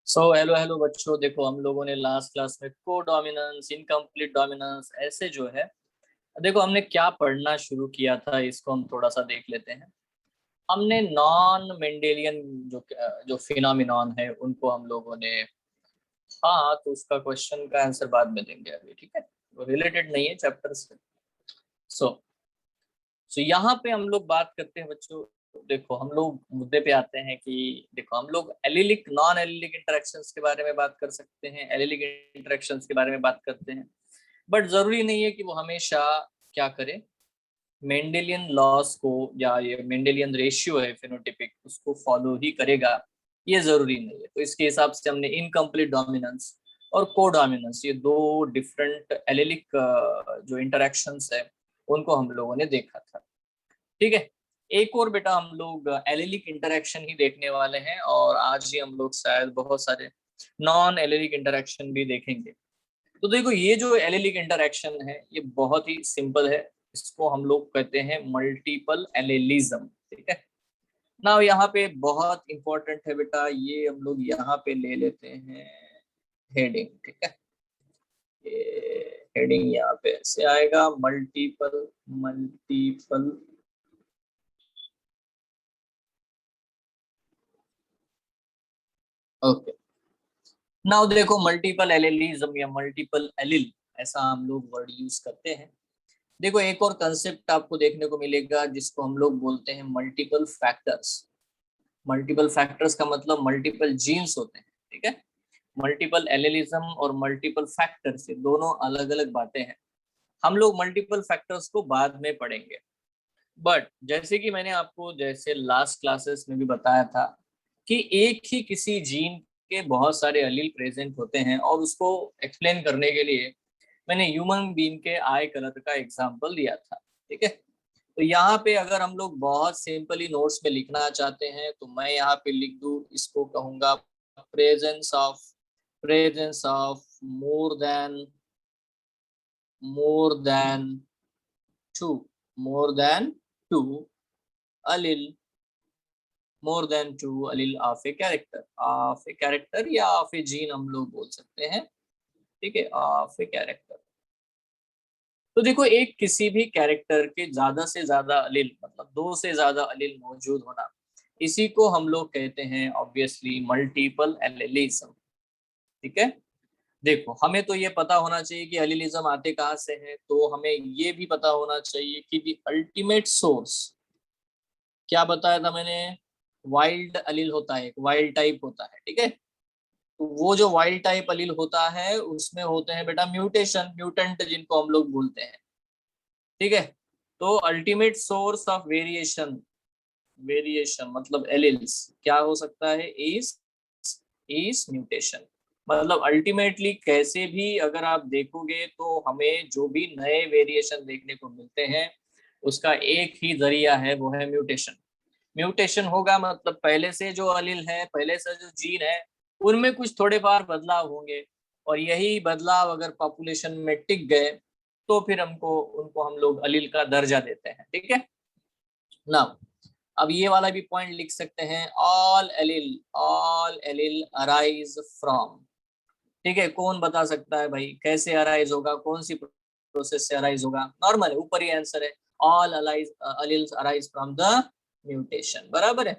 Hello hello बच्चों, देखो हम लोगों ने लास्ट क्लास में को डोमिनेंस, इनकम्प्लीट डोमिनेंस ऐसे जो है, देखो हमने क्या पढ़ना शुरू किया था, इसको हम थोड़ा सा देख लेते हैं। हमने नॉन मेंडेलियन जो जो फिनोमिनॉन है उनको हम लोगों ने, हाँ तो उसका क्वेश्चन का आंसर बाद में देंगे अभी, ठीक है, वो रिलेटेड नहीं है चैप्टर से। सो सो यहाँ पे हम लोग बात करते हैं बच्चों। देखो हम लोग मुद्दे पे आते हैं कि देखो हम लोग एलिलिक नॉन एलिलिक इंटरेक्शंस के बारे में बात कर सकते हैं, एलिलिक इंटरेक्शंस के बारे में बात करते हैं, बट जरूरी नहीं है कि वो हमेशा क्या करे, मेंडेलियन लॉस को या ये मेंडेलियन रेशियो है फिनोटिपिक उसको फॉलो ही करेगा, ये जरूरी नहीं है। तो इसके हिसाब से हमने इनकम्प्लीट डोमिनेंस और को डोमिनेंस, ये दो डिफरेंट एलिलिक जो इंटरेक्शंस है उनको हम लोगों ने देखा था, ठीक है। एक और बेटा हम लोग एलिलिक इंटरेक्शन ही देखने वाले हैं, और आज ही हम लोग शायद बहुत सारे नॉन एलिलिक इंटरेक्शन भी देखेंगे। तो देखो ये जो एलिलिक इंटरेक्शन है ये बहुत ही सिंपल है, इसको हम लोग कहते हैं मल्टीपल एलिलिज्म, ठीक है ना। यहाँ पे बहुत इंपॉर्टेंट है बेटा, ये हम लोग यहाँ पे ले लेते हैं हेडिंग, ठीक है। ये हेडिंग यहाँ पे ऐसे आएगा, मल्टीपल मल्टीपल ओके। नाउ देखो मल्टीपल एलिलिज्म या मल्टीपल एलिल, ऐसा हम लोग वर्ड यूज करते हैं। देखो एक और कंसेप्ट आपको देखने को मिलेगा जिसको हम लोग बोलते हैं मल्टीपल फैक्टर्स। मल्टीपल फैक्टर्स का मतलब मल्टीपल जीन्स होते हैं, ठीक है। मल्टीपल एलिलिज्म और मल्टीपल फैक्टर्स, ये दोनों अलग अलग बातें हैं। हम लोग मल्टीपल फैक्टर्स को बाद में पढ़ेंगे, बट जैसे कि मैंने आपको जैसे लास्ट क्लासेस में भी बताया था कि एक ही किसी जीन के बहुत सारे अलील प्रेजेंट होते हैं, और उसको एक्सप्लेन करने के लिए मैंने ह्यूमन बीइंग के आई कलर का एग्जांपल दिया था, ठीक है। तो यहाँ पे अगर हम लोग बहुत सिंपली नोट्स में लिखना चाहते हैं तो मैं यहाँ पे लिख दूं, इसको कहूंगा presence of more than two more than two allele more than two allele of a character या ऑफ ए जीन हम लोग बोल सकते हैं, ठीक है, ऑफ ए कैरेक्टर। तो देखो एक किसी भी कैरेक्टर के ज्यादा से ज्यादा अलील मतलब दो से ज्यादा अलील मौजूद होना, इसी को हम लोग कहते हैं ऑब्वियसली मल्टीपल एलिलिज्म, ठीक है। देखो हमें तो ये पता होना चाहिए कि एलिलिज्म आते कहाँ से हैं, तो हमें ये भी पता होना चाहिए कि दी अल्टीमेट सोर्स, क्या बताया था मैंने, वाइल्ड अलील होता है, एक वाइल्ड टाइप होता है, ठीक है। तो वो जो वाइल्ड टाइप अलील होता है उसमें होते हैं बेटा म्यूटेशन, म्यूटेंट जिनको हम लोग बोलते हैं, ठीक है। तो ultimate source of variation, variation मतलब एलिल्स क्या हो सकता है, इज म्यूटेशन। मतलब अल्टीमेटली कैसे भी अगर आप देखोगे तो हमें जो भी नए वेरिएशन देखने को मिलते हैं उसका एक ही जरिया है, वो है म्यूटेशन। म्यूटेशन होगा मतलब पहले से जो अलील है, पहले से जो जीन है, उनमें कुछ थोड़े बार बदलाव होंगे, और यही बदलाव अगर पॉपुलेशन में टिक गए तो फिर हमको उनको हम लोग अलील का दर्जा देते हैं, ठीक है ना। अब ये वाला भी पॉइंट लिख सकते हैं, ऑल एलिल अराइज फ्रॉम, ठीक है। कौन बता सकता है भाई कैसे अराइज होगा, कौन सी प्रोसेस से अराइज होगा, नॉर्मल है, ऊपर ही आंसर है, all alleles arise from the mutation, बराबर है।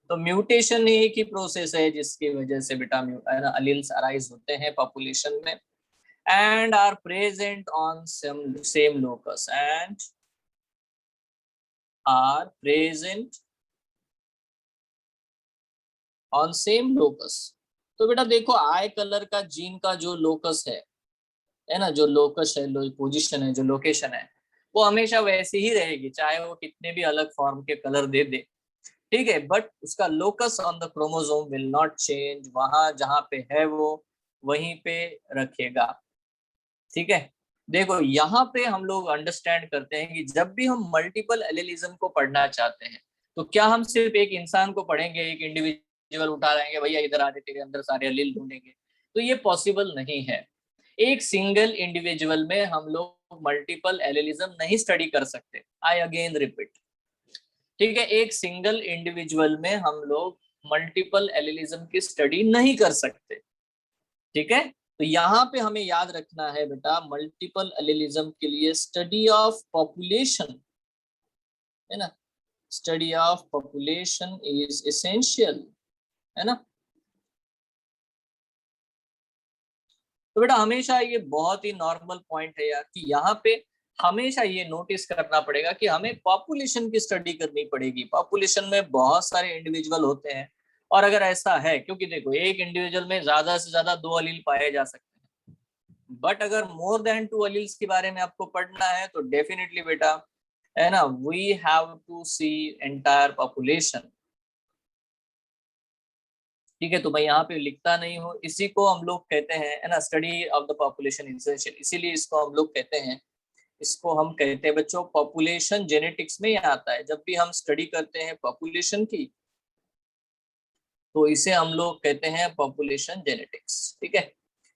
तो म्यूटेशन एक ही प्रोसेस है जिसकी वजह से बेटा अलील्स अराइज होते हैं पॉपुलेशन में, and are present on same locus and are present on same locus. तो बेटा देखो आई कलर का जीन का जो लोकस है ना, जो लोकस है, पोजीशन है, जो लोकेशन है, वो हमेशा वैसी ही रहेगी चाहे वो कितने भी अलग फॉर्म के कलर दे दे, ठीक है। बट उसका locus on the chromosome will not change, वहां जहां पे है वो वहीं पे रखेगा, ठीक है। देखो यहाँ पे हम लोग अंडरस्टैंड करते हैं कि जब भी हम मल्टीपल एलिलिज्म को पढ़ना चाहते हैं तो क्या हम सिर्फ एक इंसान को पढ़ेंगे, एक इंडिविजुअल उठा रहेंगे, भैया इधर आ दे तेरे अंदर सारे एलिल ढूंढेंगे, तो ये पॉसिबल नहीं है। एक सिंगल इंडिविजुअल में हम लोग मल्टीपल एलिलिज्म नहीं स्टडी कर सकते, आई अगेन रिपीट, ठीक है। एक सिंगल इंडिविजुअल में हम लोग मल्टीपल एलिलिज्म की स्टडी नहीं कर सकते। ठीक है, तो यहाँ पे हमें याद रखना है बेटा, मल्टीपल एलिलिज्म के लिए स्टडी ऑफ पॉपुलेशन, है ना, study of population is essential, है ना। तो बेटा हमेशा ये बहुत ही नॉर्मल पॉइंट है यार कि यहाँ पे हमेशा ये नोटिस करना पड़ेगा कि हमें पॉपुलेशन की स्टडी करनी पड़ेगी। पॉपुलेशन में बहुत सारे इंडिविजुअल होते हैं, और अगर ऐसा है, क्योंकि देखो एक इंडिविजुअल में ज्यादा से ज्यादा 2 अलील पाए जा सकते हैं, बट अगर मोर देन 2 अलील्स के बारे में आपको पढ़ना है तो डेफिनेटली बेटा, है ना, we have to see entire population. ठीक है, तो मैं यहाँ पे लिखता नहीं हूँ, इसी को हम लोग कहते हैं, है ना, study of the population essential, इसीलिए इसको हम लोग कहते हैं, इसको हम कहते हैं बच्चों पॉपुलेशन जेनेटिक्स में ही आता है। जब भी हम स्टडी करते हैं पॉपुलेशन की, तो इसे हम लोग कहते हैं पॉपुलेशन जेनेटिक्स। ठीक है,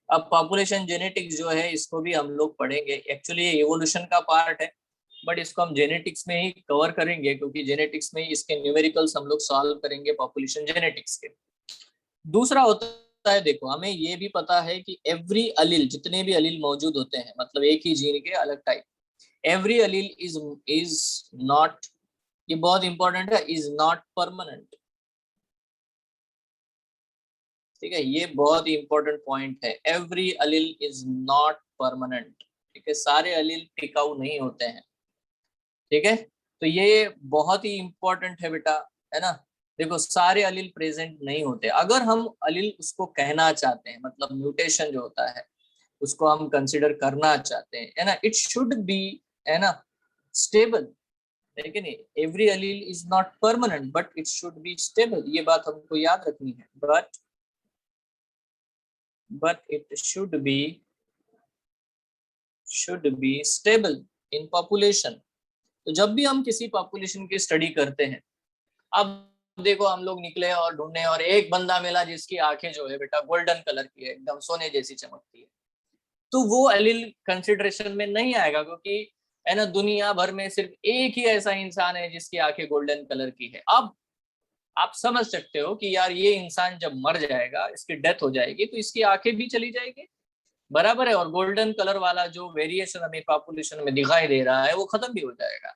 अब पॉपुलेशन जेनेटिक्स जो है इसको भी हम लोग पढ़ेंगे। एक्चुअली ये इवोल्यूशन का पार्ट है, बट इसको हम जेनेटिक्स में ही कवर करेंगे, क्योंकि जेनेटिक्स में ही इसके न्यूमेरिकल्स हम लोग सॉल्व करेंगे पॉपुलेशन जेनेटिक्स के। दूसरा होता है, देखो हमें ये भी पता है कि एवरी अलील, जितने भी अलील मौजूद होते हैं, मतलब एक ही जीन के अलग type, every Aleel is not, ये बहुत इंपॉर्टेंट है, इज नॉट परमानेंट। ठीक है, ये बहुत ही इंपॉर्टेंट पॉइंट है, every Aleel is not permanent. ठीक है, सारे अलील टिकाऊ नहीं होते हैं। ठीक है, तो ये बहुत ही इंपॉर्टेंट है बेटा, है ना। देखो सारे अलील प्रेजेंट नहीं होते, अगर हम अलील उसको कहना चाहते हैं, मतलब म्यूटेशन जो होता है उसको हम कंसिडर करना चाहते हैं, है ना, इट शुड बी, है ना, स्टेबल। लेकिन every Aleel is not permanent but it should be stable, ये बात हमको याद रखनी है। But it should be stable in population. तो जब भी हम किसी पॉपुलेशन की स्टडी करते हैं, अब देखो हम लोग निकले और ढूंढने और एक बंदा मिला जिसकी आंखें जो है बेटा गोल्डन कलर की है, एकदम सोने जैसी चमकती है, तो वो एलील कंसिडरेशन में नहीं आएगा, क्योंकि है ना दुनिया भर में सिर्फ एक ही ऐसा इंसान है जिसकी आंखें गोल्डन कलर की है। अब आप समझ सकते हो कि यार ये इंसान जब मर जाएगा, इसकी डेथ हो जाएगी, तो इसकी आंखें भी चली जाएगी, बराबर है, और गोल्डन कलर वाला जो वेरिएशन हमें पॉपुलेशन में दिखाई दे रहा है वो खत्म भी हो जाएगा।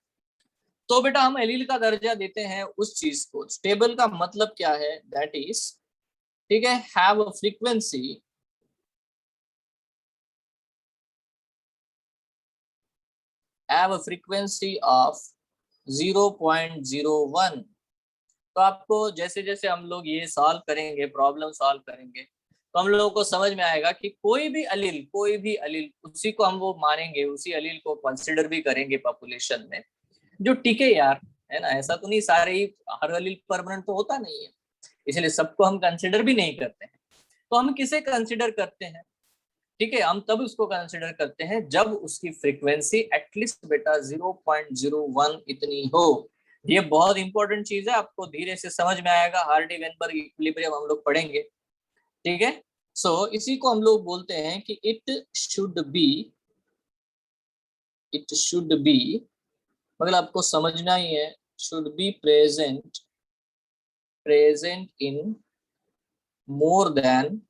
तो बेटा हम एलील का दर्जा देते हैं उस चीज को। स्टेबल का मतलब क्या है, दैट इज, ठीक है, have a frequency, have a frequency of 0.01। तो आपको जैसे जैसे हम लोग ये सॉल्व करेंगे, प्रॉब्लम सॉल्व करेंगे, तो हम लोगों को समझ में आएगा कि कोई भी अलील उसी को हम वो मानेंगे, उसी अलील को कंसिडर भी करेंगे पॉपुलेशन में जो टिके यार, है ना। ऐसा तो नहीं सारे ही, हर अलील परमानेंट तो होता नहीं है, इसलिए सबको हम कंसिडर भी नहीं करते हैं। तो हम किसे कंसिडर करते हैं, ठीक है, हम तब उसको कंसिडर करते हैं जब उसकी फ्रीक्वेंसी एटलीस्ट बेटा 0.01 इतनी हो। ये बहुत इंपॉर्टेंट चीज है, आपको धीरे से समझ में आएगा, हार्डी वेनबर्ग इक्विलिब्रियम हम लोग पढ़ेंगे। ठीक है, सो इसी को हम लोग बोलते हैं कि इट शुड बी, मतलब आपको समझना ही है, should be present in more than,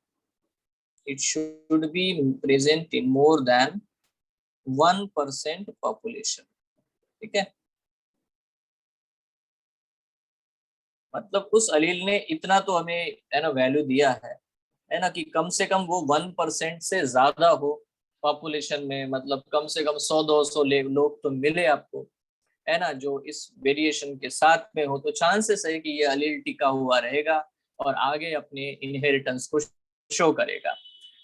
it should be present in more than 1% population। ठीक है, मतलब उस अलील ने इतना तो हमें, है ना, वैल्यू दिया है ना, कि कम से कम वो 1% से ज्यादा हो पॉपुलेशन में, मतलब कम से कम 100-200 लोग तो मिले आपको, है ना, जो इस वेरिएशन के साथ में हो, तो चांसेस है कि ये अलील टिका हुआ रहेगा और आगे अपने इनहेरिटेंस को शो करेगा।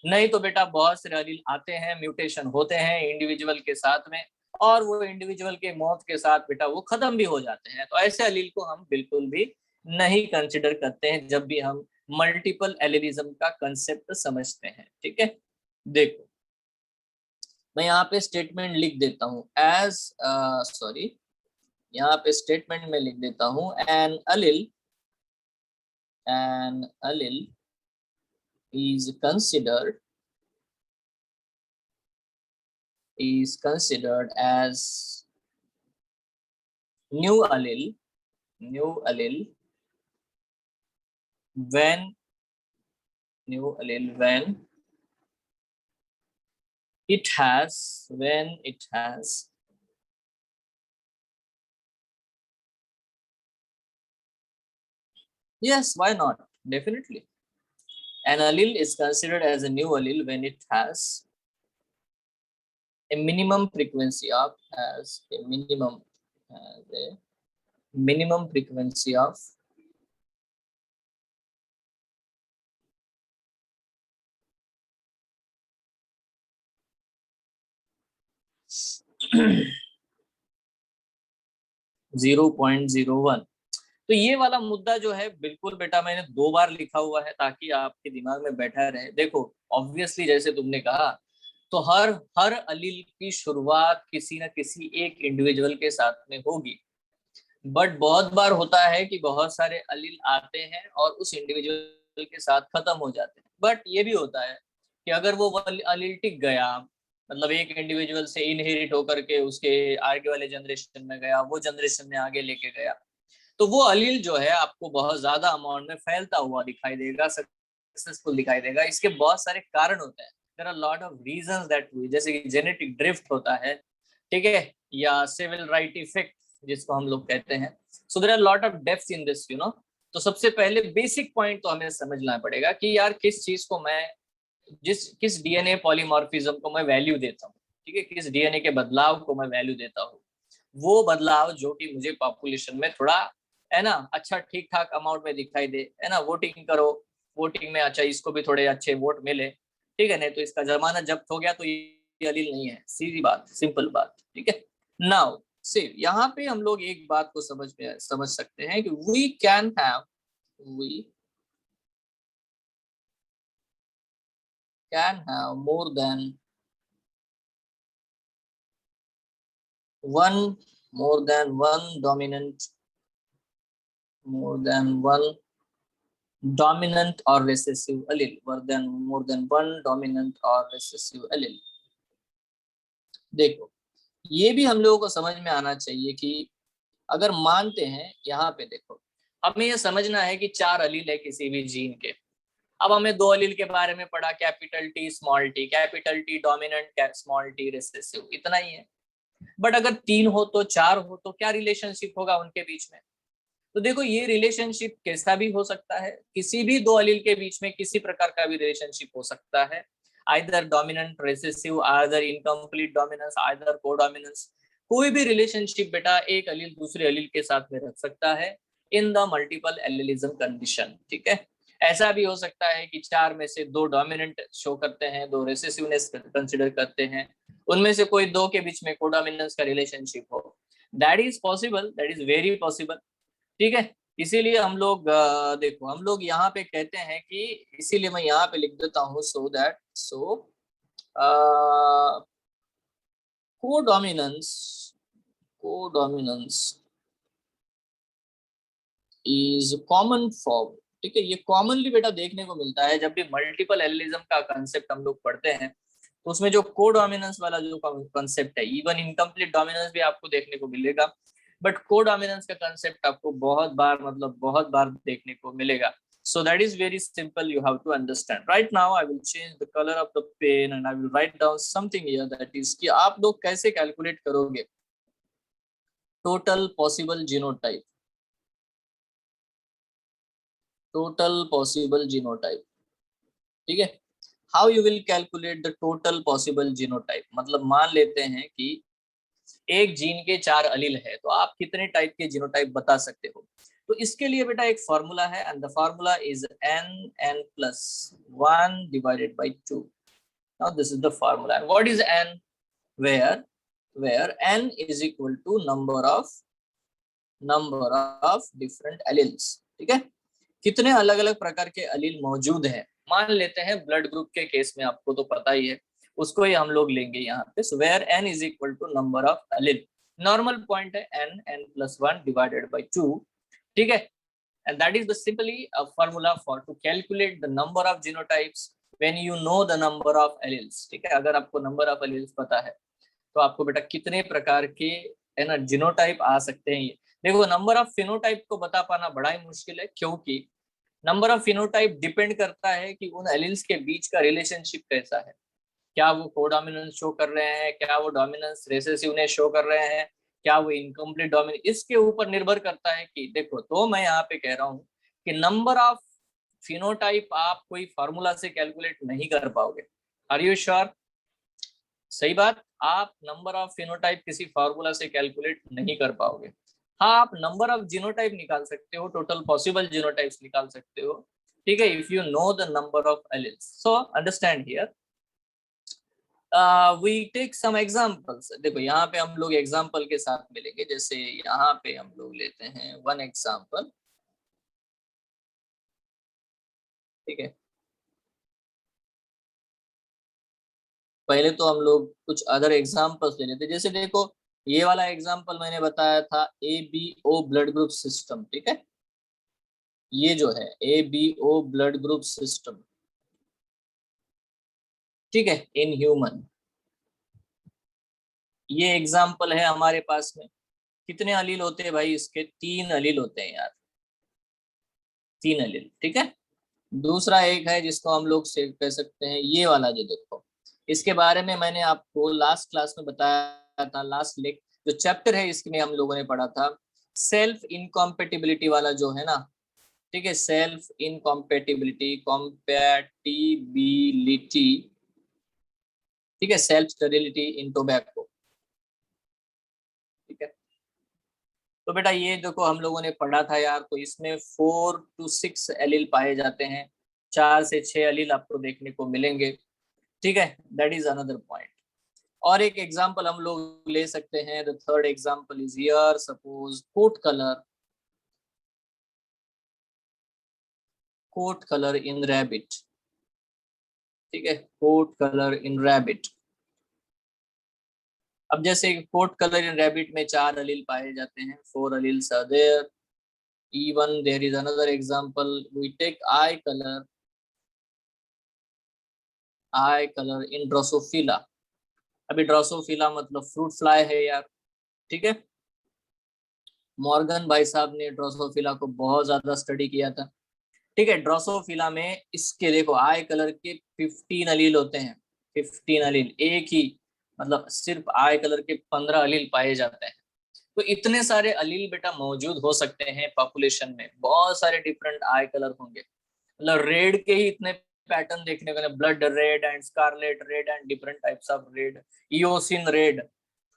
नहीं तो बेटा बहुत से अलील आते हैं, म्यूटेशन होते हैं इंडिविजुअल के साथ में, और वो इंडिविजुअल के मौत के साथ बेटा वो खत्म भी हो जाते हैं। तो ऐसे अलील को हम बिल्कुल भी नहीं कंसिडर करते हैं जब भी हम मल्टीपल एलिलिज्म का कंसेप्ट समझते हैं। ठीक है, देखो मैं यहाँ पे स्टेटमेंट लिख देता हूँ, एज सॉरी, यहाँ पे स्टेटमेंट में लिख देता हूँ, an allele is considered as new allele when new allele when it has yes, why not, definitely. An allele is considered as a new allele when it has a minimum frequency of has a minimum frequency of 0.01। तो ये वाला मुद्दा जो है बिल्कुल बेटा मैंने 2 बार लिखा हुआ है ताकि आपके दिमाग में बैठा रहे। देखो ऑब्वियसली जैसे तुमने कहा, तो हर हर अलील की शुरुआत किसी न किसी एक इंडिविजुअल के साथ में होगी, बट बहुत बार होता है कि बहुत सारे अलील आते हैं और उस इंडिविजुअल के साथ खत्म हो जाते हैं। बट ये भी होता है कि अगर वो अलील टिक गया, मतलब एक इंडिविजुअल से इनहेरिट होकर के उसके आगे वाले जनरेशन में गया, वो जनरेशन में आगे लेके गया, तो वो अलील जो है आपको बहुत ज्यादा अमाउंट में फैलता हुआ दिखाई देगा, सक्सेसफुल दिखाई देगा। इसके बहुत सारे कारण होते हैं, there are lot of reasons that we, जैसे कि जेनेटिक ड्रिफ्ट होता है, ठीक है, या सिविल राइट इफेक्ट जिसको हम लोग कहते हैं। So there are lot of depths in this, you know. तो सबसे पहले बेसिक पॉइंट तो हमें समझना पड़ेगा कि यार किस चीज को मैं, किस डीएनए पॉलीमॉर्फिज्म को मैं वैल्यू देता हूँ, ठीक है, किस डीएनए के बदलाव को मैं वैल्यू देता हूँ। वो बदलाव जो कि मुझे पॉपुलेशन में थोड़ा, है ना, अच्छा ठीक ठाक अमाउंट में दिखाई दे, है ना, वोटिंग करो, वोटिंग में अच्छा इसको भी थोड़े अच्छे वोट मिले, ठीक है, नहीं तो इसका जमानत जब्त हो गया तो ये अलील नहीं है, सीधी बात, सिंपल बात, ठीक है। नाउ से यहाँ पे हम लोग एक बात को समझ सकते हैं कि we can have one more than one dominant or recessive allele, more than one dominant or recessive allele। देखो ये भी हम लोगों को समझ में आना चाहिए कि अगर मानते हैं, यहाँ पे देखो हमें ये समझना है कि 4 अलील है किसी भी जीन के। अब हमें 2 अलील के बारे में पढ़ा, capital T small T, capital T dominant, small T recessive, इतना ही है। बट अगर 3 हो तो 4 हो तो क्या रिलेशनशिप होगा उनके बीच में? तो देखो ये रिलेशनशिप कैसा भी हो सकता है, किसी भी 2 अलील के बीच में किसी प्रकार का भी रिलेशनशिप हो सकता है, either dominant recessive, either incomplete dominance, either codominance. कोई भी रिलेशनशिप बेटा एक अलील दूसरे अलील के साथ में रख सकता है in the multiple allelism condition, ठीक है। ऐसा भी हो सकता है कि 4 में से 2 डोमिनेंट शो करते हैं, 2 रेसेसिवनेस कंसिडर करते हैं, उनमें से कोई 2 के बीच में कोडोमिनेंस का रिलेशनशिप हो। That is possible, that is very possible, ठीक है। इसीलिए हम लोग देखो हम लोग यहाँ पे कहते हैं कि, इसीलिए मैं यहाँ पे लिख देता हूँ, सो कोडोमिनेंस इज कॉमन फॉर्म, ठीक है। ये कॉमनली बेटा देखने को मिलता है जब भी मल्टीपल एलिलिज्म का कंसेप्ट हम लोग पढ़ते हैं, तो उसमें जो कोडोमिनेंस वाला जो कंसेप्ट है, इवन इनकम्प्लीट डोमिनेंस भी आपको देखने को मिलेगा, बट कोडोमिनेंस का कंसेप्ट आपको बहुत बार, मतलब बहुत बार देखने को मिलेगा। So that is very simple, you have to understand. Right now I will change the color of the pen and I will write down something here, that is कि आप लोग कैसे कैलकुलेट करोगे टोटल पॉसिबल जीनोटाइप, ठीक है। How you will calculate the total possible genotype, मतलब मान लेते हैं कि एक जीन के 4 अलील है, तो आप कितने टाइप के जीनोटाइप बता सकते हो? तो इसके लिए बेटा एक फॉर्मूला है, and the formula is n+1 divided by 2। Now this is the formula, and what is n? Where n is equal to number of different alleles, ठीक है। कितने अलग अलग प्रकार के अलील मौजूद हैं, मान लेते हैं ब्लड ग्रुप के केस में, आपको तो पता ही है, उसको ही हम लोग लेंगे यहाँ पे। So where n is equal to number of allele, normal point है n+1 डिवाइडेड बाय 2, ठीक है। And that is the simply a formula for to calculate the number of genotypes when you know the number of alleles, ठीक है। अगर आपको number of alleles पता है तो आपको बेटा कितने प्रकार के, है ना, जीनोटाइप आ सकते हैं। ये देखो नंबर ऑफ फिनोटाइप को बता पाना बड़ा ही मुश्किल है, क्योंकि नंबर ऑफ फिनोटाइप डिपेंड करता है कि उन एलील्स के बीच का रिलेशनशिप कैसा है, क्या वो कोडोमिनेंस शो कर रहे हैं, क्या वो डोमिनेंस रिसेसिवनेस शो कर रहे हैं, क्या वो इनकम्प्लीट डोमिनेंस, इसके ऊपर निर्भर करता है कि देखो, तो मैं यहाँ पे कह रहा हूँ कि नंबर ऑफ फिनोटाइप आप कोई फार्मूला से कैलकुलेट नहीं कर पाओगे। Are you sure? सही बात, आप नंबर ऑफ फिनोटाइप किसी फार्मूला से कैलकुलेट नहीं कर पाओगे। हाँ, आप नंबर ऑफ जीनोटाइप निकाल सकते हो, टोटल पॉसिबल जीनोटाइप्स निकाल सकते हो, ठीक है, if you know the number of alleles. So understand here, we take some examples. देखो यहाँ पे हम लोग एग्जांपल के साथ मिलेंगे, जैसे यहाँ पे हम लोग लेते हैं वन एग्जांपल, ठीक है। पहले तो हम लोग कुछ अदर एग्जांपल्स ले लेते हैं, जैसे देखो ये वाला एग्जांपल मैंने बताया था A B O blood group system, ठीक है। ये जो है A B O blood group system, ठीक है, इन ह्यूमन, ये एग्जांपल है हमारे पास में। कितने अलील होते हैं भाई इसके? 3 अलील होते हैं यार, 3 अलील, ठीक है। दूसरा एक है जिसको हम लोग से कह सकते हैं ये वाला, जो देखो इसके बारे में मैंने आपको लास्ट क्लास में बताया था, लास्ट लेक जो चैप्टर है इसमें हम लोगों ने पढ़ा था, सेल्फ इनकॉम्पेटिबिलिटी वाला जो है ना, ठीक है, सेल्फ इनकॉम्पेटिबिलिटी, कॉम्पेटिबिलिटी, ठीक है, सेल्फ स्टेरिलिटी इन टोबैको, ठीक है। तो बेटा ये देखो हम लोगों ने पढ़ा था यार, तो इसमें 4 to 6 एलील पाए जाते हैं, 4 से 6 एलील आपको देखने को मिलेंगे, ठीक है। That is another point. और एक एग्जांपल हम लोग ले सकते हैं, the third example is here, suppose coat colour in rabbit, ठीक है, कोट कलर इन रैबिट। अब जैसे कोट कलर इन रैबिट में 4 अलील पाए जाते हैं, 4 alleles are there. even there is another example, we take eye color in Drosophila. अभी Drosophila मतलब फ्रूट फ्लाई है यार, ठीक है। मॉर्गन भाई साहब ने ड्रोसोफिला को बहुत ज्यादा स्टडी किया था, ठीक है। ड्रोसोफिला में इसके देखो आई कलर के 15 अलील होते हैं, 15 अलील, एक ही मतलब सिर्फ आई कलर के 15 अलील पाए जाते हैं। तो इतने सारे अलील बेटा मौजूद हो सकते हैं पॉपुलेशन में, बहुत सारे डिफरेंट आई कलर होंगे, मतलब रेड के ही इतने पैटर्न देखने को, blood red and scarlet red and different types of red, eosin red,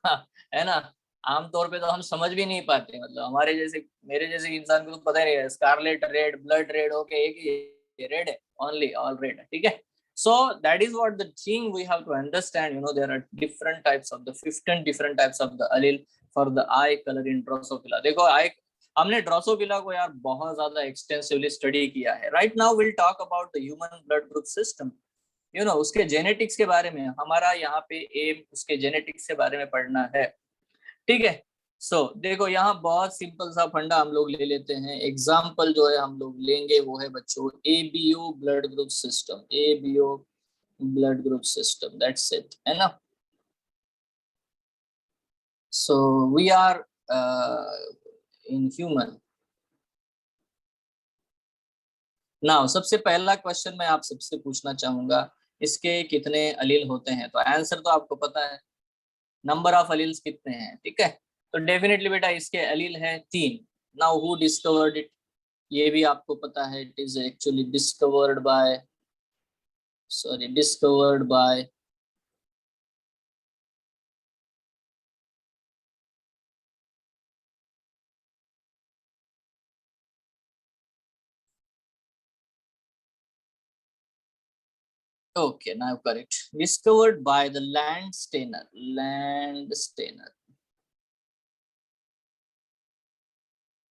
है ना। आमतौर पे तो हम समझ भी नहीं पाते, मतलब हमारे जैसे मेरे जैसे इंसान को तो पता ही नहीं है, scarlet red, blood red, okay, एक ही रेड है, ओनली ऑल रेड, ठीक है। So that is what the thing we have to understand. There are different types of the 15 different types of the allele for the eye color in Drosophila. देखो आई हमने Drosophila को यार बहुत ज्यादा extensively study किया है। Right now will talk about the human blood group system, उसके genetics के बारे में हमारा यहाँ पे एम उसके जेनेटिक्स के बारे में पढ़ना है, ठीक है। देखो यहाँ बहुत सिंपल सा फंडा हम लोग ले लेते हैं, एग्जाम्पल जो है हम लोग लेंगे वो है बच्चों A B O blood group system, A B O blood group system, that's it, है ना। So we are in human now. सबसे पहला क्वेश्चन मैं आप सबसे पूछना चाहूंगा, इसके कितने अलील होते हैं? तो आंसर तो आपको पता है, नंबर ऑफ अलील्स कितने हैं, ठीक है। तो डेफिनेटली बेटा इसके अलील है 3। Now who discovered it? ये भी आपको पता है, it is actually discovered by okay, now correct, discovered by the Landsteiner,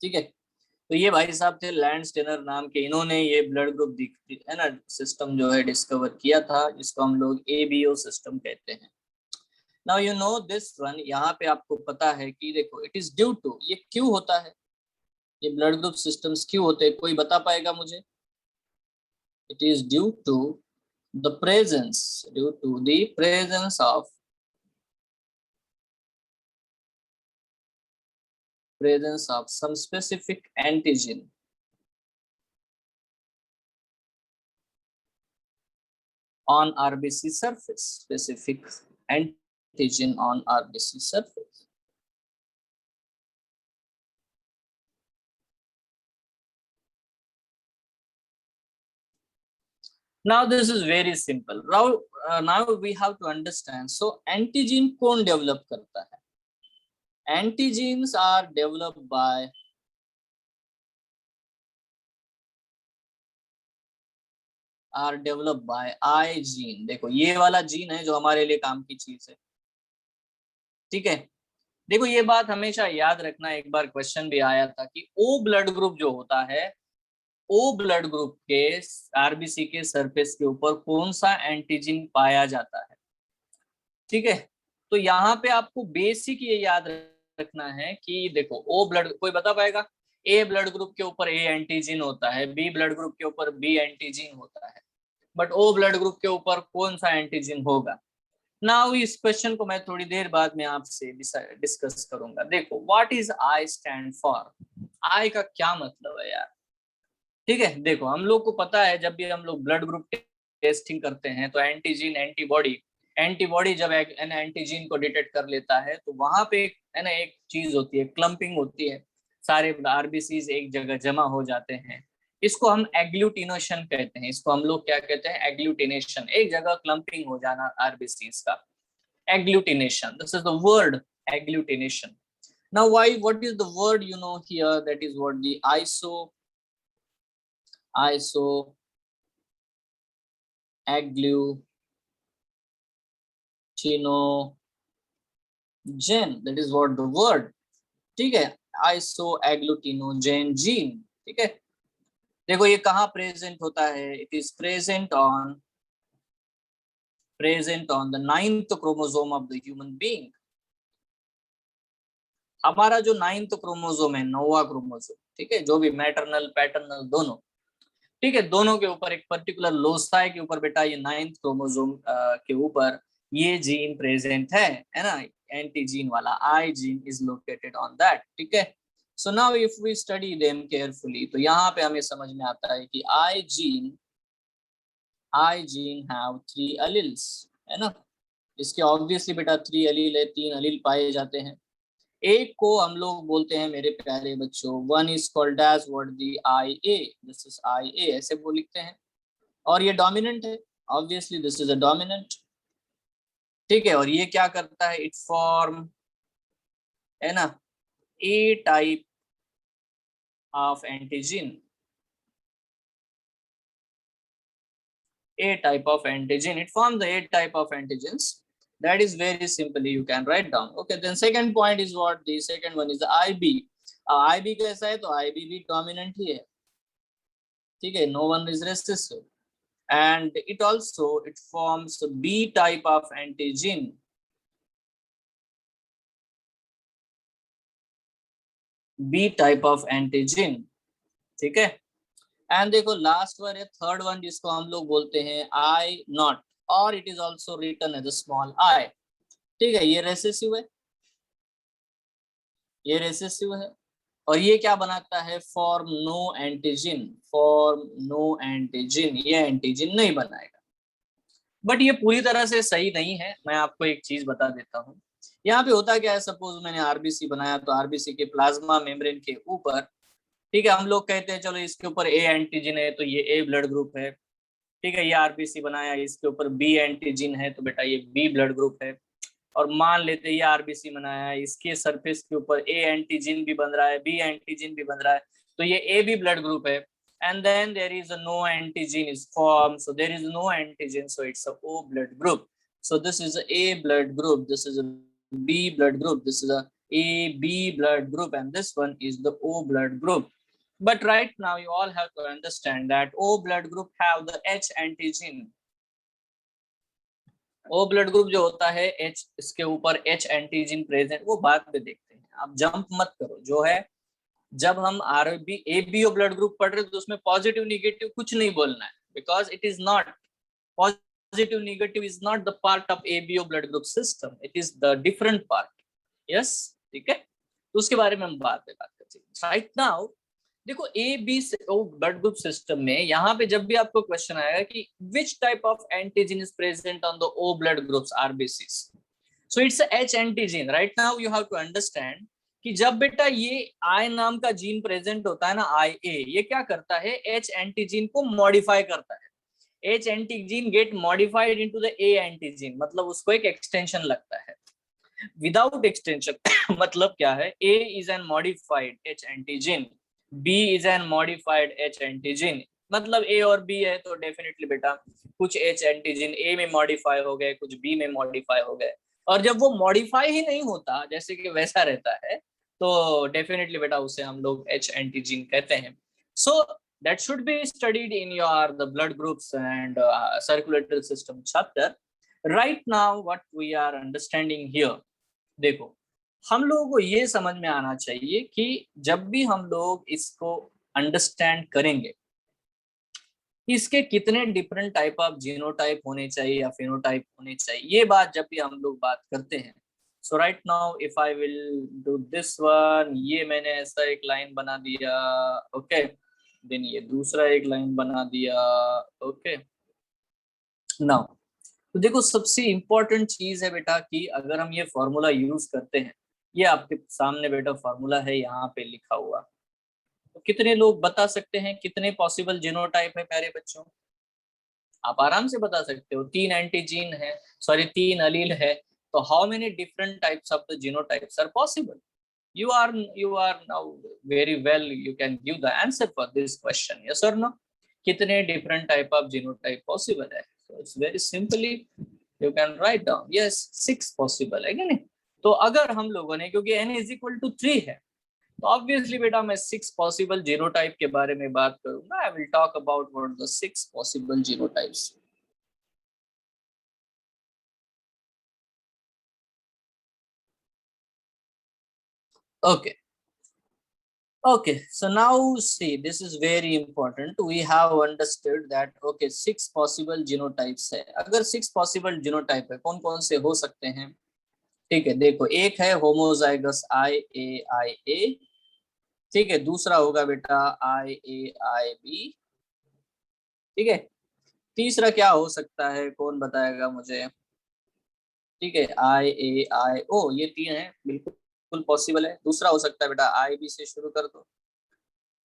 ठीक है। तो ये भाई साहब थे लैंडस्टेनर नाम के, इन्होंने ये ब्लड ग्रुप है ना सिस्टम जो है डिस्कवर किया था, जिसको हम लोग एबीओ सिस्टम कहते हैं। Now you know this one, यहाँ पे आपको पता है कि देखो इट इज ड्यू टू, ये क्यों होता है, ये ब्लड ग्रुप सिस्टम्स क्यों होते हैं, कोई बता पाएगा मुझे? It is due to the presence of some specific antigen on RBC surface, specific antigen on RBC surface. Now this is very simple. Now we have to understand. So antigen कौन develop करता है? Antigens are developed by I gene. देखो ये वाला gene है जो हमारे लिए काम की चीज है, ठीक है। देखो ये बात हमेशा याद रखना, एक बार क्वेश्चन भी आया था कि ओ ब्लड ग्रुप जो होता है, ओ ब्लड ग्रुप के आरबीसी के सरफेस के ऊपर कौन सा एंटीजन पाया जाता है, ठीक है। तो यहाँ पे आपको बेसिक ये याद रखना है कि देखो ओ ब्लड, कोई बता पाएगा? ए ब्लड ग्रुप के ऊपर ए एंटीजन होता है, बी ब्लड ग्रुप के ऊपर बी एंटीजन होता है, बट ओ ब्लड ग्रुप के ऊपर कौन सा एंटीजन होगा? नाउ इस क्वेश्चन को मैं थोड़ी देर बाद में आपसे डिस्कस करूंगा। देखो what is I stand for, I का क्या मतलब है यार, ठीक है। देखो हम लोग को पता है जब भी हम लोग ब्लड ग्रुप टेस्टिंग करते हैं तो एंटीजन एंटीबॉडी जब एन एंटीजन को डिटेक्ट कर लेता है तो वहां पे है ना एक चीज होती है, क्लम्पिंग होती है, सारे आरबीसीज एक जगह जमा हो जाते हैं। इसको हम एग्लूटिनेशन कहते हैं, इसको हम लोग क्या कहते हैं? एग्लूटिनेशन, एक जगह क्लम्पिंग हो जाना आरबीसीज का, agglutination. This is the word agglutination. Now why, what is the word you know here? That is what the agglutinogen, that is what the word, ठीक है। isoagglutinogen gene, ठीक है। देखो ये कहाँ प्रेजेंट होता है? It is present on the 9th chromosome of the human being. हमारा जो 9th क्रोमोसोम है, 9वां क्रोमोसोम, ठीक है, जो भी मैटरनल पैटर्नल दोनों, ठीक है, दोनों के ऊपर एक पर्टिकुलर लोसाई के ऊपर बेटा ये 9th क्रोमोसोम के ऊपर ये जीन प्रेजेंट है ना, एंटीजीन वाला I gene is located on that, ठीक है। So now if we study them carefully तो यहाँ पे हमें समझ में आता है कि आई जीन हैव 3 एलील्स, है ना। इसके ऑब्वियसली बेटा 3 एलील है, 3 एलील पाए जाते हैं। एक को हम लोग बोलते हैं मेरे प्यारे बच्चों, one is called as what the I A, this is I A, ऐसे वो लिखते हैं, और ये डोमिनेंट है, obviously this is a dominant, ठीक है। और ये क्या करता है? इट फॉर्म, है ना, a type of antigen, it forms the A type of antigens. That is very simply you can write down. Okay, then second point is what? The second one is the IB. IB कैसा है? तो IB भी dominant ही है, ठीक है, no one is recessive, and it forms B type of antigen. ठीक है। And देखो लास्ट वन है, थर्ड वन, जिसको हम लोग बोलते हैं आई नॉट, और it is also written as a small I, ठीक है। ये रेसेसिव है, और ये क्या बनाता है? फॉर्म नो एंटीजन, ये एंटीजन नहीं बनाएगा। बट ये पूरी तरह से सही नहीं है, मैं आपको एक चीज बता देता हूँ। यहाँ पे होता क्या है, सपोज मैंने आरबीसी बनाया तो आरबीसी के प्लाज्मा मेम्ब्रेन के ऊपर, ठीक है, हम लोग कहते हैं चलो इसके ऊपर ए एंटीजन है तो ये ए ब्लड ग्रुप है, ठीक है। ये आरबीसी बनाया, इसके ऊपर बी एंटीजन है तो बेटा ये बी ब्लड ग्रुप है। और मान लेते हैं ये आरबीसी बनाया, इसके सरफेस के ऊपर ए एंटीजन भी बन रहा है, बी एंटीजन भी बन रहा है, तो ये ए बी ब्लड ग्रुप है। And then there is no antigen is form, so there is no antigen, so it's a O blood group. So this is A blood group, this is a B blood group, this is a A B blood group, and this one is the O blood group. But right now you all have to understand that O blood group have the H antigen. O blood group जो होता है H, इसके ऊपर H antigen present, वो बाद में देखते हैं, आप जंप मत करो। जो है जब हम आरबी एबीओ ब्लड ग्रुप पढ़ रहे हैं तो उसमें पॉजिटिव निगेटिव कुछ नहीं बोलना है, because it is not, positive negative is not the part of ABO blood group system, it is the different part. Yes, ठीक है, तो उसके बारे में हम बात करते हैं। Right now देखो A B blood group system में यहाँ पे जब भी आपको क्वेश्चन आएगा कि which type of antigen is present on the O blood groups RBCs, so it's H antigen. Right now you have to understand कि जब बेटा ये आई नाम का जीन प्रेजेंट होता है ना, आई ए, ये क्या करता है, एच एंटीजन को मॉडिफाई करता है। H antigen gate modified into the A antigen, मतलब उसको एक एक्सटेंशन लगता है। विदाउट एक्सटेंशन मतलब क्या है, A is an modified H antigen, B is an modified H antigen, मतलब ए और बी है तो डेफिनेटली बेटा कुछ एच एंटीजन ए में मॉडिफाई हो गए, कुछ बी में मॉडिफाई हो गए। और जब वो मॉडिफाई ही नहीं होता, जैसे कि वैसा रहता है, तो डेफिनेटली बेटा उसे हम लोग एच एंटीजन कहते हैं। सो that should be studied in your the blood groups and circulatory system chapter. Right now what we are understanding here, देखो हम लोगों को ये समझ में आना चाहिए कि जब भी हम लोग इसको अंडरस्टैंड करेंगे, इसके कितने डिफरेंट टाइप ऑफ जीनोटाइप होने चाहिए या फिनोटाइप होने चाहिए, ये बात जब भी हम लोग बात करते हैं। So right now if I will do this one, ये मैंने ऐसा एक लाइन बना दिया, ओके, देन ये दूसरा एक लाइन बना दिया, ओके। नाउ तो देखो सबसे इंपॉर्टेंट चीज है बेटा कि अगर हम ये फॉर्मूला यूज करते हैं, ये आपके सामने बेटा फॉर्मूला है यहाँ पे लिखा हुआ, तो कितने लोग बता सकते हैं कितने पॉसिबल जीनोटाइप है प्यारे बच्चों? आप आराम से बता सकते हो, 3 एंटीजीन है, सॉरी 3 अलील है, तो how many different types of the genotypes are possible? You are now very well, you can give the answer for this question, yes or no? कितने different type of genotype possible है? So it's very simply you can write down, yes 6 possible है क्या नहीं? तो अगर हम लोगों ने, क्योंकि n is equal to 3 है, तो ऑब्वियसली बेटा मैं 6 पॉसिबल जीनोटाइप के बारे में बात करूंगा। आई will talk about what the 6 possible genotypes. Okay. Okay, so now see, this is very important. We have understood that okay 6 possible genotypes है। अगर 6 possible genotype है, कौन कौन से हो सकते हैं? ठीक है, देखो एक है होमोजाइगस IA ठीक है, दूसरा होगा बेटा IAIB, ठीक है, तीसरा क्या हो सकता है, कौन बताएगा मुझे? ठीक है, IAIO, ये 3 है, बिल्कुल पॉसिबल है। दूसरा हो सकता है बेटा IB से शुरू कर दो,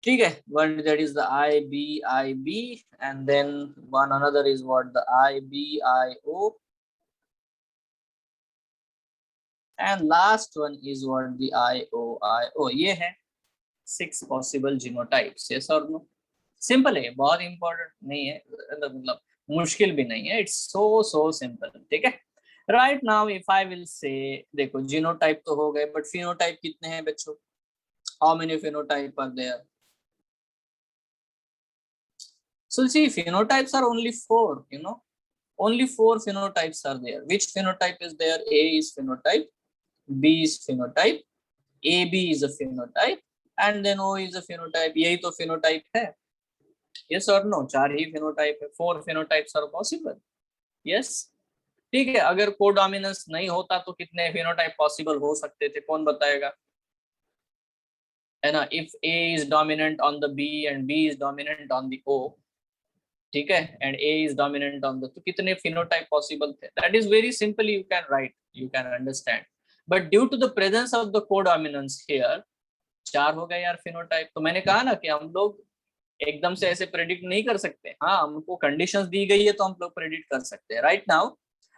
ठीक है, one that is the IBIB and then one another is what the IBIO and last one is what the IOIO। ये है 6 possible genotypes, yes or no? Simple है, बहुत इंपॉर्टेंट नहीं है, मतलब मुश्किल भी नहीं है, इट्स सो सिंपल, ठीक है। Right now if I will say, देखो जीनोटाइप तो हो गए, बट फिनोटाइप कितने हैं बच्चों? How many phenotype are there? So see, phenotypes are only 4, only 4 phenotypes are there. Which phenotype is there? A is phenotype, B is phenotype, AB is a phenotype, and then O is a phenotype. यही तो phenotype है, yes or no? 4 he phenotype है, 4 phenotypes are possible, yes। ठीक है, अगर codominance नहीं होता तो कितने phenotype possible हो सकते थे, कौन बताएगा? है ना, if A is dominant on the B and B is dominant on the O, ठीक है, and A is dominant on the, तो कितने फिनोटाइप पॉसिबल थे? That is very simple, you can write, you can understand, but due to the presence of the codominance here 4 हो गए यार phenotype. तो मैंने कहा ना कि हम लोग एकदम से ऐसे प्रेडिक्ट नहीं कर सकते, हाँ हमको कंडीशंस दी गई है तो हम लोग प्रेडिक्ट कर सकते हैं। राइट नाउ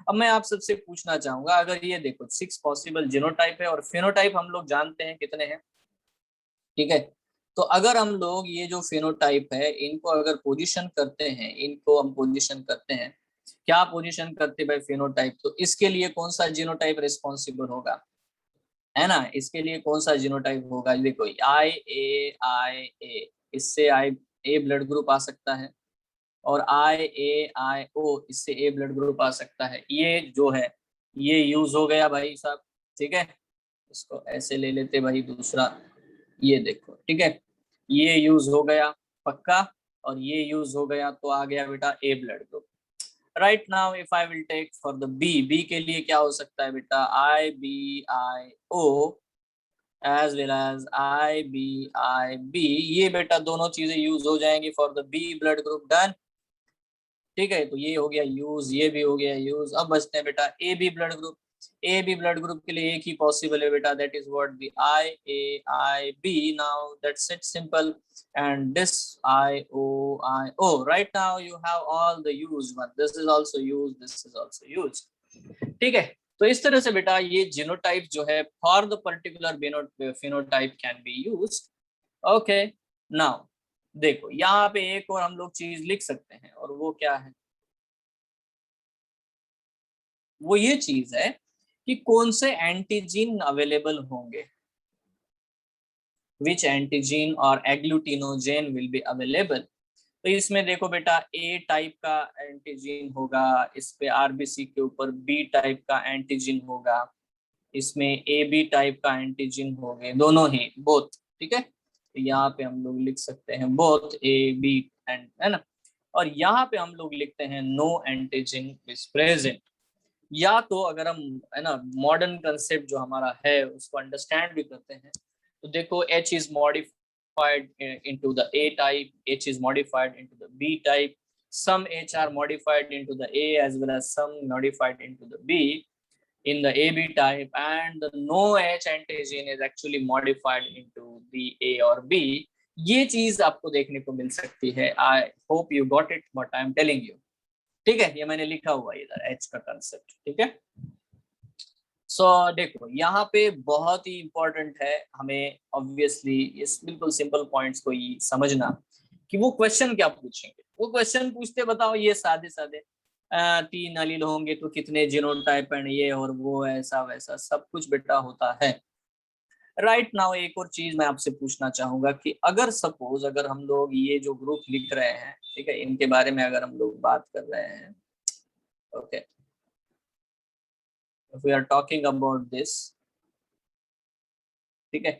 अब मैं आप सबसे पूछना चाहूंगा, अगर ये देखो 6 पॉसिबल जीनोटाइप है और फिनोटाइप हम लोग जानते हैं कितने हैं, ठीक है, तो अगर हम लोग ये जो फिनोटाइप है इनको अगर पोजीशन करते हैं, इनको हम पोजीशन करते हैं, क्या पोजीशन करते हैं भाई फिनोटाइप, तो इसके लिए कौन सा जीनोटाइप रिस्पॉन्सिबल होगा, है ना, इसके लिए कौन सा जीनोटाइप होगा? देखो IAIA, इससे आई ए ब्लड ग्रुप आ सकता है, और IAIO, इससे ए ब्लड ग्रुप आ सकता है। ये जो है ये यूज हो गया भाई साहब, ठीक है, इसको ऐसे ले लेते भाई दूसरा, ये देखो, ठीक है, ये यूज हो गया पक्का, और ये यूज हो गया, तो आ गया बेटा A blood group. Right now if I will take for the B, B के लिए क्या हो सकता है बेटा? IBIO as well as IB ये बेटा दोनों चीजें यूज हो जाएंगी for the B blood group. Done. ठीक है, तो ये हो गया यूज, ये भी हो गया यूज। अब बचते हैं बेटा AB blood group. AB blood group के लिए एक ही पॉसिबल है बेटा, that is what, the IAIB। Now that's it, simple. And this IOIO। Right now you have all the use one, this is also use, this is also use. ठीक है, तो इस तरह से बेटा ये जीनोटाइप जो है for the particular phenotype can be used. Okay, now देखो यहाँ पे एक और हम लोग चीज लिख सकते हैं, और वो क्या है, वो ये चीज है कि कौन से एंटीजीन अवेलेबल होंगे, विच एंटीजीन और एग्लूटिनोजेन विल बी अवेलेबल। तो इसमें देखो बेटा A टाइप का एंटीजीन होगा, इस पे RBC के ऊपर B टाइप का एंटीजीन होगा, इसमें AB टाइप का एंटीजीन होंगे, दोनों ही, बोथ। ठीक है, तो यहाँ पे हम लोग लिख सकते हैं बोथ AB एंड, है ना। और यहाँ पे हम लोग लिखते हैं नो एंटीजन इज प्रेजेंट। या तो अगर हम, है ना, मॉडर्न कंसेप्ट जो हमारा है उसको अंडरस्टैंड भी करते हैं, तो देखो H is modified into the A type, H is modified into the B type, some H are modified into the A as well as some modified into the B in the AB type, and the no H antigen is actually modified into the A or B। ये चीज आपको देखने को मिल सकती है। I hope you got it what I am telling you। ठीक है, ये मैंने लिखा हुआ है इधर H का कंसेप्ट। ठीक है, सो देखो यहाँ पे बहुत ही इंपॉर्टेंट है हमें ऑब्वियसली इस बिल्कुल सिंपल पॉइंट्स को ही समझना कि वो क्वेश्चन क्या पूछेंगे। वो क्वेश्चन पूछते बताओ ये सादे सादे 3 अलील होंगे तो कितने जीनोटाइप एंड ये और वो, ऐसा वैसा सब कुछ बेटा होता है। राइट नाउ एक और चीज मैं आपसे पूछना चाहूंगा कि अगर सपोज अगर हम लोग ये जो ग्रुप लिख रहे हैं, ठीक है, इनके बारे में अगर हम लोग बात कर रहे हैं, okay, if we are talking about this, ठीक है,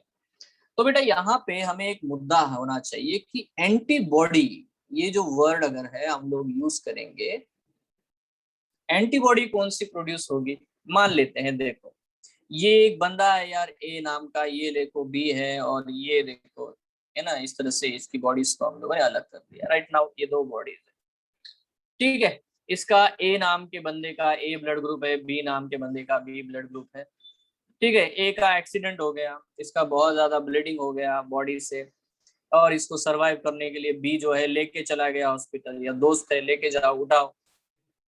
तो बेटा यहाँ पे हमें एक मुद्दा होना चाहिए कि एंटीबॉडी, ये जो वर्ड अगर है हम लोग यूज करेंगे, एंटीबॉडी कौन सी प्रोड्यूस होगी। मान लेते हैं देखो ये एक बंदा है यार A नाम का, ये देखो B है, और ये देखो, है ना, इस तरह से इसकी बॉडीज को हम लोगों ने अलग कर दिया। राइट नाउ ये 2 बॉडीज है, ठीक है, इसका A नाम के बंदे का A ब्लड ग्रुप है, B नाम के बंदे का B ब्लड ग्रुप है। ठीक है, A का एक्सीडेंट हो गया, इसका बहुत ज्यादा ब्लीडिंग हो गया बॉडी से, और इसको सरवाइव करने के लिए B जो है लेके चला गया हॉस्पिटल, या दोस्त है लेके जाओ उठाओ।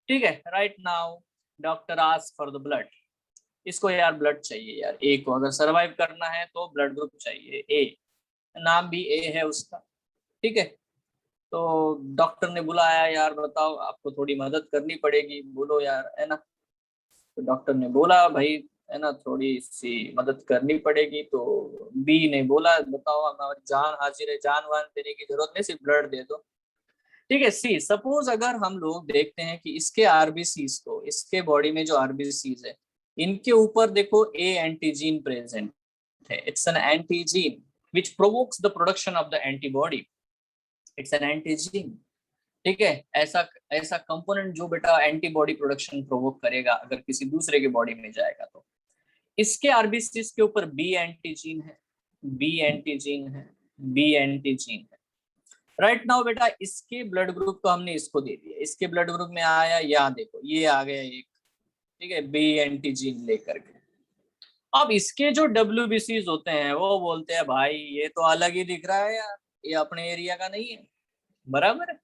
ठीक है, right now doctor ask for the blood, इसको यार ब्लड चाहिए यार, A को अगर सरवाइव करना है तो ब्लड ग्रुप चाहिए A, नाम भी A है उसका। ठीक है, तो डॉक्टर ने बुलाया, यार बताओ आपको थोड़ी मदद करनी पड़ेगी, बोलो यार, है ना। तो डॉक्टर ने बोला भाई, है ना, थोड़ी सी मदद करनी पड़ेगी। तो B ने बोला बताओ हमारी जान हाजिर है, जान वान देने की जरूरत नहीं, सिर्फ ब्लड दे दो। ठीक है, सी सपोज अगर हम लोग देखते हैं कि इसके RBCs को, इसके बॉडी में जो RBCs है इनके ऊपर देखो A एंटीजीन प्रेजेंट है, it's an एंटीजीन which provokes the production of the antibody, it's an एंटीजीन। ठीक है, ऐसा ऐसा कंपोनेंट जो बेटा एंटीबॉडी प्रोडक्शन प्रोवोक करेगा अगर किसी दूसरे के बॉडी में जाएगा। तो इसके RBCs के ऊपर B एंटीजीन है, B एंटीजीन है, B एंटीजीन है। राइट नाउ बेटा इसके ब्लड ग्रुप को हमने इसको दे दिया, इसके ब्लड ग्रुप में आया, यहाँ देखो ये आ गया एक, ठीक है, B एंटीजीन लेकर के। अब इसके जो WBCs होते हैं वो बोलते हैं भाई ये तो अलग ही दिख रहा है यार, ये अपने एरिया का नहीं है। बराबर है,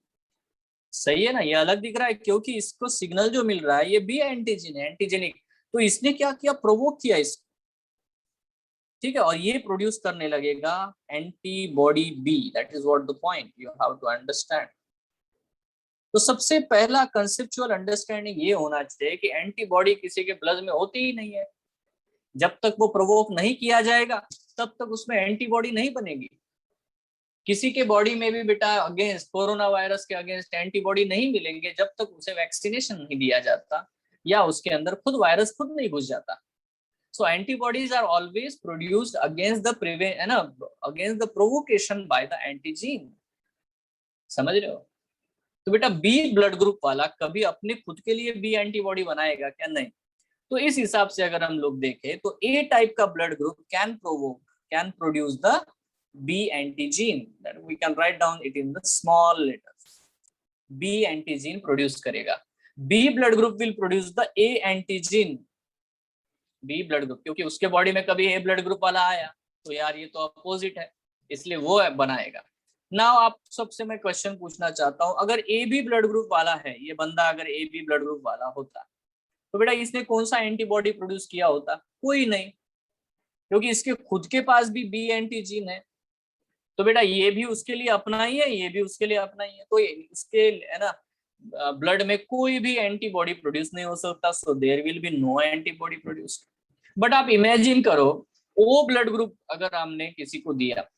सही है ना, ये अलग दिख रहा है क्योंकि इसको सिग्नल जो मिल रहा है ये B एंटीजन है, एंटीजेनिक। तो इसने क्या किया, प्रोवोक किया इसको। ठीक है, और ये प्रोड्यूस करने लगेगा antibody B, that is what the point you have to understand. तो सबसे पहला कंसेप्चुअल अंडरस्टैंडिंग ये होना चाहिए कि एंटीबॉडी किसी के ब्लड में होती ही नहीं है। जब तक वो प्रोवोक नहीं किया जाएगा तब तक उसमें एंटीबॉडी नहीं बनेगी। किसी के बॉडी में भी बेटा अगेंस्ट कोरोना वायरस के अगेंस्ट एंटीबॉडी नहीं मिलेंगे जब तक उसे वैक्सीनेशन नहीं दिया जाता या उसके अंदर खुद वायरस खुद नहीं घुस जाता। So antibodies are always produced against the against the provocation by the antigen। समझ रहे हो? तो बेटा B ब्लड ग्रुप वाला कभी अपने खुद के लिए B एंटीबॉडी बनाएगा क्या? नहीं। तो इस हिसाब से अगर हम लोग देखें तो A टाइप का blood group can can produce the B antigen, that we can write down it in the small letters. B antigen produce करेगा. B blood group will produce the A antigen. B blood group, क्योंकि उसके body में कभी A blood group वाला आया तो यार ये तो अपोजिट है, इसलिए वो बनाएगा. नाउ आप सबसे मैं क्वेश्चन पूछना चाहता हूं, अगर ए बी ब्लड ग्रुप वाला है, ये बंदा अगर ए बी ब्लड ग्रुप वाला होता तो बेटा इसने कौन सा एंटीबॉडी प्रोड्यूस किया होता? कोई नहीं, क्योंकि इसके खुद के पास भी बी एंटीजीन है. तो बेटा ये भी उसके लिए अपना ही है, ये भी उसके लिए अपना ही है, तो इसके है ना ब्लड में कोई भी एंटीबॉडी प्रोड्यूस नहीं हो सकता. So there will be no antibody produced. But आप इमेजिन करो ओ ब्लड ग्रुप अगर हमने किसी को दिया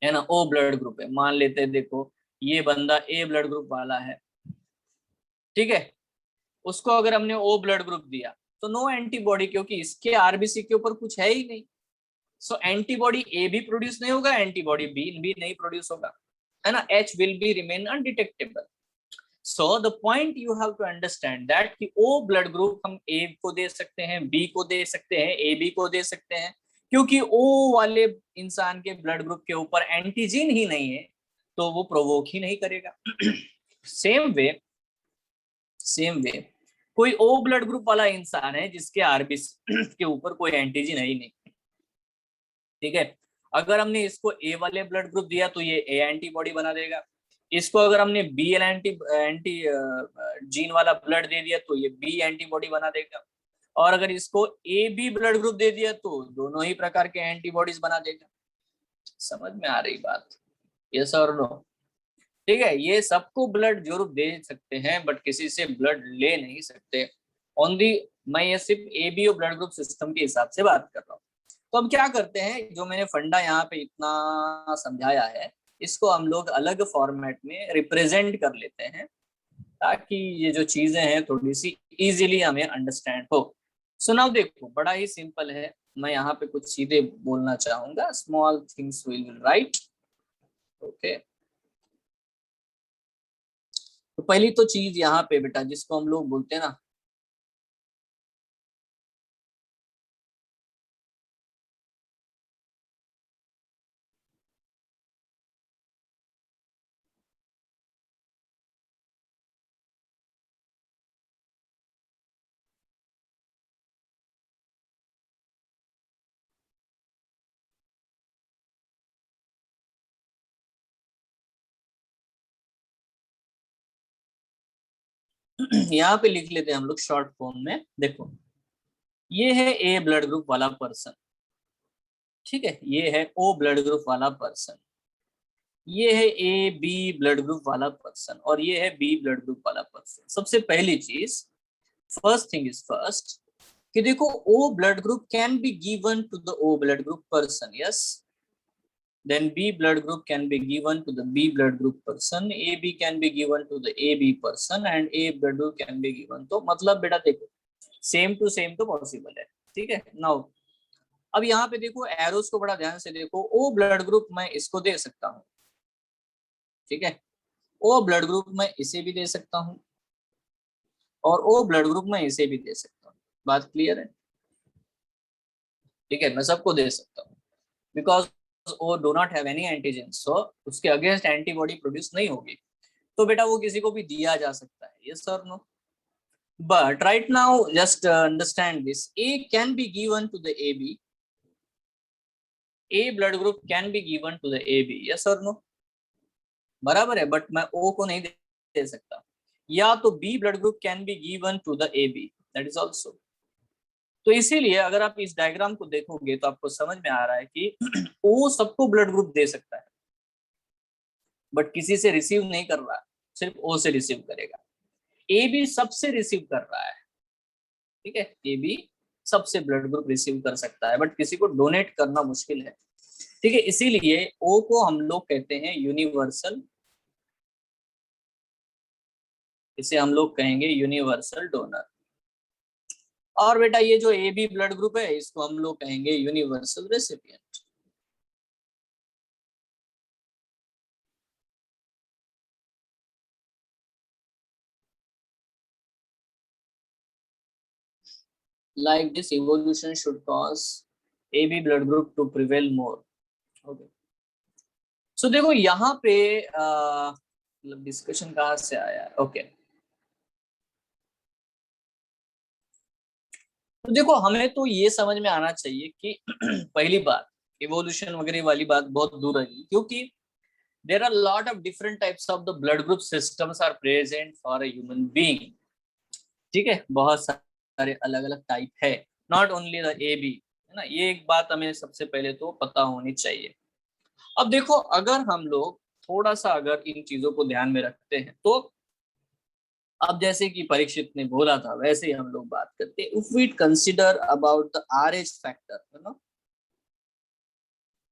है ना, ओ ब्लड ग्रुप है, मान लेते हैं, देखो ये बंदा ए ब्लड ग्रुप वाला है, ठीक है, उसको अगर हमने ओ ब्लड ग्रुप दिया तो नो एंटीबॉडी, क्योंकि इसके आरबीसी के ऊपर कुछ है ही नहीं. सो एंटीबॉडी ए भी प्रोड्यूस नहीं होगा, एंटीबॉडी बी भी नहीं प्रोड्यूस होगा, है ना. H will be remain undetectable. So the point you have to understand that कि ओ ब्लड ग्रुप हम ए को दे सकते हैं, बी को दे सकते हैं, ए बी को दे सकते हैं, क्योंकि ओ वाले इंसान के ब्लड ग्रुप के ऊपर एंटीजीन ही नहीं है, तो वो प्रोवोक ही नहीं करेगा. सेम वे कोई ओ ब्लड ग्रुप वाला इंसान है जिसके आरबीसी के ऊपर कोई एंटीजन है ही नहीं, ठीक है, अगर हमने इसको ए वाले ब्लड ग्रुप दिया तो ये ए एंटीबॉडी बना देगा. इसको अगर हमने बी एंटी जीन वाला ब्लड दे दिया तो ये बी एंटीबॉडी बना देगा. और अगर इसको ए बी ब्लड ग्रुप दे दिया तो दोनों ही प्रकार के एंटीबॉडीज बना देगा. समझ में आ रही बात? यस और नो? ठीक है, ये सबको ब्लड जरूर दे सकते हैं बट किसी से ब्लड ले नहीं सकते. ओनली मैं ये सिर्फ एबीओ ब्लड ग्रुप सिस्टम के हिसाब से बात कर रहा हूँ. तो हम क्या करते हैं, जो मैंने फंडा यहाँ पे इतना समझाया है, इसको हम लोग अलग फॉर्मेट में रिप्रेजेंट कर लेते हैं ताकि ये जो चीजें हैं थोड़ी सी इजीली हमें अंडरस्टैंड हो. सो नाउ देखो, बड़ा ही सिंपल है, मैं यहाँ पे कुछ सीधे बोलना चाहूंगा. Small things will write. Okay, तो पहली तो चीज यहाँ पे बेटा जिसको हम लोग बोलते हैं ना, यहाँ पे लिख लेते हैं हम लोग शॉर्ट फॉर्म में. देखो ये है ए ब्लड ग्रुप वाला पर्सन, ठीक है, ये है ओ ब्लड ग्रुप वाला पर्सन, ये है ए बी ब्लड ग्रुप वाला पर्सन, और ये है बी ब्लड ग्रुप वाला पर्सन. सबसे पहली चीज, फर्स्ट थिंग इज फर्स्ट, कि देखो O blood group can be given to the O blood group person. Yes, then B blood group can be given to the B blood group person, AB can be given to the AB person, and A blood group can be given. तो मतलब बेटा देखो same to same तो possible है, ठीक है. Now अब यहाँ पे देखो एरोस को बड़ा ध्यान से देखो. ओ ब्लड ग्रुप मैं इसको दे सकता हूँ, ठीक है, ओ ब्लड ग्रुप मैं इसे भी दे सकता हूँ, और ओ ब्लड ग्रुप मैं इसे भी दे सकता हूँ. बात क्लियर है? ठीक है, मैं सबको दे सकता हूँ because O do not have any antigen, so उसके अगेंस्ट एंटीबॉडी प्रोड्यूस नहीं होगी, तो बेटा वो किसी को भी दिया जा सकता है. यस और no? But right now just understand this, A can be given to the A B, A blood group can be given to the A B. Yes और नो? बराबर है, बट मैं ओ को नहीं दे सकता. या तो B blood group can be given to the A B, that is also. तो इसीलिए अगर आप इस डायग्राम को देखोगे तो आपको समझ में आ रहा है कि ओ सबको ब्लड ग्रुप दे सकता है बट किसी से रिसीव नहीं कर रहा, सिर्फ ओ से रिसीव करेगा. ए भी सबसे रिसीव कर रहा है, ठीक है, ए भी सबसे ब्लड ग्रुप रिसीव कर सकता है बट किसी को डोनेट करना मुश्किल है, ठीक है. इसीलिए ओ को हम लोग कहते हैं यूनिवर्सल, इसे हम लोग कहेंगे यूनिवर्सल डोनर. और बेटा ये जो ए बी ब्लड ग्रुप है इसको हम लोग कहेंगे universal recipient. Like this, evolution should cause AB blood group to prevail more. Okay, so देखो यहाँ पे मतलब डिस्कशन कहाँ से आया। ओके, तो देखो हमें तो ये समझ में आना चाहिए कि पहली बात, इवोल्यूशन वगैरह वाली बात बहुत दूर है, क्योंकि there are a lot of different types of the blood group systems are present for a human being। ठीक है, बहुत सारे अलग अलग टाइप है, not only the A B, है ना। ये एक बात हमें सबसे पहले तो पता होनी चाहिए। अब देखो, अगर हम लोग थोड़ा सा अगर इन चीजों को ध्यान में रखते हैं तो अब जैसे कि परीक्षित ने बोला था वैसे ही हम लोग बात करते हैं। If we consider about the RH factor, है ना,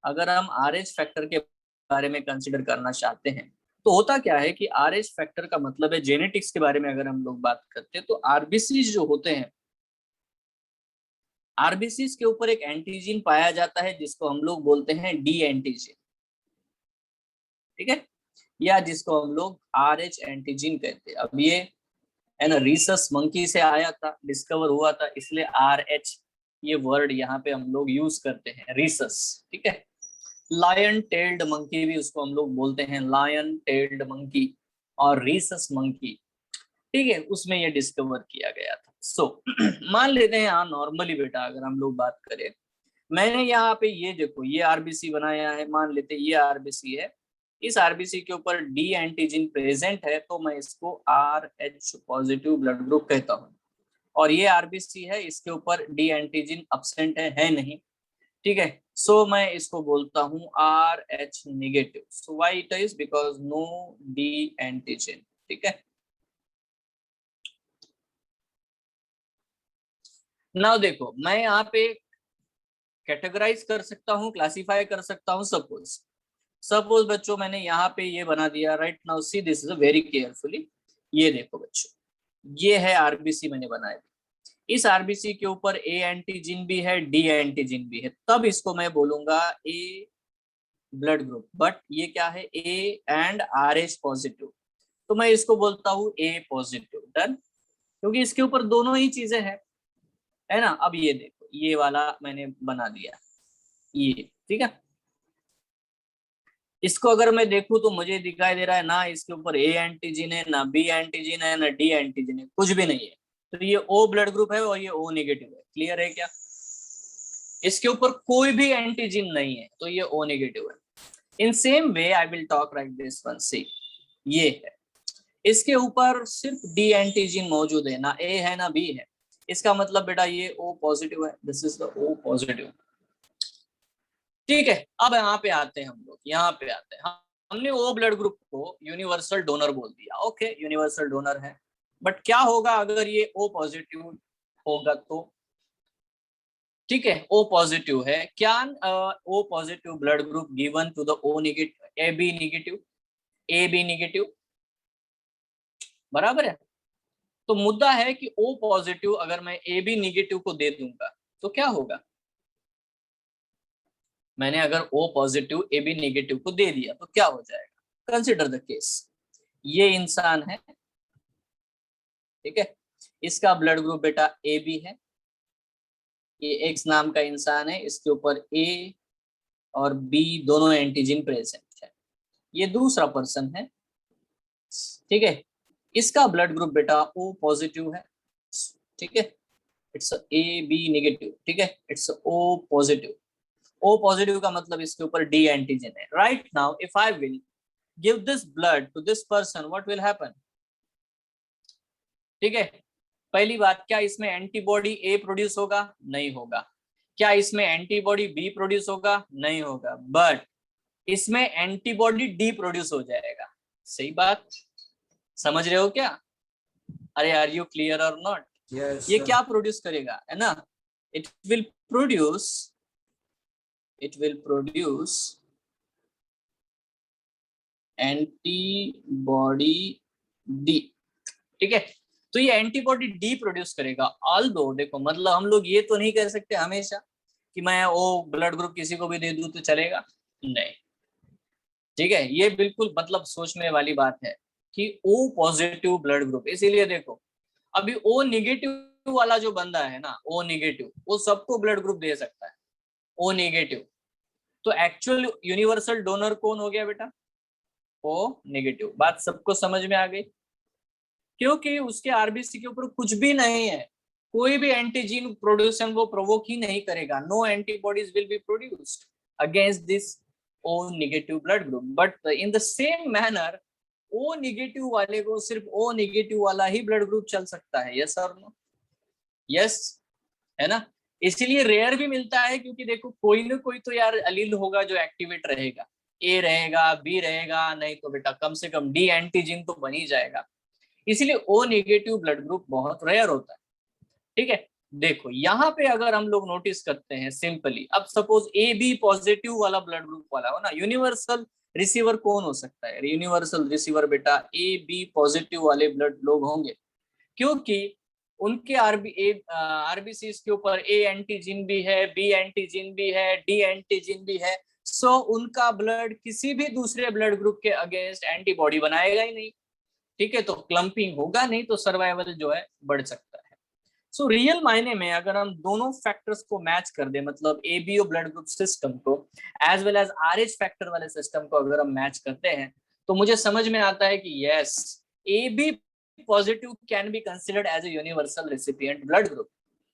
अगर हम RH फैक्टर के बारे में कंसिडर करना चाहते हैं तो होता क्या है कि RH फैक्टर का मतलब है जेनेटिक्स के बारे में अगर हम लोग बात करते हैं तो आरबीसी जो होते हैं, आरबीसी के ऊपर एक एंटीजन पाया जाता है जिसको हम लोग बोलते हैं डी एंटीजन, ठीक है, या जिसको हम लोग RH एंटीजन कहते हैं। अब ये है ना, रीसस मंकी से आया था, डिस्कवर हुआ था, इसलिए RH ये वर्ड यहाँ पे हम लोग यूज करते हैं, रीसस, ठीक है। लायन टेल्ड मंकी भी उसको हम लोग बोलते हैं, लायन टेल्ड मंकी और रीसस मंकी, ठीक है, उसमें ये डिस्कवर किया गया था। सो मान लेते हैं यहाँ नॉर्मली बेटा अगर हम लोग बात करें, मैंने यहाँ पे ये देखो ये आरबीसी बनाया है, मान लेते हैं ये आरबीसी है, इस आरबीसी के ऊपर डी एंटीजन प्रेजेंट है तो मैं इसको RH पॉजिटिव ब्लड ग्रुप कहता हूँ। और ये आरबीसी है, इसके ऊपर डी एंटीजन अब्सेंट है नहीं, ठीक है, सो मैं इसको बोलता हूँ RH negative. So why it is, because no D antigen, ठीक है। नाउ देखो मैं यहाँ पे कैटेगराइज कर सकता हूँ, क्लासिफाई कर सकता हूँ। सपोज सपोज बच्चों मैंने यहाँ पे ये बना दिया, right now see this is very carefully. ये देखो बच्चों, ये है आरबीसी मैंने बनाया, इस आरबीसी के ऊपर ए एंटीजन भी है, डी एंटीजन भी है, तब इसको मैं बोलूंगा ए ब्लड ग्रुप। बट ये क्या है, ए एंड RH पॉजिटिव, तो मैं इसको बोलता हूँ ए पॉजिटिव। डन, क्योंकि इसके ऊपर दोनों ही चीजें हैं, है ना। अब ये देखो ये वाला मैंने बना दिया, ये ठीक है। इसको अगर मैं देखूं तो मुझे दिखाई दे रहा है ना इसके ऊपर ए एंटीजन है, ना बी एंटीजन है, ना डी एंटीजन है, कुछ भी नहीं है। तो ये O ब्लड ग्रुप है और ये O नेगेटिव है। क्लियर है क्या? इसके ऊपर कोई भी एंटीजन नहीं है तो ये O नेगेटिव है। In same way I will talk like this one, see ये है, इसके ऊपर सिर्फ डी एंटीजन मौजूद है, ना ए है ना बी है, इसका मतलब बेटा ये O पॉजिटिव है, this is the O positive, ठीक है। अब यहाँ पे आते हैं हम लोग, यहाँ पे आते हैं, हमने O ब्लड ग्रुप को यूनिवर्सल डोनर बोल दिया, ओके यूनिवर्सल डोनर है। बट क्या होगा अगर ये O पॉजिटिव होगा तो, ठीक है, O पॉजिटिव है, क्या O positive blood group given to the O negative, AB negative, AB negative, बराबर है। तो मुद्दा है कि O पॉजिटिव अगर मैं AB नेगेटिव को दे दूंगा तो क्या होगा, मैंने अगर O पॉजिटिव AB नेगेटिव को दे दिया तो क्या हो जाएगा। कंसिडर द केस, ये इंसान है, ठीक है, इसका ब्लड ग्रुप बेटा AB है, ये X नाम का इंसान है, इसके ऊपर A और B दोनों एंटीजन प्रेजेंट है। ये दूसरा पर्सन है, ठीक है, इसका ब्लड ग्रुप बेटा O पॉजिटिव है, ठीक है, इट्स AB नेगेटिव, ठीक है, it's O positive. O positive का मतलब इसके ऊपर D एंटीजन है। Right now if I will give this blood to this person, what will happen, ठीक है। पहली बात, क्या इसमें एंटीबॉडी A प्रोड्यूस होगा? नहीं होगा। क्या इसमें एंटीबॉडी B प्रोड्यूस होगा? नहीं होगा। बट इसमें एंटीबॉडी D प्रोड्यूस हो जाएगा। सही बात, समझ रहे हो क्या? अरे आर यू क्लियर और नॉट? ये क्या प्रोड्यूस करेगा, है ना, it will produce, it will produce antibody D, ठीक है। तो ये एंटीबॉडी D प्रोड्यूस करेगा। ऑल्दो देखो, मतलब हम लोग ये तो नहीं कह सकते हमेशा कि मैं वो ब्लड ग्रुप किसी को भी दे दूं तो चलेगा, नहीं, ठीक है। ये बिल्कुल मतलब सोचने वाली बात है कि O पॉजिटिव ब्लड ग्रुप, इसीलिए देखो अभी O नेगेटिव वाला जो बंदा है ना, O नेगेटिव, वो सबको ब्लड ग्रुप दे सकता है, ओ नेगेटिव, तो एक्चुअल यूनिवर्सल डोनर कौन हो गया बेटा? O negative. बात सबको समझ में आ गई? क्योंकि उसके आरबीसी के ऊपर कुछ भी नहीं है, कोई भी एंटीजीन प्रोड्यूसन वो प्रोवोक ही नहीं करेगा। No antibodies will be produced against this O negative blood group. But in the same manner O negative वाले को सिर्फ ओ नेगेटिव वाला ही ब्लड ग्रुप चल सकता है। यस और नो? यस, है ना? इसीलिए रेयर भी मिलता है, क्योंकि देखो कोई ना कोई तो यार अलील होगा जो एक्टिवेट रहेगा, ए रहेगा, बी रहेगा, नहीं तो बेटा कम से कम डी एंटीजन तो बन ही जाएगा। इसीलिए ओ नेगेटिव ब्लड ग्रुप बहुत रेयर होता है। ठीक है, देखो यहाँ पे अगर हम लोग नोटिस करते हैं सिंपली, अब सपोज ए बी पॉजिटिव वाला ब्लड ग्रुप वाला हो ना, यूनिवर्सल रिसीवर कौन हो सकता है? यूनिवर्सल रिसीवर बेटा ए बी पॉजिटिव वाले ब्लड लोग होंगे, क्योंकि उनके आरबीसी के ऊपर ए एंटीजन भी है, बी एंटीजन भी है, डी एंटीजन भी है। सो उनका ब्लड किसी भी दूसरे ब्लड ग्रुप के अगेंस्ट एंटीबॉडी बनाएगा ही नहीं। ठीक है, तो क्लम्पिंग होगा नहीं, तो सर्वाइवल जो है बढ़ सकता है। सो रियल मायने में अगर हम दोनों फैक्टर्स को मैच कर दे, मतलब एबीओ ब्लड ग्रुप सिस्टम को as well as RH factor वाले सिस्टम को अगर हम मैच करते हैं, तो मुझे समझ में आता है कि yes, AB positive can be considered as a universal recipient blood group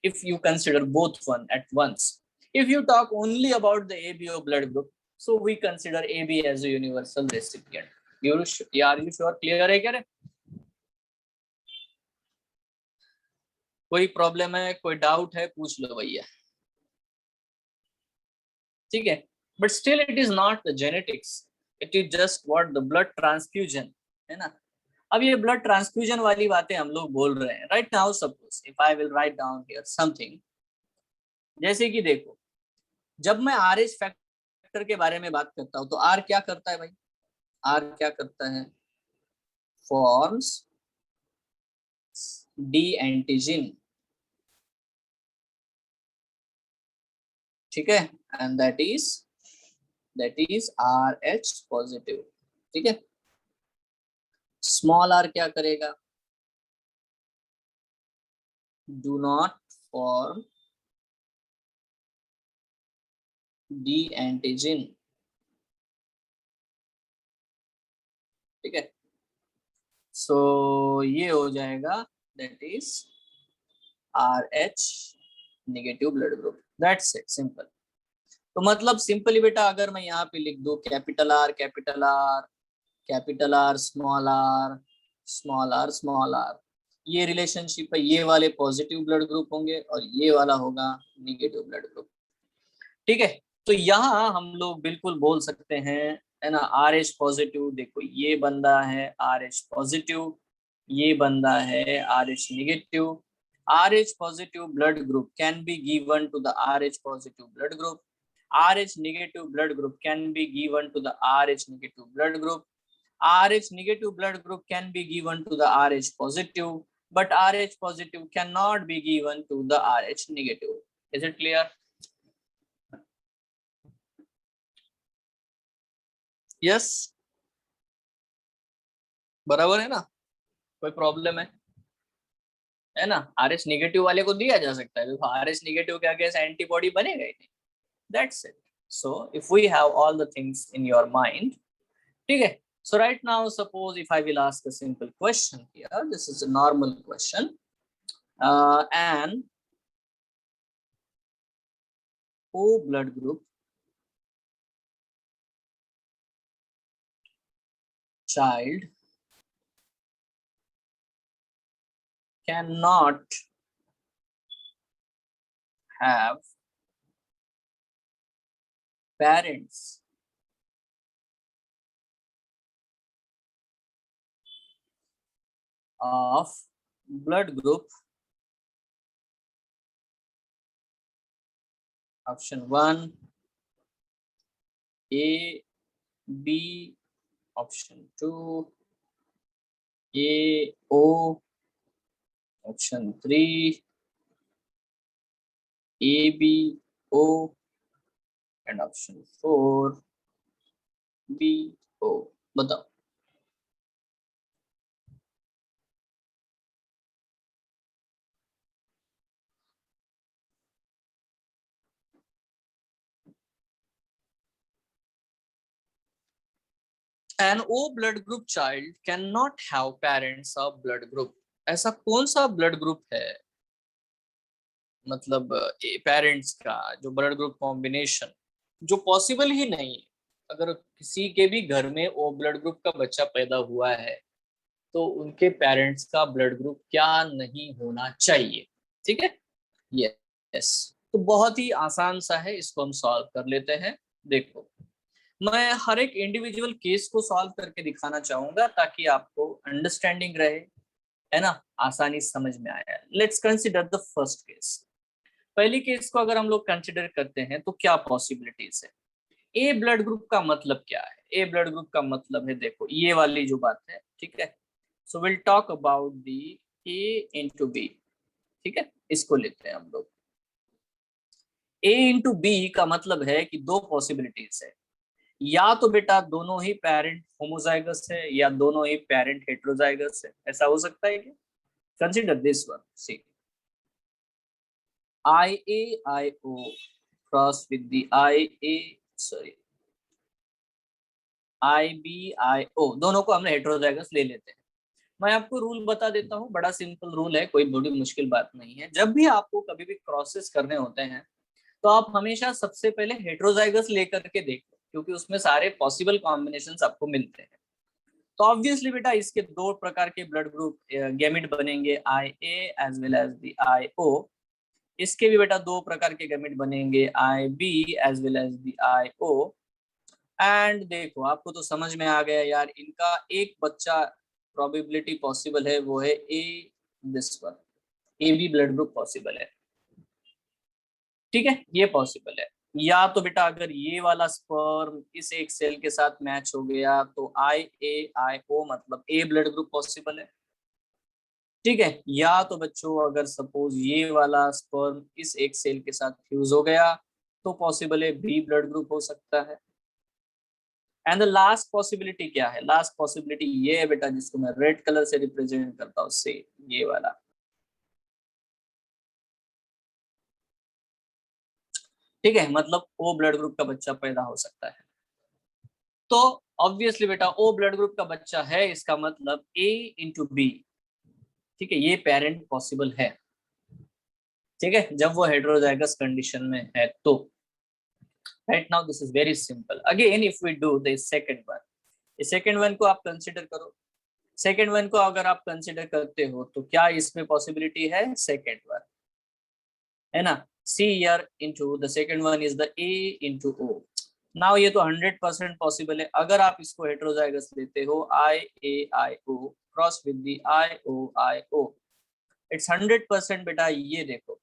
if you consider both one at once. If you talk only about the ABO blood group, so we consider AB as a universal recipient. Are you sure? Clear है क्या रे? कोई problem है, कोई doubt है, पूछ लो भैया। ठीक है, but still it is not the genetics, it is just what the blood transfusion, है ना? अब ये ब्लड ट्रांसफ्यूजन वाली बातें हम लोग बोल रहे हैं right now. Suppose if I will write down here something, जैसे कि देखो, जब मैं आरएच फैक्टर के बारे में बात करता हूं, तो आर क्या करता है भाई? आर क्या करता है? फॉर्म्स डी एंटीजन, ठीक है, and that is are H positive. ठीक है, स्मॉल आर क्या करेगा? Do not form D antigen. ठीक है, सो ये हो जाएगा that is R H negative blood group. That's it, simple. तो मतलब सिंपली बेटा अगर मैं यहाँ पे लिख दूं capital R capital R capital R small R small R, ये रिलेशनशिप है, ये वाले पॉजिटिव ब्लड ग्रुप होंगे और ये वाला होगा निगेटिव ब्लड ग्रुप। ठीक है, तो यहाँ हम लोग बिल्कुल बोल सकते हैं, है ना, आर एच पॉजिटिव, देखो ये बंदा है आर एच पॉजिटिव, ये बंदा है R H negative. R H positive blood group can be given to the R H positive blood group, R H negative blood group can be given to the R H negative blood group, R H negative blood group can be given to the R H positive, but RH positive cannot be given to the RH negative. Is it clear? Yes, बराबर है ना? कोई problem है ना? RH negative वाले को दिया जा सकता है, तो आरएच नेगेटिव के अगेंस्ट एंटीबॉडी बनेगा ही नहीं। That's it. So if we have all the things in your mind, ठीक है, so right now suppose if I will ask a simple question here, this is a normal question, an O blood group child cannot have parents of blood group option 1 A, B, option 2 A, O, option 3 A, B, O, and option 4 B, O. बताओ। An O blood group child can not have parents of blood group. ऐसा कौन सा blood group है, मतलब parents का जो blood group combination जो possible ही नहीं है। अगर किसी के भी घर में ओ ब्लड ग्रुप का बच्चा पैदा हुआ है तो उनके पेरेंट्स का ब्लड ग्रुप क्या नहीं होना चाहिए। ठीक है, यस। तो बहुत ही आसान सा है, इसको हम सॉल्व कर लेते हैं। देखो, मैं हर एक इंडिविजुअल केस को सॉल्व करके दिखाना चाहूंगा ताकि आपको अंडरस्टैंडिंग रहे, है ना, आसानी समझ में आया। Let's consider the first case. पहली केस को अगर हम लोग कंसिडर करते हैं तो क्या पॉसिबिलिटीज है। ए ब्लड ग्रुप का मतलब क्या है? ए ब्लड ग्रुप का मतलब है, देखो ये वाली जो बात है, ठीक है। So will talk about the A into B. ठीक है, इसको लेते हैं हम लोग। ए इंटू बी का मतलब है कि दो पॉसिबिलिटीज है, या तो बेटा दोनों ही पेरेंट होमोजाइगस है या दोनों ही पेरेंट हेट्रोजाइगस है। ऐसा हो सकता है क्या? Consider this one, see IAIO cross with the IBIO, दोनों को हमने हेट्रोजाइगस ले लेते हैं। मैं आपको रूल बता देता हूँ, बड़ा सिंपल रूल है, कोई बड़ी मुश्किल बात नहीं है। जब भी आपको कभी भी क्रॉसेस करने होते हैं तो आप हमेशा सबसे पहले हेट्रोजाइगस लेकर के देखो, क्योंकि उसमें सारे पॉसिबल कॉम्बिनेशंस आपको मिलते हैं। तो ऑब्वियसली बेटा इसके दो प्रकार के ब्लड ग्रुप गैमेट बनेंगे, IA as well as the IO। इसके भी बेटा दो प्रकार के गैमेट बनेंगे, IB as well as the IO। And देखो आपको तो समझ में आ गया यार, इनका एक बच्चा प्रोबेबिलिटी पॉसिबल है, वो है A, this one, AB blood group possible है। ठीक है, ये पॉसिबल है। या तो बेटा अगर ये वाला स्पर्म इस एक सेल के साथ मैच हो गया तो IAIO मतलब ए ब्लड ग्रुप पॉसिबल है। ठीक है, या तो बच्चों अगर सपोज ये वाला स्पर्म इस एक सेल के साथ फ्यूज हो गया तो पॉसिबल है बी ब्लड ग्रुप हो सकता है। एंड द लास्ट पॉसिबिलिटी क्या है? लास्ट पॉसिबिलिटी ये है बेटा, जिसको मैं रेड कलर से रिप्रेजेंट करता हूँ, से ये वाला। ठीक है, मतलब ओ ब्लड ग्रुप का बच्चा पैदा हो सकता है। तो ऑब्वियसली बेटा ओ ब्लड ग्रुप का बच्चा है, इसका मतलब ए इंटू बी। ठीक है, ये पेरेंट पॉसिबल है। ठीक है, जब वो हेटेरोजाइगस कंडीशन में है तो। Right now this is very simple. Again if we do the second one, इस सेकंड वन को आप कंसीडर करो। सेकंड वन को अगर आप कंसीडर करते हो तो क्या इसमें पॉसिबिलिटी है? सेकंड वन है ना, see here into the second one is the A into O. Now ये तो 100% पॉसिबल है। अगर आप इसको हेटेरोजाइगस लेते हो, IAIO cross with the IOIO, it's 100% बेटा। ये देखो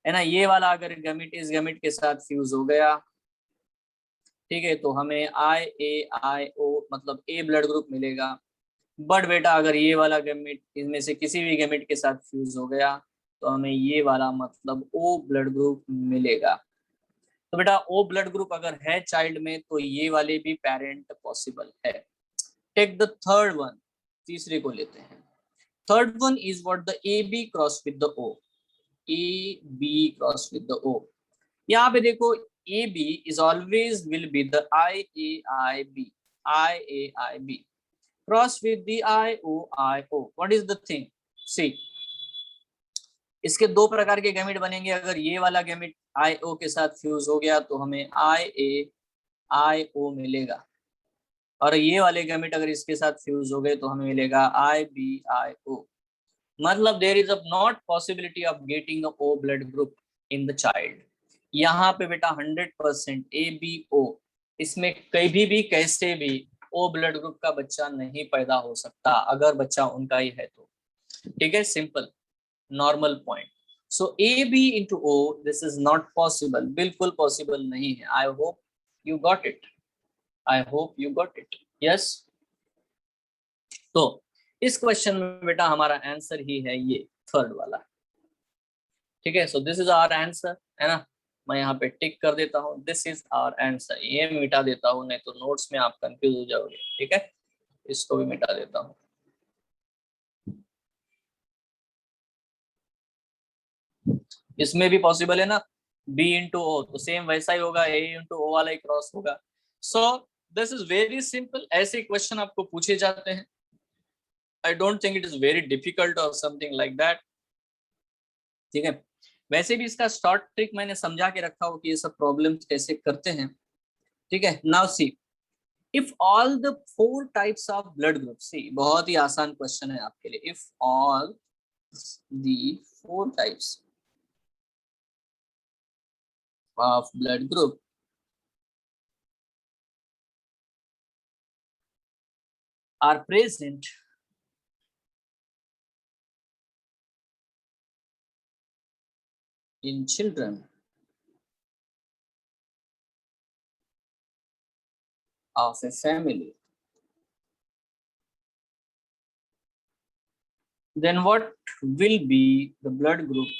है ना, ये वाला अगर गैमेट इस गैमेट के साथ फ्यूज हो गया, ठीक है, तो हमें IAIO मतलब ए ब्लड ग्रुप मिलेगा। बट बेटा अगर ये वाला गैमेट इनमें से किसी भी गैमेट के साथ फ्यूज हो गया तो हमें ये वाला मतलब ओ ब्लड ग्रुप मिलेगा। तो बेटा ओ ब्लड ग्रुप अगर है चाइल्ड में तो ये वाले भी पेरेंट पॉसिबल है। टेक द थर्ड वन, तीसरे को लेते हैं। Third one is what? The AB cross with the O। AB cross with the O। यहाँ पे देखो AB is always will be the IAIB, IAIB cross with the IOIO. What is the thing? See, इसके दो प्रकार के gamete बनेंगे। अगर ये वाला गैमेट IO के साथ फ्यूज हो गया तो हमें IAIO मिलेगा, और ये वाले गैमेट अगर इसके साथ फ्यूज हो गए तो हमें मिलेगा IBIO। मतलब there is a not possibility of getting a O blood group in the child. यहाँ पे बेटा 100% ABO, इसमें कभी भी कैसे भी O ब्लड ग्रुप का बच्चा नहीं पैदा हो सकता अगर बच्चा उनका ही है तो। ठीक है, simple normal point. So AB into O this is not possible, बिल्कुल पॉसिबल नहीं है। I hope you got it, I hope you got it, yes. तो इस क्वेश्चन में बेटा हमारा आंसर ही है ये थर्ड वाला। ठीक है, so this is our answer, है ना। मैं यहाँ पे टिक कर देता हूँ, दिस इज आवर आंसर। ये मिटा देता हूँ, नहीं तो नोट्स में आप कंफ्यूज हो जाओगे। ठीक है, इसको भी मिटा देता हूँ। इसमें भी पॉसिबल है ना, B इंटू O, तो सेम वैसा ही होगा, A इंटू O वाला ही क्रॉस होगा। सो दिस इज वेरी सिंपल, ऐसे क्वेश्चन आपको पूछे जाते हैं। I don't think it is very difficult और समथिंग लाइक दैट। ठीक है, वैसे भी इसका शॉर्ट ट्रिक मैंने समझा के रखा हो कि ये सब प्रॉब्लम्स कैसे करते हैं। ठीक है, now see, if all the 4 types of blood group, see बहुत ही आसान क्वेश्चन है आपके लिए, if all the 4 types of blood group are present in children of a family, then what will be the blood group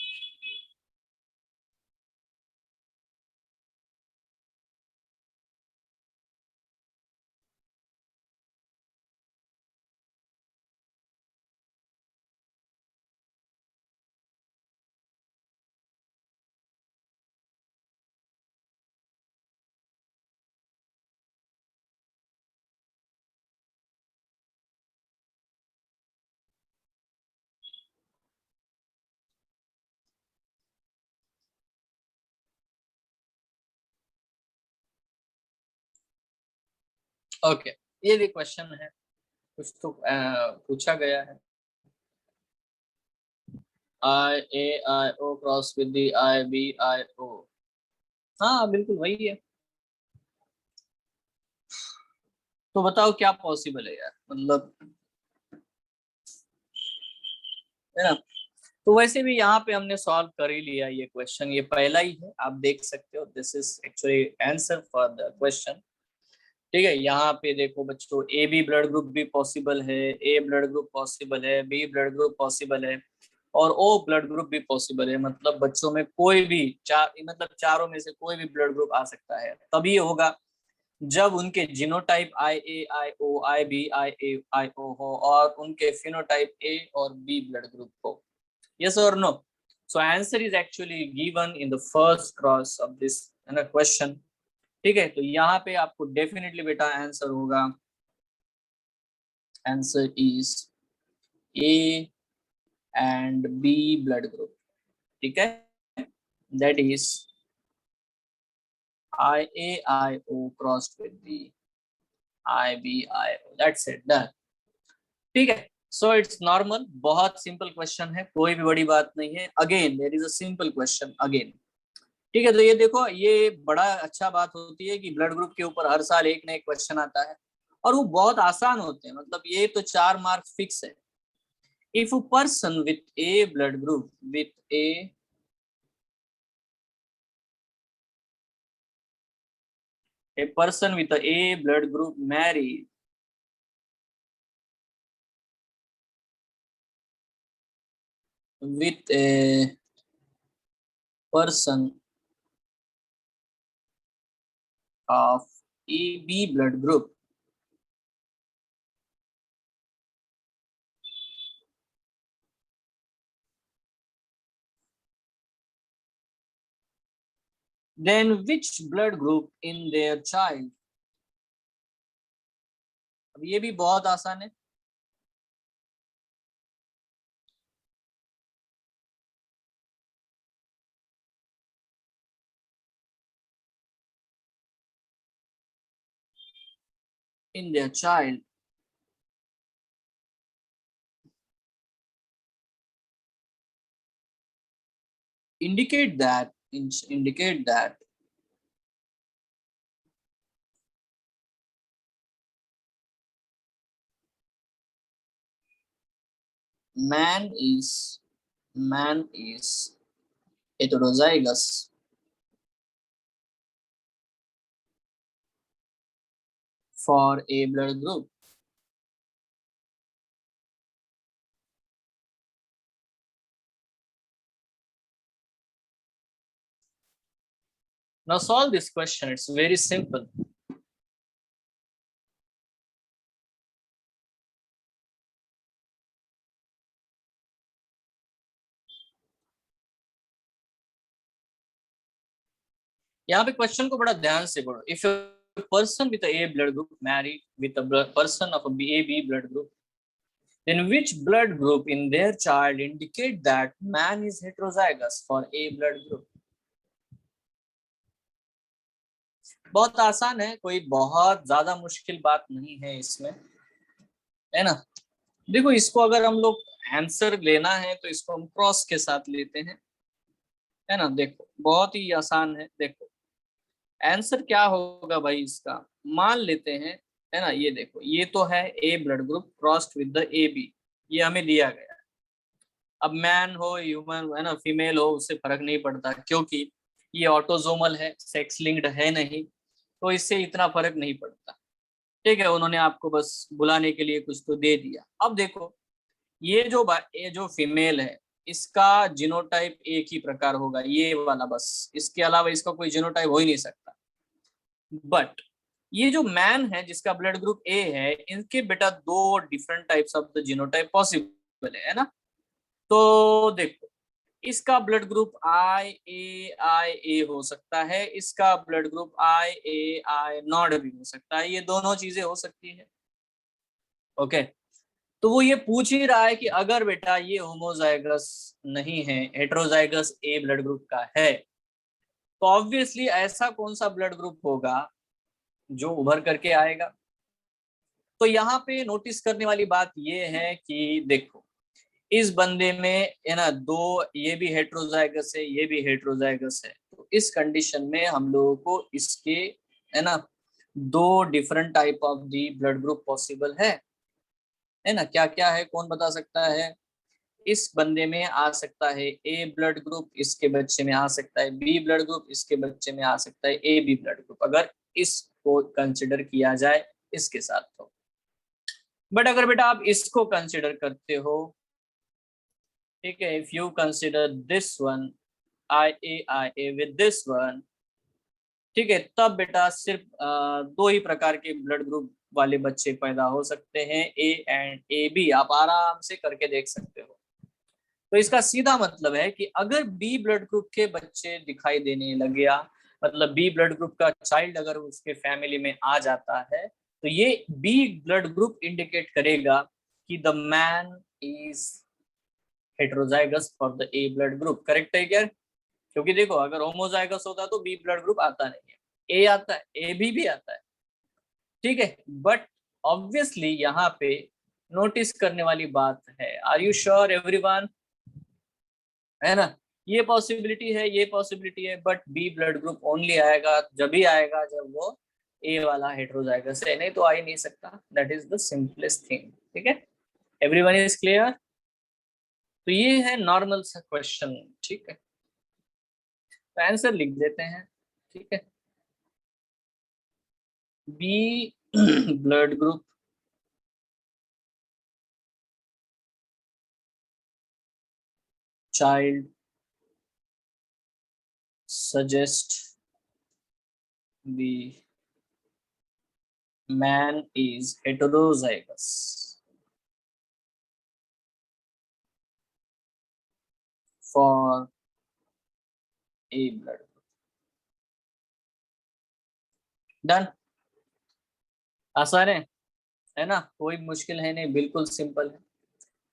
okay ये भी question है, कुछ तो पूछा गया है, I A I O cross with the I B I O, हाँ बिल्कुल वही है। तो बताओ क्या पॉसिबल है यार, मतलब, है ना। तो वैसे भी यहाँ पे हमने सॉल्व कर ही लिया ये क्वेश्चन, ये पहला ही है, आप देख सकते हो, this is actually answer for the question. ठीक है, यहाँ पे देखो बच्चों, ए बी ब्लड ग्रुप भी पॉसिबल है, ए ब्लड ग्रुप पॉसिबल है, बी ब्लड ग्रुप पॉसिबल है, और ओ ब्लड ग्रुप भी पॉसिबल है। मतलब बच्चों में कोई भी चार, मतलब चारों में से कोई भी ब्लड ग्रुप आ सकता है। तभी होगा जब उनके genotype I A I O I B I A I ओ हो, और उनके फिनोटाइप ए और बी ब्लड ग्रुप हो। यस और no? So answer is actually given in the first cross of this question. ठीक है, तो यहाँ पे आपको डेफिनेटली बेटा आंसर होगा, answer is A and B blood group. ठीक है, that is I A I O crossed with B I B I O, that's it, done. ठीक है, सो इट्स नॉर्मल, बहुत सिंपल क्वेश्चन है, कोई भी बड़ी बात नहीं है। Again there is a simple question again. ठीक है, तो ये देखो, ये बड़ा अच्छा बात होती है कि ब्लड ग्रुप के ऊपर हर साल एक ना एक क्वेश्चन आता है, और वो बहुत आसान होते हैं, मतलब ये तो 4 मार्क फिक्स है। If a person with A blood group with a person with a blood group married with a person of AB blood group, then which blood group in their child? अब ये भी बहुत आसान है। In their child, indicate that man is man is heterozygous for a blood group. Now solve this question, it's very simple. यहाँ पे question को बड़ा ध्यान से पढ़ो। If person with a blood group married with a person of a AB blood group, then which blood group in their child indicate that man is heterozygous for A blood group? बहुत आसान है, कोई बहुत ज्यादा मुश्किल बात नहीं है इसमें, है ना। देखो इसको अगर हम लोग आंसर लेना है तो इसको हम क्रॉस के साथ लेते हैं, है ना। देखो बहुत ही आसान है। देखो आंसर क्या होगा भाई इसका, मान लेते हैं, है ना। ये देखो ये तो है A blood group crossed with the A B, ये हमें दिया गया है। अब मैन हो ह्यूमन, है ना, फीमेल हो, उससे फर्क नहीं पड़ता क्योंकि ये ऑटोजोमल है, सेक्स लिंक्ड है नहीं, तो इससे इतना फर्क नहीं पड़ता। ठीक है, उन्होंने आपको बस बुलाने के लिए कुछ तो दे दिया। अब देखो ये जो फीमेल है इसका जीनोटाइप एक ही प्रकार होगा, ये वाला, बस इसके अलावा इसका कोई जीनोटाइप हो ही नहीं सकता। बट ये जो मैन है जिसका ब्लड ग्रुप ए है, इनके बेटा दो different types of the genotype possible है ना। तो देखो इसका ब्लड ग्रुप आई ए हो सकता है, इसका ब्लड ग्रुप आई नॉट भी हो सकता है, ये दोनों चीजें हो सकती है। ओके, तो वो ये पूछ ही रहा है कि अगर बेटा ये होमोजाइगस नहीं है, हेट्रोजाइगस ए ब्लड ग्रुप का है, तो ऑब्वियसली ऐसा कौन सा ब्लड ग्रुप होगा जो उभर करके आएगा। तो यहाँ पे नोटिस करने वाली बात ये है कि देखो इस बंदे में, है ना, दो, ये भी हेट्रोजाइगस है, ये भी हेट्रोजाइगस है, तो इस कंडीशन में हम लोगों को इसके, है ना, दो different type of the blood group possible है ना। क्या क्या है, कौन बता सकता है। इस बंदे में आ सकता है ए ब्लड ग्रुप, इसके बच्चे में आ सकता है बी ब्लड ग्रुप, इसके बच्चे में आ सकता है ए बी ब्लड ग्रुप, अगर इसको कंसिडर किया जाए इसके साथ तो। बट अगर बेटा आप इसको कंसिडर करते हो, ठीक है, if you consider this one I A with this one, ठीक है, तब बेटा सिर्फ दो ही प्रकार के ब्लड ग्रुप वाले बच्चे पैदा हो सकते हैं, ए एंड ए बी। आप आराम से करके देख सकते हो। तो इसका सीधा मतलब है कि अगर बी ब्लड ग्रुप के बच्चे दिखाई देने लग गया, मतलब बी ब्लड ग्रुप का चाइल्ड अगर उसके फैमिली में आ जाता है, तो ये बी ब्लड ग्रुप इंडिकेट करेगा कि the man is heterozygous for the A blood group. Correct है क्या? क्योंकि देखो अगर होमोजाइगस होता तो बी ब्लड ग्रुप आता नहीं है, ए आता है, ए भी आता है, ठीक है। बट ऑब्वियसली यहाँ पे नोटिस करने वाली बात है, आर यू श्योर एवरीवन, है ना, ये पॉसिबिलिटी है, ये पॉसिबिलिटी है, but B blood group only आएगा जब ही आएगा जब वो ए वाला हेट्रोजाइगस है, नहीं तो आ ही नहीं सकता। That is the simplest thing. ठीक है, एवरीवन इज क्लियर। तो ये है नॉर्मल सा क्वेश्चन, ठीक है, तो आंसर लिख देते हैं। ठीक है, B blood group child suggest the man is heterozygous for A blood group. Done, आसान है ना, कोई मुश्किल है नहीं, बिल्कुल सिंपल है।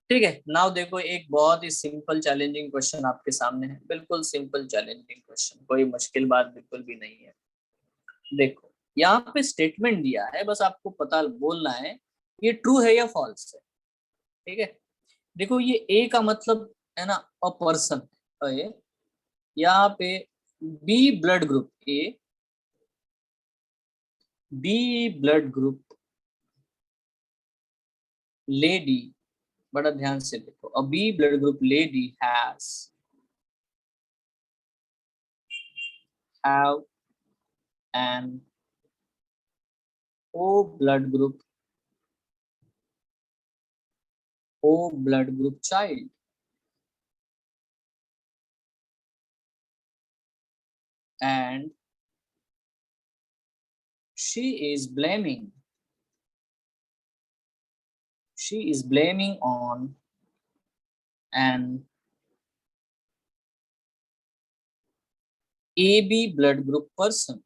ठीक है, नाउ देखो एक बहुत ही सिंपल चैलेंजिंग क्वेश्चन आपके सामने है, बिल्कुल सिंपल चैलेंजिंग क्वेश्चन, कोई मुश्किल बात बिल्कुल भी नहीं है। देखो यहाँ पे स्टेटमेंट दिया है, बस आपको पता बोलना है ये ट्रू है या फॉल्स है। ठीक है, देखो ये ए का मतलब है ना अ पर्सन है, यहाँ पे B blood group A, B blood group lady, बड़ा ध्यान से देखो, a B blood group lady have an O blood group child, and she is blaming on an AB blood group person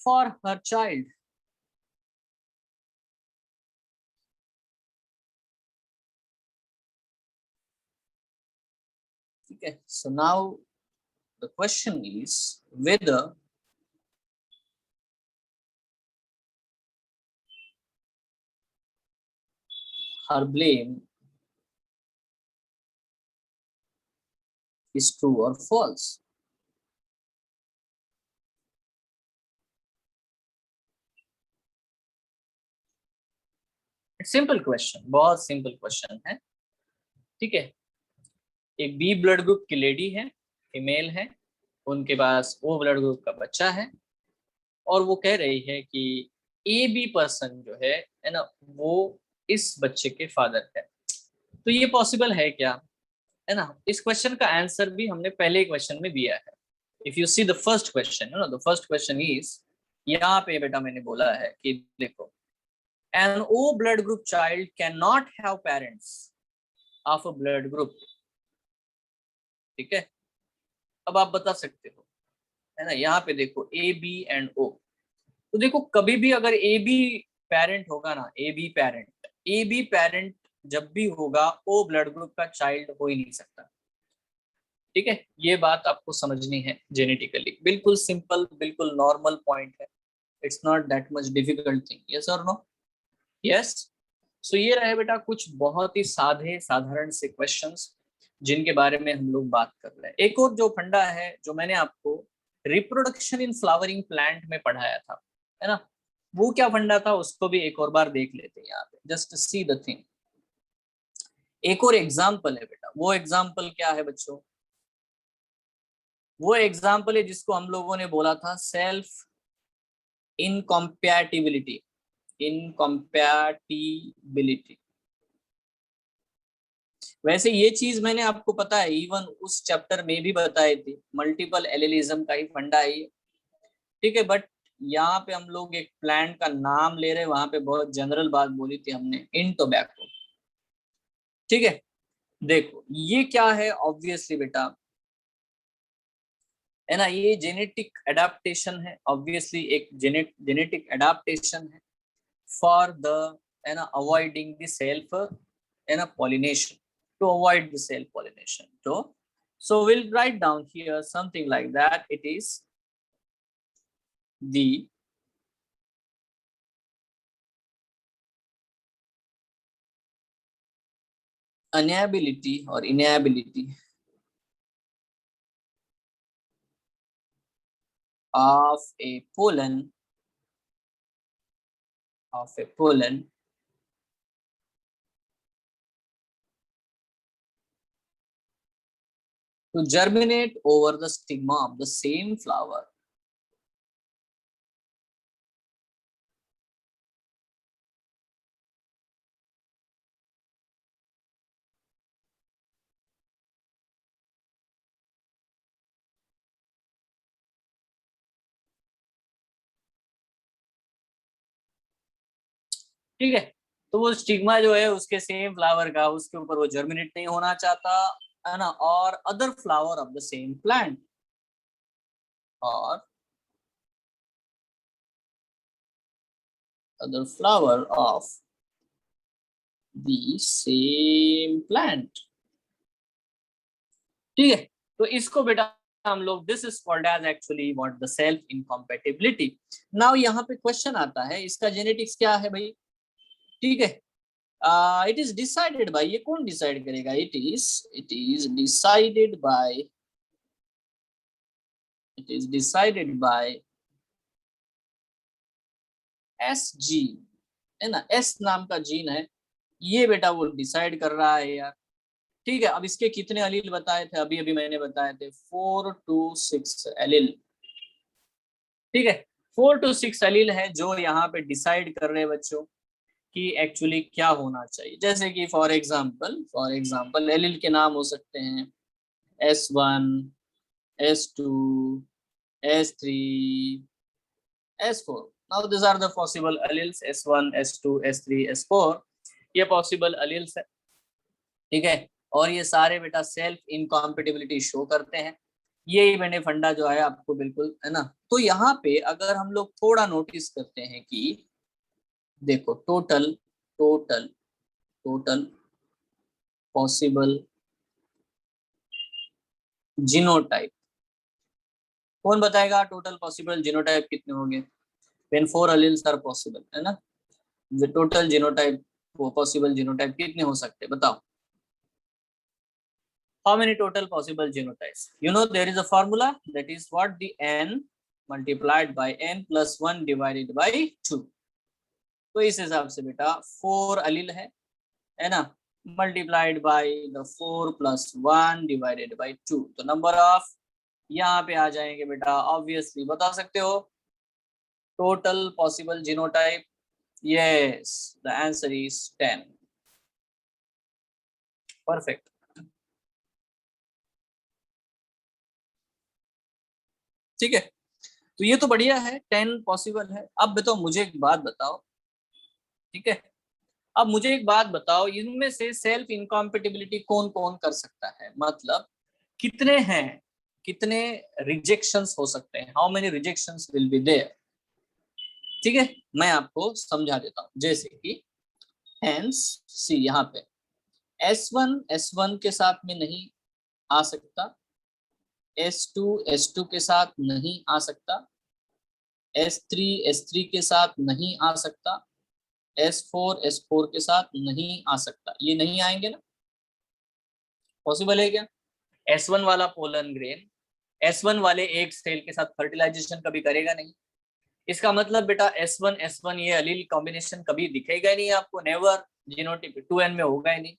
for her child. Okay, so now the question is whether her blame is true or false. Simple question, बहुत simple question है, ठीक है। एक B blood group की lady है, female है, उनके पास ओ blood group का बच्चा है, और वो कह रही है कि ए बी पर्सन जो है ना, वो इस बच्चे के फादर है। तो ये पॉसिबल है क्या, है ना। इस क्वेश्चन का आंसर भी हमने पहले क्वेश्चन में दिया है। If you see the first question, you know the first question is, यहाँ पे बेटा मैंने बोला है कि देखो, an O blood group child cannot have parents of a blood group, ठीक है। अब आप बता सकते हो, है ना, यहाँ पे देखो ए बी एंड ओ, तो देखो कभी भी अगर ए बी पेरेंट होगा ना, ए बी पेरेंट जब भी होगा ओ ब्लड ग्रुप का चाइल्ड हो ही नहीं सकता, ठीक है। ये बात आपको समझनी है जेनेटिकली, बिल्कुल सिंपल, बिल्कुल नॉर्मल पॉइंट है, it's not that much difficult thing. Yes और नो? यस। सो ये रहे बेटा कुछ बहुत ही साधे साधारण से क्वेश्चंस जिनके बारे में हम लोग बात कर रहे हैं। एक और जो फंडा है जो मैंने आपको रिप्रोडक्शन इन फ्लावरिंग प्लांट में पढ़ाया था, है ना, वो क्या फंडा था उसको भी एक और बार देख लेते हैं यहाँ पे, जस्ट सी द थिंग। एक और एग्जाम्पल है बेटा, वो एग्जाम्पल क्या है बच्चों, वो एग्जाम्पल है जिसको हम लोगों ने बोला था सेल्फ इनकम्पैटिबिलिटी, इनकम्पैटिबिलिटी। वैसे ये चीज मैंने आपको पता है इवन उस चैप्टर में भी बताई थी, मल्टीपल एलिलिज्म का ही फंडा है ये, ठीक है। बट यहाँ पे हम लोग एक प्लांट का नाम ले रहे, वहां पे बहुत जनरल बात बोली थी हमने, इन टोबैको, ठीक है। देखो ये क्या है, ऑब्वियसली बेटा, है ना, ये जेनेटिक एडाप्टेशन है, ऑब्वियसली एक जेनेटिक एडाप्टेशन है फॉर द, है ना, अवॉइडिंग द सेल्फ, है ना, pollination, to avoid the self pollination. So we'll write down here something like that. It is the inability of a pollen to germinate over the stigma of the same flower. ठीक है, तो वो stigma जो है उसके same flower का, उसके ऊपर वो जर्मिनेट नहीं होना चाहता, है ना, और other flower of the same plant, और other flower of the same plant, ठीक है। तो इसको बेटा हम लोग, this is called as actually what, the self incompatibility. Now यहाँ पे क्वेश्चन आता है इसका जेनेटिक्स क्या है भाई, ठीक है। इट इज डिसाइडेड बाय, ये कौन डिसाइड करेगा, it is decided by S gene, है ना, एस नाम का जीन है, ये बेटा वो डिसाइड कर रहा है यार, ठीक है। अब इसके कितने अलील बताए थे, अभी अभी मैंने बताए थे 4 to 6 एलील, ठीक है। 4 to 6 एलील है जो यहाँ पे डिसाइड कर रहे हैं बच्चों कि एक्चुअली क्या होना चाहिए। जैसे कि फॉर एग्जाम्पल एलील के नाम हो सकते हैं S1, S2, S3, S4। Now this are the possible alleles, S1, S2, S3, S4, ये पॉसिबल एलील्स है, ठीक है। और ये सारे बेटा सेल्फ इनकॉम्पेटिबिलिटी शो करते हैं, यही मैंने फंडा जो है आपको बिल्कुल, है ना। तो यहाँ पे अगर हम लोग थोड़ा नोटिस करते हैं कि देखो total total total possible genotype, कौन बताएगा टोटल पॉसिबल जीनोटाइप कितने होंगे? व्हेन 4 alleles आर पॉसिबल, है ना। टोटल जीनोटाइप, पॉसिबल जीनोटाइप कितने हो सकते हैं बताओ? How many total possible genotypes? You know there is a formula, that is what, the n multiplied by n plus 1 divided by 2. तो इस हिसाब से बेटा 4 अलील है ना, multiplied by the 4 plus 1 divided by 2, तो नंबर ऑफ यहाँ पे आ जाएंगे बेटा, ऑब्वियसली बता सकते हो total possible genotype. Yes, the answer is 10। Perfect. ठीक है, तो ये तो बढ़िया है, 10 पॉसिबल है। अब बताओ मुझे एक बात बताओ, ठीक है, अब मुझे एक बात बताओ, इनमें से सेल्फ इनकॉम्पेटिबिलिटी कौन कौन कर सकता है, मतलब कितने हैं, कितने रिजेक्शंस हो सकते हैं, how many rejections will be there. ठीक है, मैं आपको समझा देता हूं, जैसे कि हेंस सी यहाँ पे S1 के साथ में नहीं आ सकता, S2 के साथ नहीं आ सकता, S3 के साथ नहीं आ सकता, S4 के साथ नहीं आ सकता, ये नहीं आएंगे ना, पॉसिबल है क्या? S1 वाला पोलन ग्रेन S1 वाले एक सेल के साथ फर्टिलाइजेशन कभी करेगा नहीं, इसका मतलब बेटा S1 ये अलील कॉम्बिनेशन कभी दिखेगा ही नहीं आपको, नेवर, जीनोटाइप 2n में होगा ही नहीं।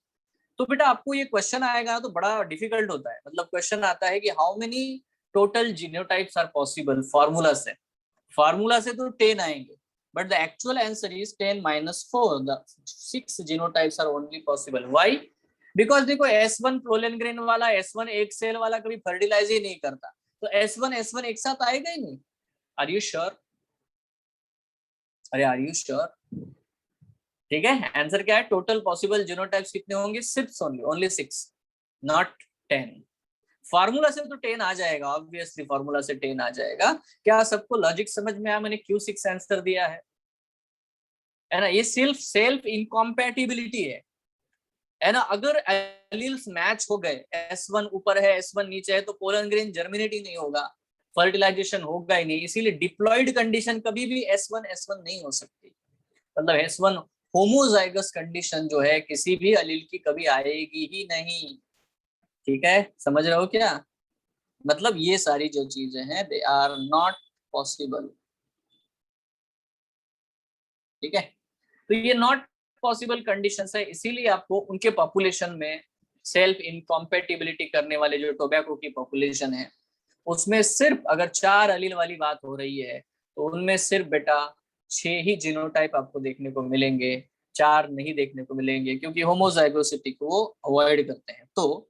तो बेटा आपको ये क्वेश्चन आएगा तो बड़ा डिफिकल्ट होता है, मतलब क्वेश्चन आता है कि how many total genotypes are possible, formula से तो 10 आएंगे, but the actual answer is 10 minus 4, the 6 genotypes are only possible. Why? Because देखो S1 प्रोलन ग्रेन वाला, S1 एक सेल वाला कभी फर्टिलाइज ही नहीं करता, तो S1 एक साथ आएगा ही नहीं। Are you sure? अरे आर यू श्योर? ठीक है, आंसर क्या है, टोटल पॉसिबल जीनोटाइप्स कितने होंगे, 6 ओनली, ओनली 6, नॉट 10। फार्मूला से तो 10 आ जाएगा, ऑब्वियसली फार्मूला से 10 आ जाएगा। क्या सबको लॉजिक समझ में आया? मैंने क्यों 6 आंसर दिया है ना, ये सिर्फ सेल्फ इनकॉम्पैटिबिलिटी है ना। अगर एलील्स मैच हो गए, S1 ऊपर है S1 नीचे है, तो पोलन ग्रेन जर्मिनेट ही नहीं होगा, फर्टिलाइजेशन होगा ही नहीं, इसीलिए डिप्लॉयड कंडीशन कभी भी S1 नहीं हो सकती, मतलब S1 होमोजाइगस कंडीशन जो है किसी भी अलील की कभी आएगी ही नहीं। ठीक है, समझ रहे हो क्या? मतलब ये सारी जो चीजें हैं दे आर नॉट पॉसिबल। ठीक है, तो ये नॉट पॉसिबल कंडीशंस है, इसीलिए आपको उनके पॉपुलेशन में सेल्फ इनकॉम्पेटिबिलिटी करने वाले जो टोबैको की पॉपुलेशन है, उसमें सिर्फ अगर 4 अलील वाली बात हो रही है, तो उनमें सिर्फ बेटा 6 ही जीनोटाइप आपको देखने को मिलेंगे, 4 नहीं देखने को मिलेंगे, क्योंकि होमोजाइगोसिटी को वो अवॉइड करते हैं। तो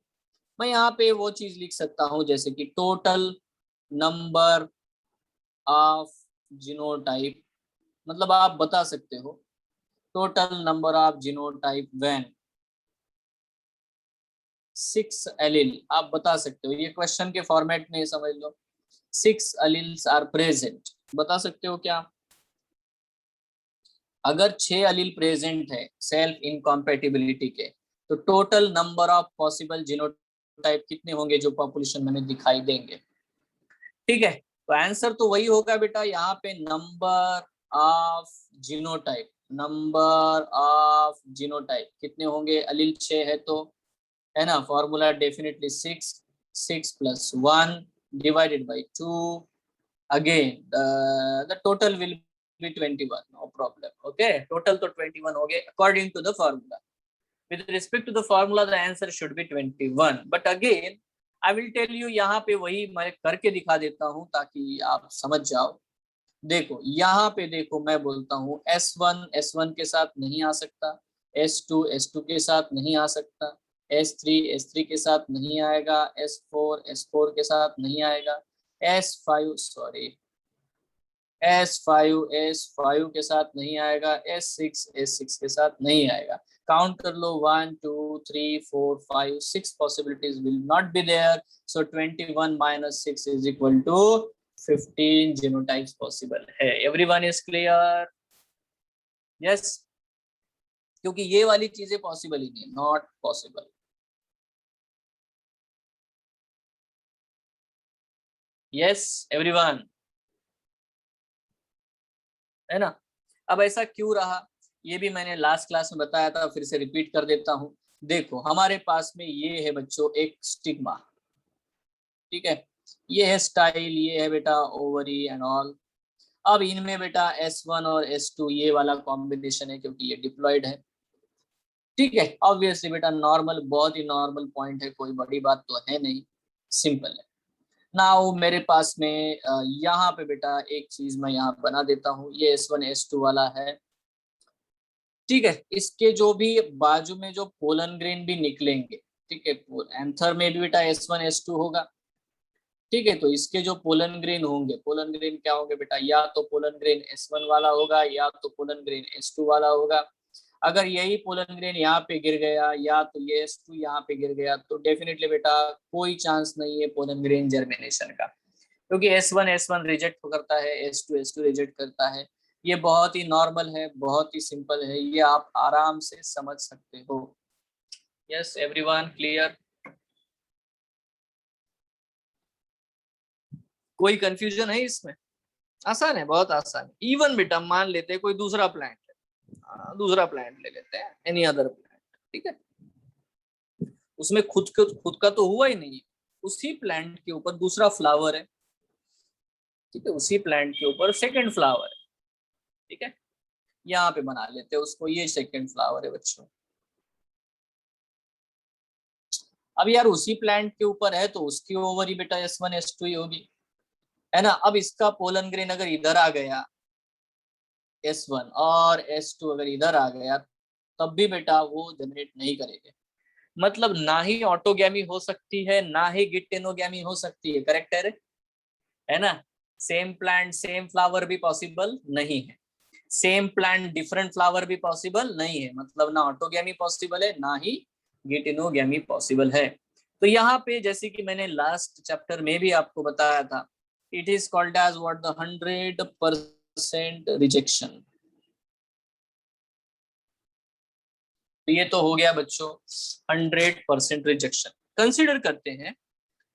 मैं यहाँ पे वो चीज लिख सकता हूँ जैसे कि टोटल नंबर ऑफ जीनोटाइप, मतलब आप बता सकते हो total number of genotype when 6 allele, आप बता सकते हो, ये क्वेश्चन के फॉर्मेट में समझ लो, 6 एलील्स आर प्रेजेंट, बता सकते हो क्या? अगर 6 एलील प्रेजेंट है सेल्फ इनकॉम्पेटिबिलिटी के, तो total number of possible genotype कितने होंगे जो पॉपुलेशन में दिखाई देंगे? ठीक है, तो आंसर तो वही होगा बेटा, यहाँ पे number of genotype, number of genotype कितने होंगे, अलील 6 है तो, है ना, formula definitely 6, 6 plus 1 divided by 2, again the total will be 21, no problem, okay, total तो 21 हो गए according to the formula, with respect to the formula the answer should be 21, but again I will tell you, यहाँ पे वही मैं करके दिखा देता हूँ ताकि आप समझ जाओ। देखो यहाँ पे देखो, मैं बोलता हूँ S1 के साथ नहीं आ सकता, S2 के साथ नहीं आ सकता, S3 के साथ नहीं आएगा, S4 के साथ नहीं आएगा, S5 सॉरी S5 के साथ नहीं आएगा, S6 के साथ नहीं आएगा। काउंट कर लो, 1 2 3 4 5 6 possibilities will not be there, so 21 minus 6 is equal to 15 genotypes possible है। Everyone is clear? यस, क्योंकि ये वाली चीजें पॉसिबल ही नहीं, नॉट पॉसिबल। यस एवरीवन, है ना? अब ऐसा क्यों रहा, ये भी मैंने लास्ट क्लास में बताया था, फिर से रिपीट कर देता हूं। देखो हमारे पास में ये है बच्चों एक स्टिग्मा, ठीक है, ये है स्टाइल, ये है बेटा ओवरी एंड ऑल। अब इनमें बेटा S1 और S2 ये वाला कॉम्बिनेशन है, क्योंकि ये डिप्लॉयड है, ठीक है। ऑब्वियसली बेटा नॉर्मल, बहुत ही नॉर्मल पॉइंट है, कोई बड़ी बात तो है नहीं, सिंपल है। नाउ मेरे पास में यहाँ पे बेटा एक चीज मैं यहाँ बना देता हूँ, ये S1 S2 वाला है, ठीक है। इसके जो भी बाजू में जो पोलन ग्रेन भी निकलेंगे, ठीक है, एंथर में भी बेटा S1 S2 होगा, ठीक है। तो इसके जो पोलन ग्रेन होंगे, पोलन ग्रेन क्या होंगे बेटा, या तो पोलन ग्रेन S1 वाला होगा या तो पोलन ग्रेन S2 वाला होगा। अगर यही पोलन ग्रेन यहाँ पे गिर गया या तो ये S2 यहाँ पे गिर गया, तो डेफिनेटली बेटा कोई चांस नहीं है पोलन ग्रेन जर्मिनेशन का, क्योंकि S1 रिजेक्ट करता है, S2 रिजेक्ट करता है। ये बहुत ही नॉर्मल है, बहुत ही सिंपल है, ये आप आराम से समझ सकते हो। Yes everyone clear? कोई कंफ्यूजन है इसमें? आसान है, बहुत आसान है। इवन बेटा मान लेते हैं कोई दूसरा प्लांट है, दूसरा प्लांट ले लेते हैं, एनी अदर प्लांट, ठीक है। उसमें खुद का तो हुआ ही नहीं, उसी प्लांट के ऊपर दूसरा फ्लावर है, ठीक है, उसी प्लांट के ऊपर सेकंड फ्लावर है, ठीक है। यहाँ पे बना लेते हैं उसको, ये सेकंड फ्लावर है बच्चों। अब यार उसी प्लांट के ऊपर है तो उसकी ओवर ही बेटा S1 S2 ही होगी, है ना। अब इसका पोलन ग्रेन अगर इधर आ गया S1 और S2 अगर इधर आ गया, तब भी बेटा वो जनरेट नहीं करेंगे। मतलब ना ही ऑटोगैमी हो सकती है, ना ही गिटेनोगैमी हो सकती है, करेक्ट है ना। सेम प्लांट सेम फ्लावर भी पॉसिबल नहीं है, सेम प्लांट डिफरेंट फ्लावर भी पॉसिबल नहीं है, मतलब ना ऑटोगैमी पॉसिबल है ना ही गिटेनोगैमी पॉसिबल है। तो यहाँ पे जैसे कि मैंने लास्ट चैप्टर में भी आपको बताया था, it is called as what, the 100% rejection. तो ये तो हो गया बच्चों 100% रिजेक्शन। कंसिडर करते हैं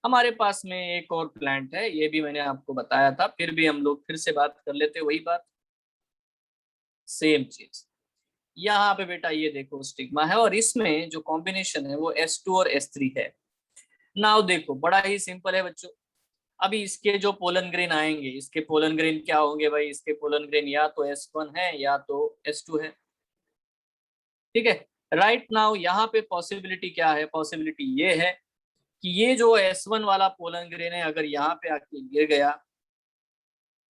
हमारे पास में एक और प्लांट है, ये भी मैंने आपको बताया था, फिर भी हम लोग फिर से बात कर लेते, वही बात, सेम चीज। यहाँ पे बेटा ये देखो स्टिग्मा है, और इसमें जो कॉम्बिनेशन है वो S2 और S3 है। नाउ देखो बड़ा ही सिंपल है बच्चों, अभी इसके जो पोलन ग्रेन आएंगे, इसके पोलन ग्रेन क्या होंगे भाई, इसके पोलन ग्रेन या तो S1 है या तो S2 है, ठीक है। राइट नाउ यहाँ पे पॉसिबिलिटी क्या है, पॉसिबिलिटी ये है कि ये जो S1 वाला पोलन ग्रेन है अगर यहाँ पे आके गिर गया,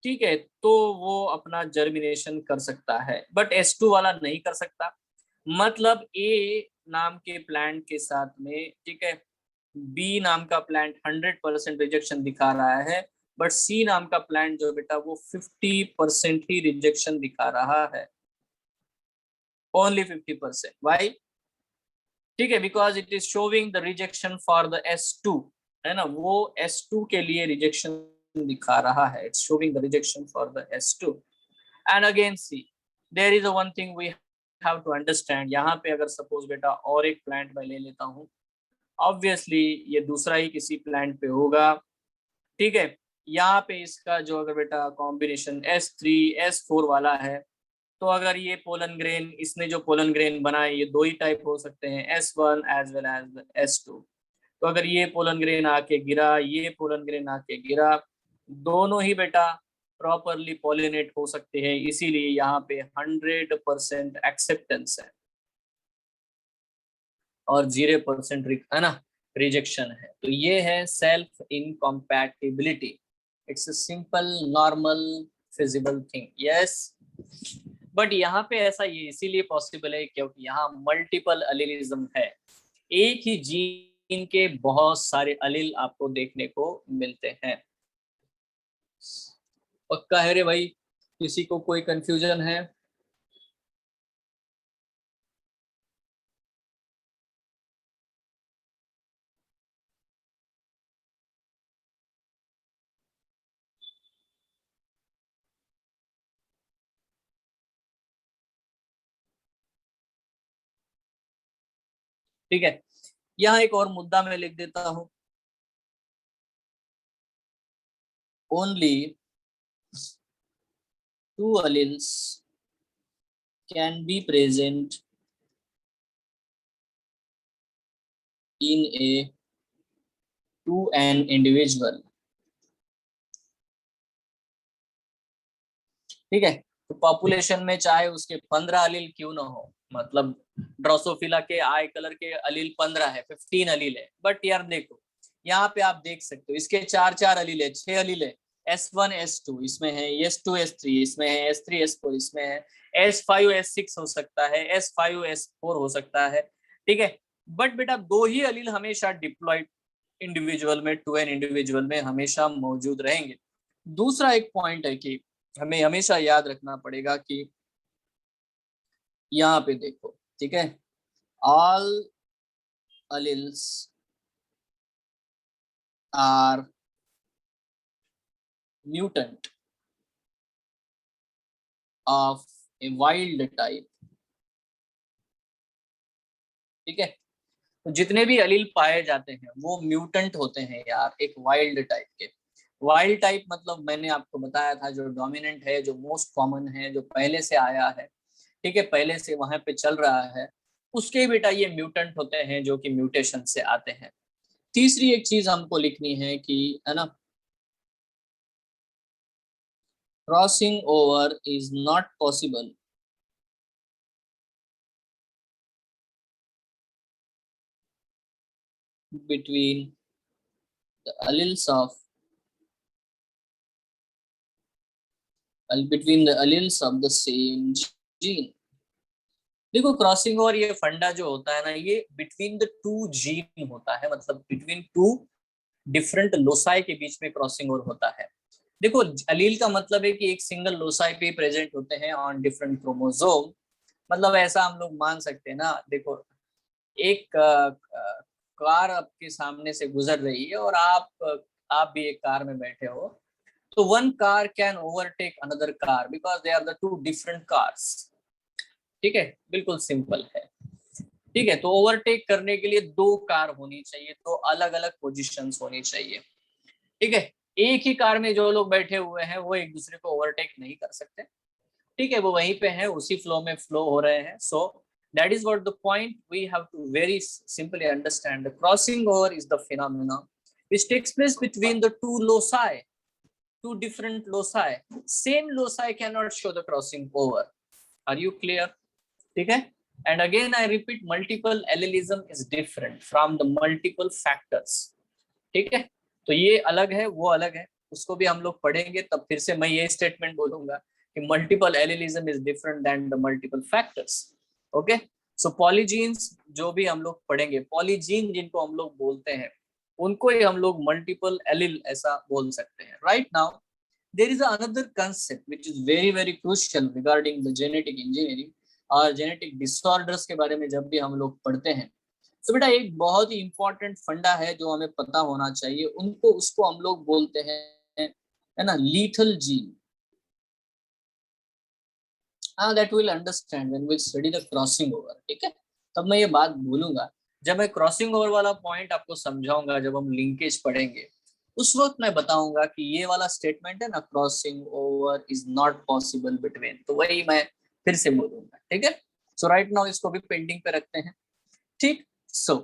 ठीक है, तो वो अपना जर्मिनेशन कर सकता है, बट S2 वाला नहीं कर सकता। मतलब A नाम के प्लांट के साथ में, ठीक है, B नाम का प्लांट 100% रिजेक्शन दिखा रहा है, बट C नाम का प्लांट जो बेटा वो 50% ही रिजेक्शन दिखा रहा है, ओनली 50%। वाई? ठीक है, because it is showing the rejection for the S2, है ना, वो S2 के लिए रिजेक्शन दिखा रहा है, it's showing the rejection for the S2। And again see, there is a one thing we have to understand, यहाँ पे अगर सपोज बेटा और एक प्लांट मैं ले लेता हूँ, ऑब्वियसली ये दूसरा ही किसी प्लांट पे होगा, ठीक है। यहाँ पे इसका जो अगर बेटा कॉम्बिनेशन S3 S4 वाला है, तो अगर ये पोलन ग्रेन, इसने जो पोलन ग्रेन बनाए, ये दो ही टाइप हो सकते हैं, S1 as well as S2। तो अगर ये पोलन ग्रेन आके गिरा, ये पोलन ग्रेन आके गिरा, दोनों ही बेटा प्रॉपरली पॉलिनेट हो सकते हैं, इसीलिए यहाँ पे 100% एक्सेप्टेंस है और 0% है ना रिजेक्शन है। तो ये है self incompatibility, it's a simple normal feasible thing, yes. But यहाँ पे ऐसा ये इसीलिए पॉसिबल है क्योंकि यहाँ मल्टीपल अलीलिज्म है, एक ही जीन के बहुत सारे अलील आपको देखने को मिलते हैं। पक्का है रे भाई? किसी को कोई कंफ्यूजन है? ठीक है, यहाँ एक और मुद्दा मैं लिख देता हूं, only two alleles can be present in a to an individual। ठीक है, तो पॉपुलेशन में चाहे उसके 15 अलील क्यों ना हो, मतलब ड्रोसोफिला के आई कलर के अलील 15 है, 15 अलील है, बट यार देखो यहाँ पे आप देख सकते हो इसके चार चार अलील है, 6 अलील है, S1 S2 इसमें है, S2 S3 इसमें है, S3 S4 इसमें है, S5 S6 हो सकता है, S5 S4 हो सकता है। ठीक है, बट बेटा दो ही अलील हमेशा डिप्लॉयड इंडिविजुअल में, टू एन इंडिविजुअल में हमेशा मौजूद रहेंगे। दूसरा एक पॉइंट है कि हमें हमेशा याद रखना पड़ेगा कि यहाँ पे देखो, ठीक है, all alleles are mutant of a wild type. ठीक है, तो जितने भी अलील पाए जाते हैं वो म्यूटेंट होते हैं यार, एक वाइल्ड टाइप के। वाइल्ड टाइप मतलब मैंने आपको बताया था जो डोमिनेंट है, जो मोस्ट कॉमन है, जो पहले से आया है, ठीक है, पहले से वहां पे चल रहा है, उसके बेटा ये म्यूटेंट होते हैं जो कि म्यूटेशन से आते हैं। तीसरी एक चीज हमको लिखनी है कि, है ना, crossing over is not possible between the alleles of between the alleles of the same gene। देखो क्रॉसिंग ओवर ये फंडा जो होता है ना, ये बिटवीन द टू जीन होता है, मतलब बिटवीन टू डिफरेंट लोसाई के बीच में क्रॉसिंग ओवर होता है। देखो अलील का मतलब है कि एक सिंगल लोसाई पे प्रेजेंट होते हैं ऑन डिफरेंट क्रोमोसोम, मतलब ऐसा हम लोग मान सकते हैं ना। देखो एक कार आपके सामने से गुजर रही है और आप भी एक कार में बैठे हो, तो one car can overtake another car because they are the two different cars. ठीक है, बिल्कुल सिंपल है। ठीक है, तो ओवरटेक करने के लिए दो कार होनी चाहिए, तो अलग अलग पोजीशंस होनी चाहिए। ठीक है, एक ही कार में जो लोग बैठे हुए हैं वो एक दूसरे को ओवरटेक नहीं कर सकते। ठीक है, वो वहीं पे है, उसी फ्लो में फ्लो हो रहे हैं। सो that is what the point we have to very simply understand, the crossing over is the phenomena which takes place between the two loci, two different loci, same loci cannot show the crossing over। are you clear? ठीक है, and again I repeat, multiple allelism is different from the multiple factors। ठीक है, तो ये अलग है, वो अलग है, उसको भी हम लोग पढ़ेंगे, तब फिर से मैं ये स्टेटमेंट बोलूंगा कि multiple allelism is different than the multiple factors. Okay, so polygenes जो भी हम लोग पढ़ेंगे, पॉलीजीन जिनको हम लोग बोलते हैं, उनको ही हम लोग मल्टीपल एलिल ऐसा बोल सकते हैं। Right now there is another concept which is very very crucial regarding the genetic engineering और जेनेटिक डिसऑर्डर्स के बारे में जब भी हम लोग पढ़ते हैं, तो बेटा एक बहुत ही इंपॉर्टेंट फंडा है जो हमें पता होना चाहिए, उनको उसको हम लोग बोलते हैं, है ना, लीथल जीन। हाँ, that will understand when we study the crossing over. ठीक है, तब मैं ये बात बोलूंगा, जब मैं क्रॉसिंग ओवर वाला पॉइंट आपको समझाऊंगा, जब हम लिंकेज पढ़ेंगे उस वक्त मैं बताऊंगा कि ये वाला स्टेटमेंट है ना, crossing over is not possible between, तो वही मैं फिर से बोलूंगा। ठीक है, सो राइट नाउ इसको भी पेंडिंग पे रखते हैं। ठीक, so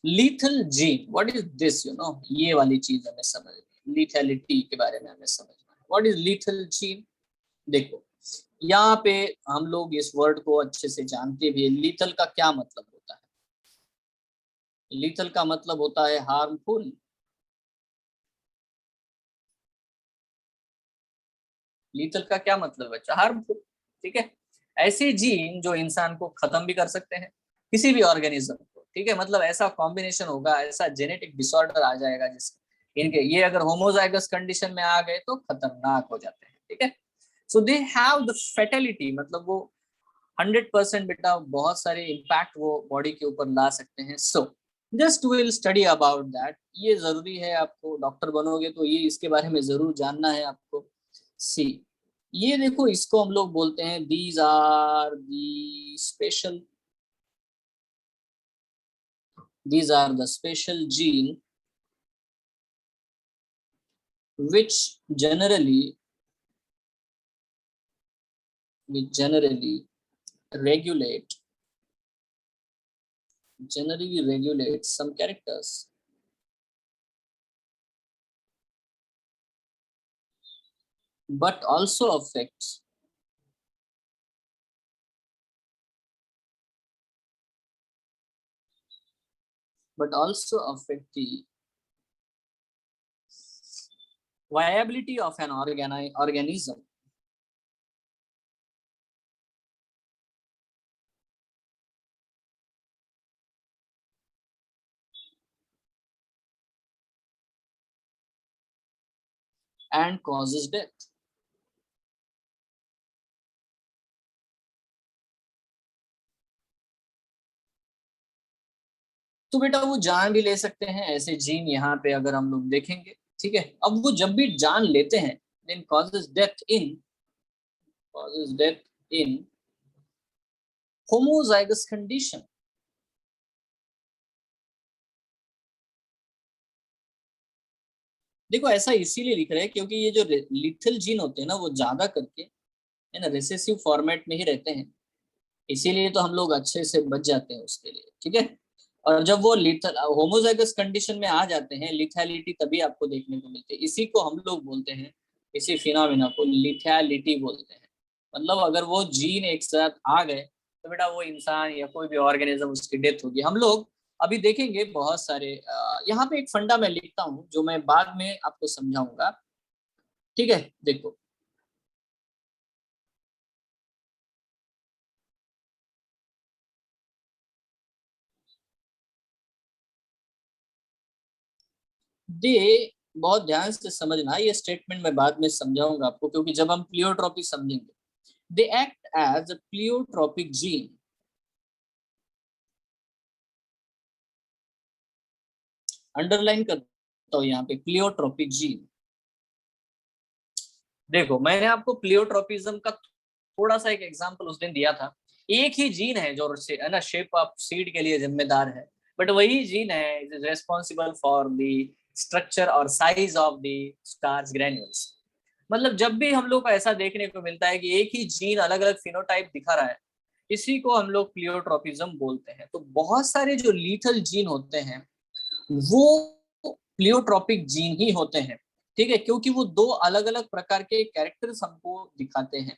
lethal gene what is this, you know, ये वाली चीज हमें समझनी, लीथैलिटी के बारे में हमें समझना है। What is lethal gene? देखो यहाँ पे हम लोग इस वर्ड को अच्छे से जानते भी है, लीथल का क्या मतलब होता है? लीथल का मतलब होता है हार्मफुल। लीथल का क्या मतलब है बच्चा? हार्मफुल। ठीक है, ऐसे जीन जो इंसान को खत्म भी कर सकते हैं, किसी भी ऑर्गेनिज्म को। ठीक है, मतलब ऐसा कॉम्बिनेशन होगा, ऐसा जेनेटिक डिसऑर्डर आ जाएगा जिसके इनके ये अगर होमोजाइगस कंडीशन में आ गए तो खतरनाक हो जाते हैं। ठीक है, सो दे हैव द फेटेलिटी, मतलब वो 100% बेटा बहुत सारे इम्पैक्ट वो बॉडी के ऊपर ला सकते हैं। So just will study about that, ये जरूरी है, आपको डॉक्टर बनोगे तो ये इसके बारे में जरूर जानना है आपको। सी, ये देखो इसको हम लोग बोलते हैं, these are the special these are the special gene which generally regulate some characters. But also affects the viability of an organism. And causes death. तो बेटा वो जान भी ले सकते हैं, ऐसे जीन यहाँ पे अगर हम लोग देखेंगे, ठीक है। अब वो जब भी जान लेते हैं, then causes death in homozygous condition. देखो ऐसा इसीलिए लिख रहे हैं क्योंकि ये जो लिथल जीन होते हैं ना, वो ज्यादा करके है ना रिसेसिव फॉर्मेट में ही रहते हैं, इसीलिए तो हम लोग अच्छे से बच जाते हैं उसके लिए, ठीक है। और जब वो लिथल होमोजाइगस कंडीशन में आ जाते हैं, लिथैलिटी तभी आपको देखने को मिलती है। इसी को हम लोग बोलते हैं, इसी फिनोमेना को लिथैलिटी बोलते हैं। मतलब अगर वो जीन एक साथ आ गए तो बेटा वो इंसान या कोई भी ऑर्गेनिज्म उसकी डेथ होगी। हम लोग अभी देखेंगे बहुत सारे यहाँ पे एक फंडा मैं लिखता हूँ जो मैं बाद में आपको समझाऊंगा, ठीक है। देखो दे, बहुत ध्यान से समझना, ये स्टेटमेंट मैं बाद में समझाऊंगा आपको, क्योंकि जब हम प्लियोट्रॉपी समझेंगे, they act as a pleiotropic gene. Underline करता हूं यहाँ पे, प्लियोट्रॉपिक जीन। देखो मैंने आपको प्लियोट्रॉपिज्म का थोड़ा सा एक एग्जांपल उस दिन दिया था। एक ही जीन है जो है ना शेप ऑफ सीड के लिए जिम्मेदार है, बट वही जीन है is responsible for the structure और size of the starch granules. मतलब जब भी हम लोग को ऐसा देखने को मिलता है कि एक ही जीन अलग अलग फिनोटाइप दिखा रहा है, इसी को हम लोग प्लियोट्रॉपिज्म बोलते हैं। तो बहुत सारे जो लीथल जीन होते हैं वो प्लियोट्रॉपिक जीन ही होते हैं, ठीक है, क्योंकि वो दो अलग अलग प्रकार के कैरेक्टर्स हमको दिखाते हैं।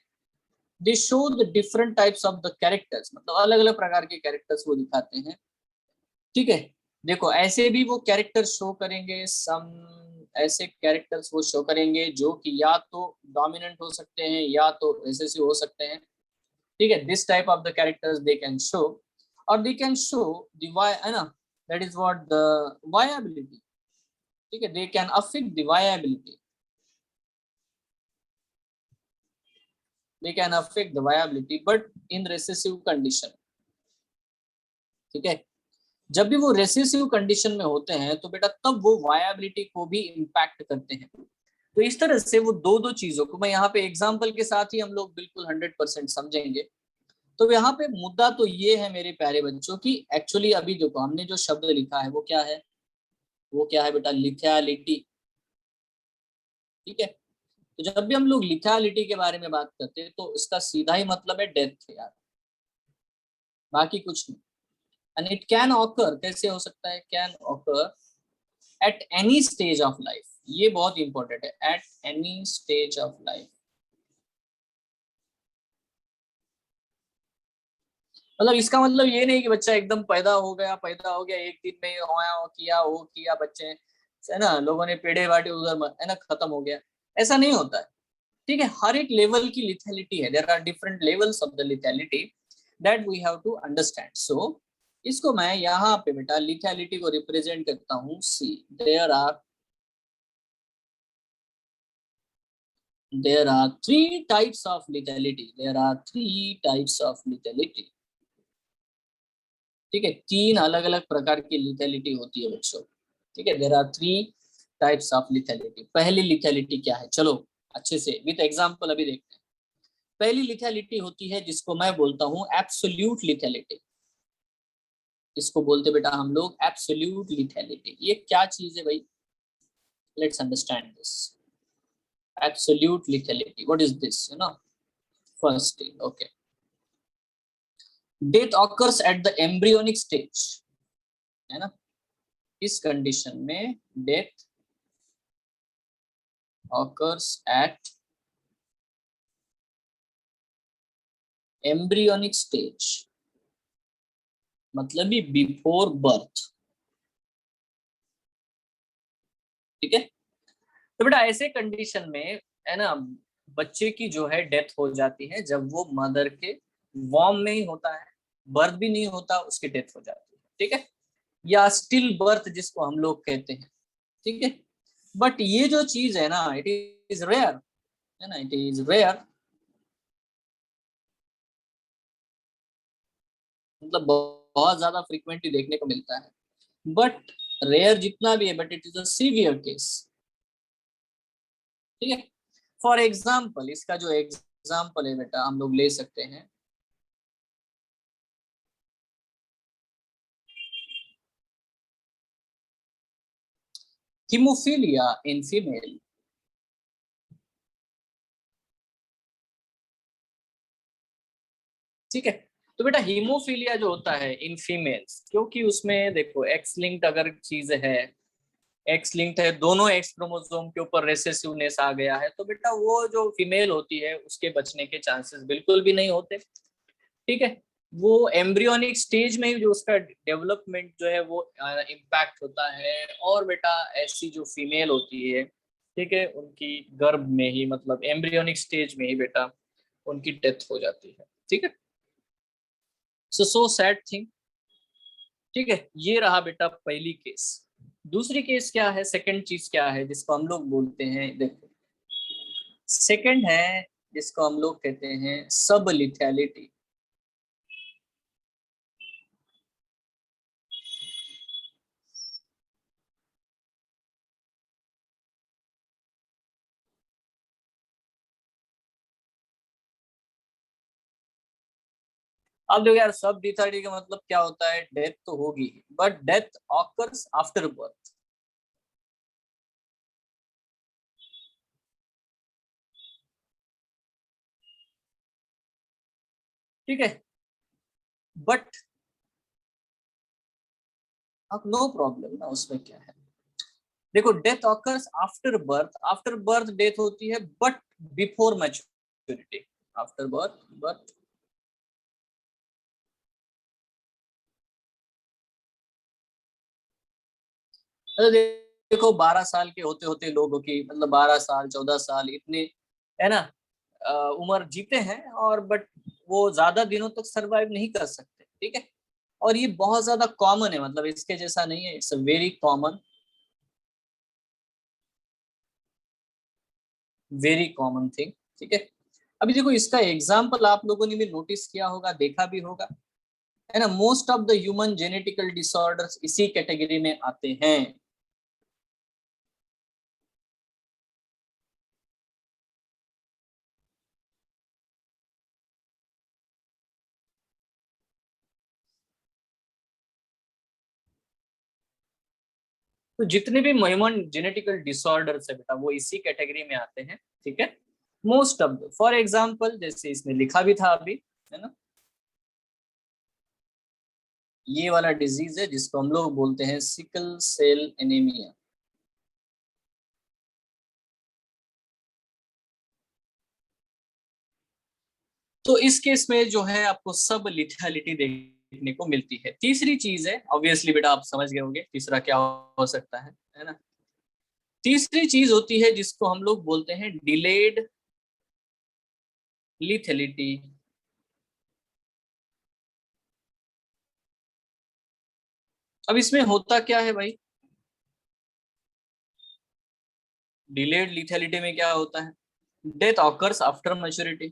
दे show the different types of the characters, मतलब अलग अलग प्रकार के कैरेक्टर्स वो दिखाते हैं, ठीक है। देखो ऐसे भी वो कैरेक्टर शो करेंगे, सम ऐसे कैरेक्टर्स वो शो करेंगे जो कि या तो डोमिनेंट हो सकते हैं या तो रिसेसिव हो सकते हैं, ठीक है। This type of the characters they can show, और दे कैन शो द है ना, that is what the viability, ठीक है। They can affect the viability, they can affect the viability but in recessive condition, ठीक है। जब भी वो रेसेसिव कंडीशन में होते हैं तो बेटा तब वो वायबिलिटी को भी इम्पैक्ट करते हैं। तो इस तरह से वो दो दो चीजों को मैं यहाँ पे एग्जांपल के साथ ही हम लोग बिल्कुल 100% समझेंगे। तो यहाँ पे मुद्दा तो ये है मेरे प्यारे बच्चों की, एक्चुअली अभी देखो हमने जो शब्द लिखा है वो क्या है, वो क्या है बेटा, लिथैलिटी, ठीक है। तो जब भी हम लोग लिथैलिटी के बारे में बात करते हैं तो इसका सीधा ही मतलब है डेथ यार, बाकी कुछ नहीं। एंड इट कैन ऑकर, कैसे हो सकता है, can occur at any stage of life, ये बहुत इंपॉर्टेंट है, at any stage of life. मतलब इसका मतलब ये नहीं कि बच्चा एकदम पैदा हो गया एक दिन में होया किया वो किया बच्चे है ना, लोगों ने पेड़े बांटे उधर है ना खत्म हो गया, ऐसा नहीं होता है, ठीक है। हर एक लेवल की लिथैलिटी है, there are different levels of the lethality that we have to understand. So इसको मैं यहाँ पे बेटा लिथैलिटी को रिप्रेजेंट करता हूँ सी, there are three types of lethality, there are three types of lethality, ठीक है। तीन अलग अलग प्रकार की लिथैलिटी होती है बच्चों, ठीक है। There are three types of lethality. पहली लिथैलिटी क्या है, चलो अच्छे से विद एग्जांपल अभी देखते हैं। पहली लिथैलिटी होती है जिसको मैं बोलता हूं एब्सोल्यूट लिथैलिटी, इसको बोलते बेटा हम लोग एब्सोल्यूट लिथैलिटी। ये क्या चीज है भाई? Let's understand this. Absolute lethality, what is this? First thing, okay, death occurs at the embryonic stage, है ना। इस कंडीशन में death occurs at embryonic stage, मतलब ही बिफोर बर्थ। ठीक है, तो बेटा ऐसे कंडीशन में, है ना, बच्चे की जो है डेथ हो जाती है जब वो मदर के वॉर्म में ही होता है, बर्थ भी नहीं होता, उसकी डेथ हो जाती है। ठीक है, या स्टिल बर्थ जिसको हम लोग कहते हैं। ठीक है, बट ये जो चीज है ना, इट इज रेयर, है ना, इट इज रेयर, मतलब बहुत ज्यादा फ्रीक्वेंटली देखने को मिलता है, बट रेयर जितना भी है, but it is a severe case. ठीक है, फॉर एग्जाम्पल, इसका जो एग्जाम्पल है बेटा हम लोग ले सकते हैं, हीमोफीलिया इन फीमेल। ठीक है, तो बेटा हीमोफीलिया जो होता है इन फीमेल्स, क्योंकि उसमें देखो एक्स लिंक्ड अगर चीज है, एक्स लिंक्ड है, दोनों एक्स क्रोमोसोम के ऊपर रेसेसिवनेस आ गया है, तो बेटा वो जो फीमेल होती है उसके बचने के चांसेस बिल्कुल भी नहीं होते। ठीक है, वो एम्ब्रियोनिक स्टेज में ही जो उसका डेवलपमेंट जो है वो इम्पैक्ट होता है, और बेटा ऐसी जो फीमेल होती है, ठीक है, उनकी गर्भ में ही, मतलब एम्ब्रियोनिक स्टेज में ही बेटा उनकी डेथ हो जाती है। ठीक है, सो सैड थिंग। ठीक है, ये रहा बेटा पहली केस। दूसरी केस क्या है, सेकंड चीज क्या है जिसको हम लोग बोलते हैं, देखो सेकंड है जिसको हम लोग कहते हैं सब लिथैलिटी। अब देखो यार, सब लिथैलिटी का मतलब क्या होता है, डेथ तो होगी, but death occurs after birth. ठीक है, बट अब नो प्रॉब्लम ना, उसमें क्या है, देखो death occurs after birth, after birth death होती है, but before maturity. After birth, but देखो 12 साल के होते होते लोगों की, मतलब 12 साल 14 साल इतने, है ना, उम्र जीते हैं, और बट वो ज्यादा दिनों तक सरवाइव नहीं कर सकते। ठीक है, और ये बहुत ज्यादा कॉमन है, मतलब इसके जैसा नहीं है, it's a very common, very common thing. ठीक है, अभी देखो इसका एग्जाम्पल आप लोगों ने भी नोटिस किया होगा, देखा भी होगा, है ना, most of the human genetical disorders इसी कैटेगरी में आते हैं। तो जितने भी ह्यूमन जेनेटिकल डिसऑर्डर्स है बेटा वो इसी कैटेगरी में आते हैं। ठीक है, most of the, for example जैसे इसमें लिखा भी था अभी, है ना, ये वाला डिजीज है जिसको हम लोग बोलते हैं सिकल सेल एनीमिया। तो इस केस में जो है आपको सब लिथैलिटी देखने को मिलती है। तीसरी चीज है, ऑब्वियसली बेटा आप समझ गए होंगे तीसरा क्या हो सकता है ना। तीसरी चीज होती है जिसको हम लोग बोलते हैं डिलेड लिथैलिटी। अब इसमें होता क्या है भाई, डिलेड लिथैलिटी में क्या होता है, डेथ ऑकर्स आफ्टर मैच्योरिटी।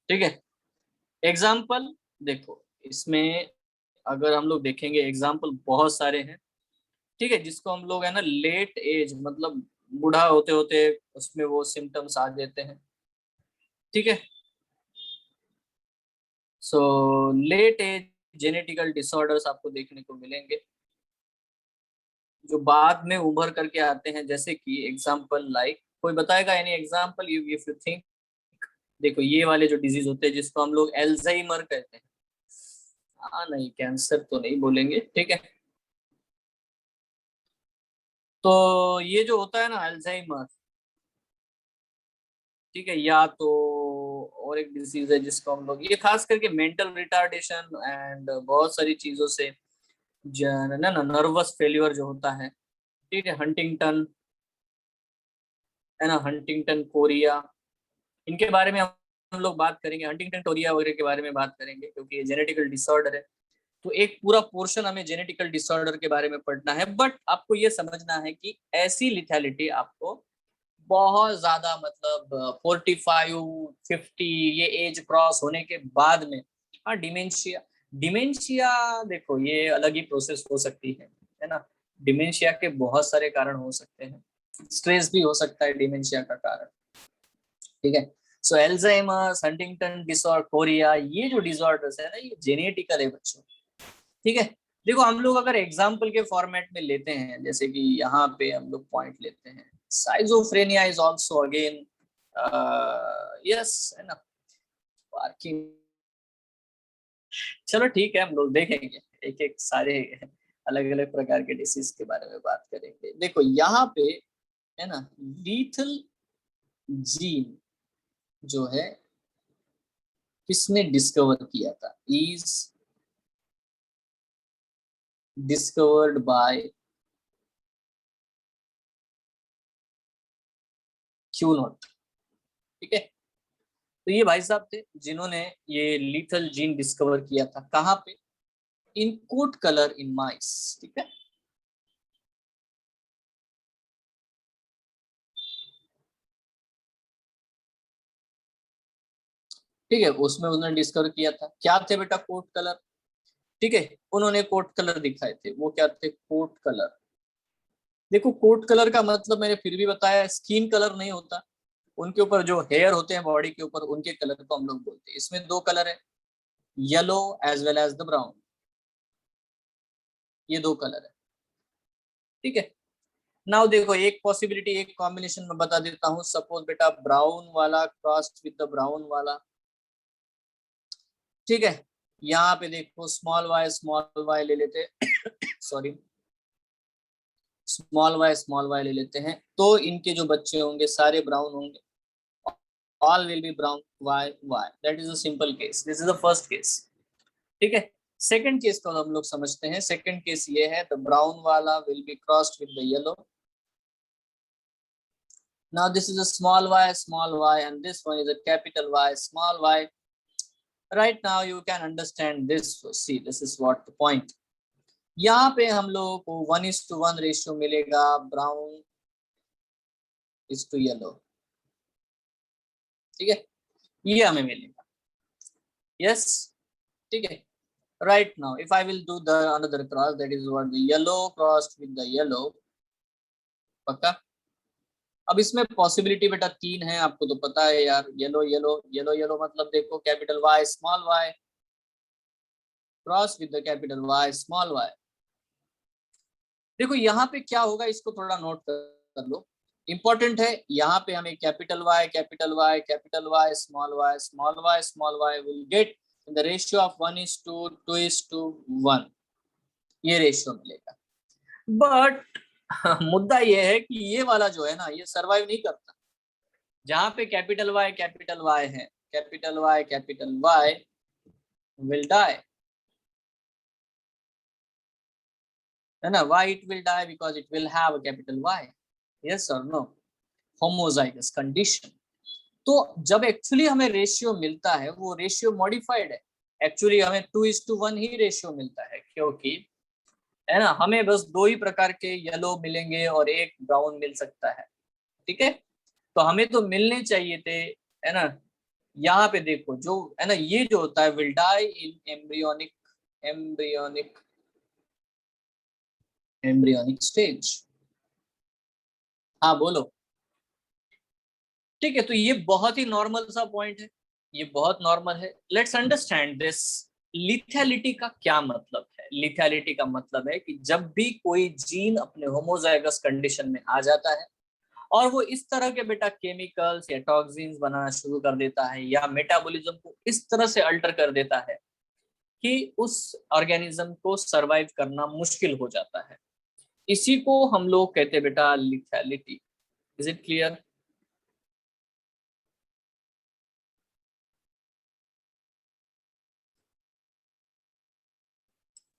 ठीक है, एग्जाम्पल देखो इसमें, अगर हम लोग देखेंगे एग्जाम्पल बहुत सारे हैं। ठीक है, जिसको हम लोग है ना लेट एज, मतलब बूढ़ा होते होते उसमें वो सिम्टम्स आ जाते हैं। ठीक है, so let as genetical disorders आपको देखने को मिलेंगे जो बाद में उभर करके आते हैं, जैसे कि एग्जांपल लाइक, कोई बताएगा any example you if you think. देखो ये वाले जो डिजीज होते हैं जिसको हम लोग एल्जाइमर कहते हैं। हाँ नहीं, कैंसर तो नहीं बोलेंगे, ठीक है। तो ये जो होता है ना अल्जाइमर, ठीक है, या तो और एक डिजीज है जिसको हम लोग, ये खास करके मेंटल रिटार्डेशन एंड बहुत सारी चीजों से ना ना नर्वस फेल्यूर जो होता है, ठीक है, हंटिंगटन, है ना, हंटिंगटन कोरिया, इनके बारे में हम लोग बात करेंगे, हंटिंगटन कोरिया वगैरह के बारे में बात करेंगे क्योंकि ये जेनेटिकल डिसऑर्डर है। तो एक पूरा पोर्शन हमें जेनेटिकल डिसऑर्डर के बारे में पढ़ना है, बट आपको ये समझना है कि ऐसी लिथैलिटी आपको बहुत ज्यादा, मतलब 45-50 ये एज क्रॉस होने के बाद में, हाँ डिमेंशिया, डिमेंशिया देखो ये अलग ही प्रोसेस हो सकती है ना। डिमेंशिया के बहुत सारे कारण हो सकते हैं, स्ट्रेस भी हो सकता है डिमेंशिया का कारण, ठीक है। सो एल्जाइमर्स, हंटिंगटन डिसऑर्डर, कोरिया, ये जो डिसऑर्डर्स है ना ये जेनेटिकल है बच्चों, ठीक है। देखो हम लोग अगर एग्जाम्पल के फॉर्मेट में लेते हैं, जैसे कि यहाँ पे हम लोग पॉइंट लेते हैं, साइजोफ्रेनिया इज ऑल्सो अगेन, यस, है ना, पार्किंग। चलो ठीक है, हम लोग देखेंगे एक एक सारे अलग अलग प्रकार के डिसीज के बारे में बात करेंगे। देखो यहाँ पे है ना, लीथल जीन जो है किसने डिस्कवर किया था, is discovered by Q not, ठीक है। तो ये भाई साहब थे जिन्होंने ये लीथल जीन डिस्कवर किया था, कहाँ पे, इन कोट कलर इन माइस, ठीक है। ठीक है, उसमें उन्होंने डिस्कवर किया था, क्या थे बेटा कोट कलर, ठीक है। उन्होंने कोट कलर दिखाए थे, वो क्या थे, कोट कलर। देखो कोट कलर का मतलब मैंने फिर भी बताया, स्किन कलर नहीं होता, उनके ऊपर जो हेयर होते हैं बॉडी के ऊपर, उनके कलर को हम लोग बोलते हैं। इसमें दो कलर है, yellow as well as the brown, ये दो कलर है, ठीक है। नाउ देखो एक पॉसिबिलिटी, एक कॉम्बिनेशन में बता देता हूँ, सपोज बेटा ब्राउन वाला क्रॉस्ड विद द ब्राउन वाला, ठीक है। यहाँ पे देखो स्मॉल वाई ले लेते सॉरी, स्मॉल वाई ले लेते हैं, तो इनके जो बच्चे होंगे सारे ब्राउन होंगे, all will be brown, Y Y, that is a simple case, this is the first case, ठीक है। सेकंड केस को हम लोग समझते हैं, सेकंड केस ये है, द ब्राउन वाला will be crossed with the yellow. Now this is a small y, and this one is a capital Y, small y. Right now you can understand this. See, this is what the point. यहाँ पे हम लोगों को 1:1 ratio मिलेगा, brown is to yellow, ठीक है, ये हमें मिलेगा, यस, ठीक है। Right now, if I will do the another cross, that is what the yellow crossed with the yellow, पक्का। अब इसमें पॉसिबिलिटी बेटा तीन है, आपको तो पता है यार, येलो येलो येलो येलो मतलब देखो capital Y small Y cross with the capital Y small Y. देखो यहाँ पे क्या होगा, इसको थोड़ा नोट कर लो, इंपॉर्टेंट है। यहाँ पे हमें capital Y capital Y capital Y small Y small Y small Y will get in the ratio of 1:2:1, ये रेशियो मिलेगा। बट मुद्दा ये है कि ये वाला जो है ना ये सरवाइव नहीं करता, जहां पे कैपिटल वाई है, कैपिटल वाई विल डाई, है ना, why it will die, because it will have a capital Y, yes or no, homozygous condition। तो जब एक्चुअली हमें रेशियो मिलता है वो रेशियो मॉडिफाइड है, एक्चुअली हमें 2:1 ही रेशियो मिलता है, क्योंकि है ना हमें बस दो ही प्रकार के येलो मिलेंगे और एक ब्राउन मिल सकता है, ठीक है। तो हमें तो मिलने चाहिए थे, है ना। यहाँ पे देखो जो है ना ये जो होता है will die in embryonic embryonic stage. हाँ बोलो। ठीक है, तो ये बहुत ही नॉर्मल सा पॉइंट है, ये बहुत नॉर्मल है। Let's understand this. लिथैलिटी का क्या मतलब है? लिथैलिटी का मतलब है कि जब भी कोई जीन अपने होमोजाइगस कंडीशन में आ जाता है और वो इस तरह के बेटा केमिकल्स या टॉक्सिन्स बनाना शुरू कर देता है या मेटाबॉलिज्म को इस तरह से अल्टर कर देता है कि उस ऑर्गेनिज्म को सरवाइव करना मुश्किल हो जाता है, इसी को हम लोग कहते हैं बेटा लिथैलिटी। Is it clear?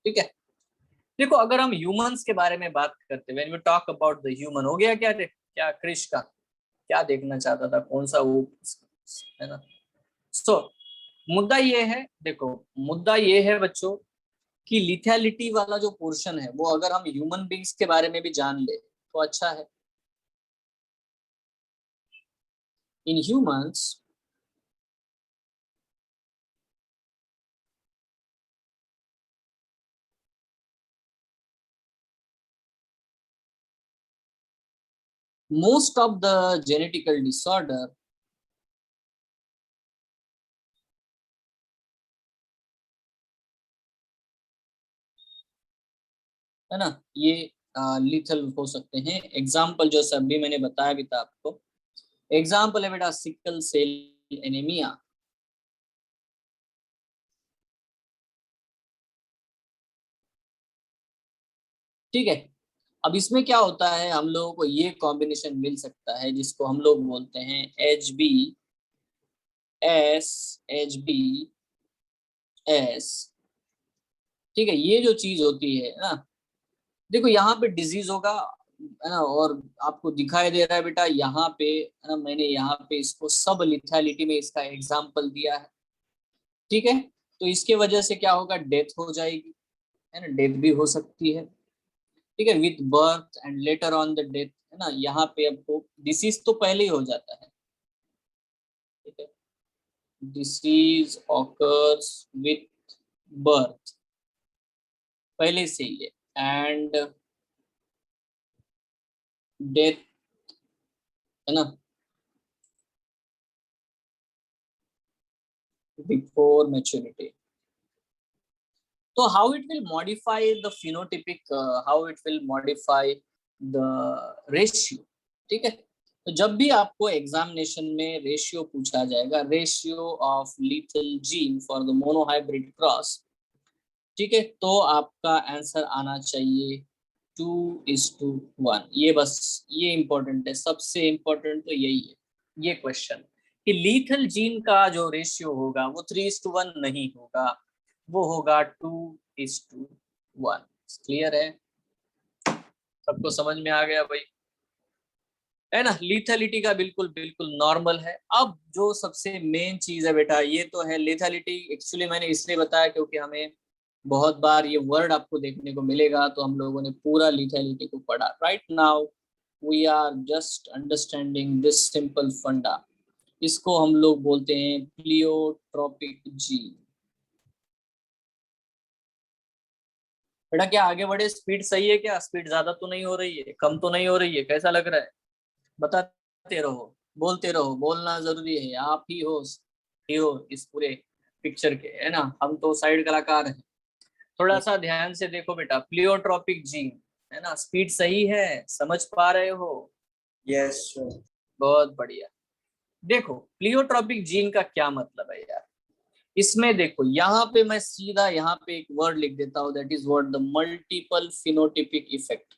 ठीक है। देखो, अगर हम ह्यूमंस के बारे में बात करते हैं, when we talk about the human, हो गया क्या रे? क्या क्रिश का क्या देखना चाहता था, कौन सा वो, है ना? सो मुद्दा ये है, देखो मुद्दा ये है बच्चों कि लिथैलिटी वाला जो पोर्शन है वो अगर हम ह्यूमन बींग्स के बारे में भी जान ले तो अच्छा है। In humans most of the genetical disorder, है ना, ये लिथल हो सकते हैं। एग्जाम्पल जो अभी मैंने बताया भी था आपको, एग्जाम्पल है बेटा सिकल सेल एनीमिया। ठीक है। अब इसमें क्या होता है, हम लोगों को ये कॉम्बिनेशन मिल सकता है जिसको हम लोग बोलते हैं HbS, ठीक है। ये जो चीज होती है ना, देखो यहाँ पे डिजीज होगा, है ना, और आपको दिखाई दे रहा है बेटा यहाँ पे, है ना, मैंने यहाँ पे इसको सब लिथैलिटी में इसका एग्जाम्पल दिया है। ठीक है। तो इसके वजह से क्या होगा, डेथ हो जाएगी, है ना, डेथ भी हो सकती है। ठीक है, with birth and later on the death, है ना, यहाँ पे आपको डिसीज तो पहले ही हो जाता है। ठीक है, डिसीज ऑकर्स विथ बर्थ, पहले से ही है, एंड डेथ, है ना, बिफोर मेच्योरिटी। तो how it will modify the phenotypic, how it will modify the ratio. ठीक है, तो जब भी आपको एग्जामिनेशन में रेशियो पूछा जाएगा, ratio of lethal gene for the monohybrid cross, ठीक है, तो आपका आंसर आना चाहिए 2:1। ये बस, ये इंपॉर्टेंट है, सबसे इंपॉर्टेंट तो यही है ये क्वेश्चन, कि लीथल जीन का जो रेशियो होगा वो 3:1 नहीं होगा, वो होगा 2:1। क्लियर है? सबको समझ में आ गया भाई? है ना, लिथैलिटी का बिल्कुल बिल्कुल नॉर्मल है। अब जो सबसे मेन चीज है बेटा, ये तो है लिथैलिटी। एक्चुअली मैंने इसलिए बताया क्योंकि हमें बहुत बार ये वर्ड आपको देखने को मिलेगा, तो हम लोगों ने पूरा लिथैलिटी को पढ़ा। Right now we are just understanding this simple funda. इसको हम लोग बोलते हैं प्लियोट्रोपिक जीन। बेटा क्या आगे बढ़े? स्पीड सही है क्या? स्पीड ज्यादा तो नहीं हो रही है, कम तो नहीं हो रही है? कैसा लग रहा है? बताते रहो, बोलते रहो, बोलना जरूरी है। आप ही हो हीरो इस पूरे पिक्चर के, है ना, हम तो साइड कलाकार हैं। थोड़ा सा ध्यान से देखो बेटा, प्लियोट्रोपिक जीन, है ना, स्पीड सही है, समझ पा रहे हो? यस। बहुत बढ़िया। देखो प्लियोट्रोपिक जीन का क्या मतलब है यार, इसमें देखो यहाँ पे मैं सीधा यहाँ पे एक वर्ड लिख देता हूँ, that is what the multiple phenotypic effect.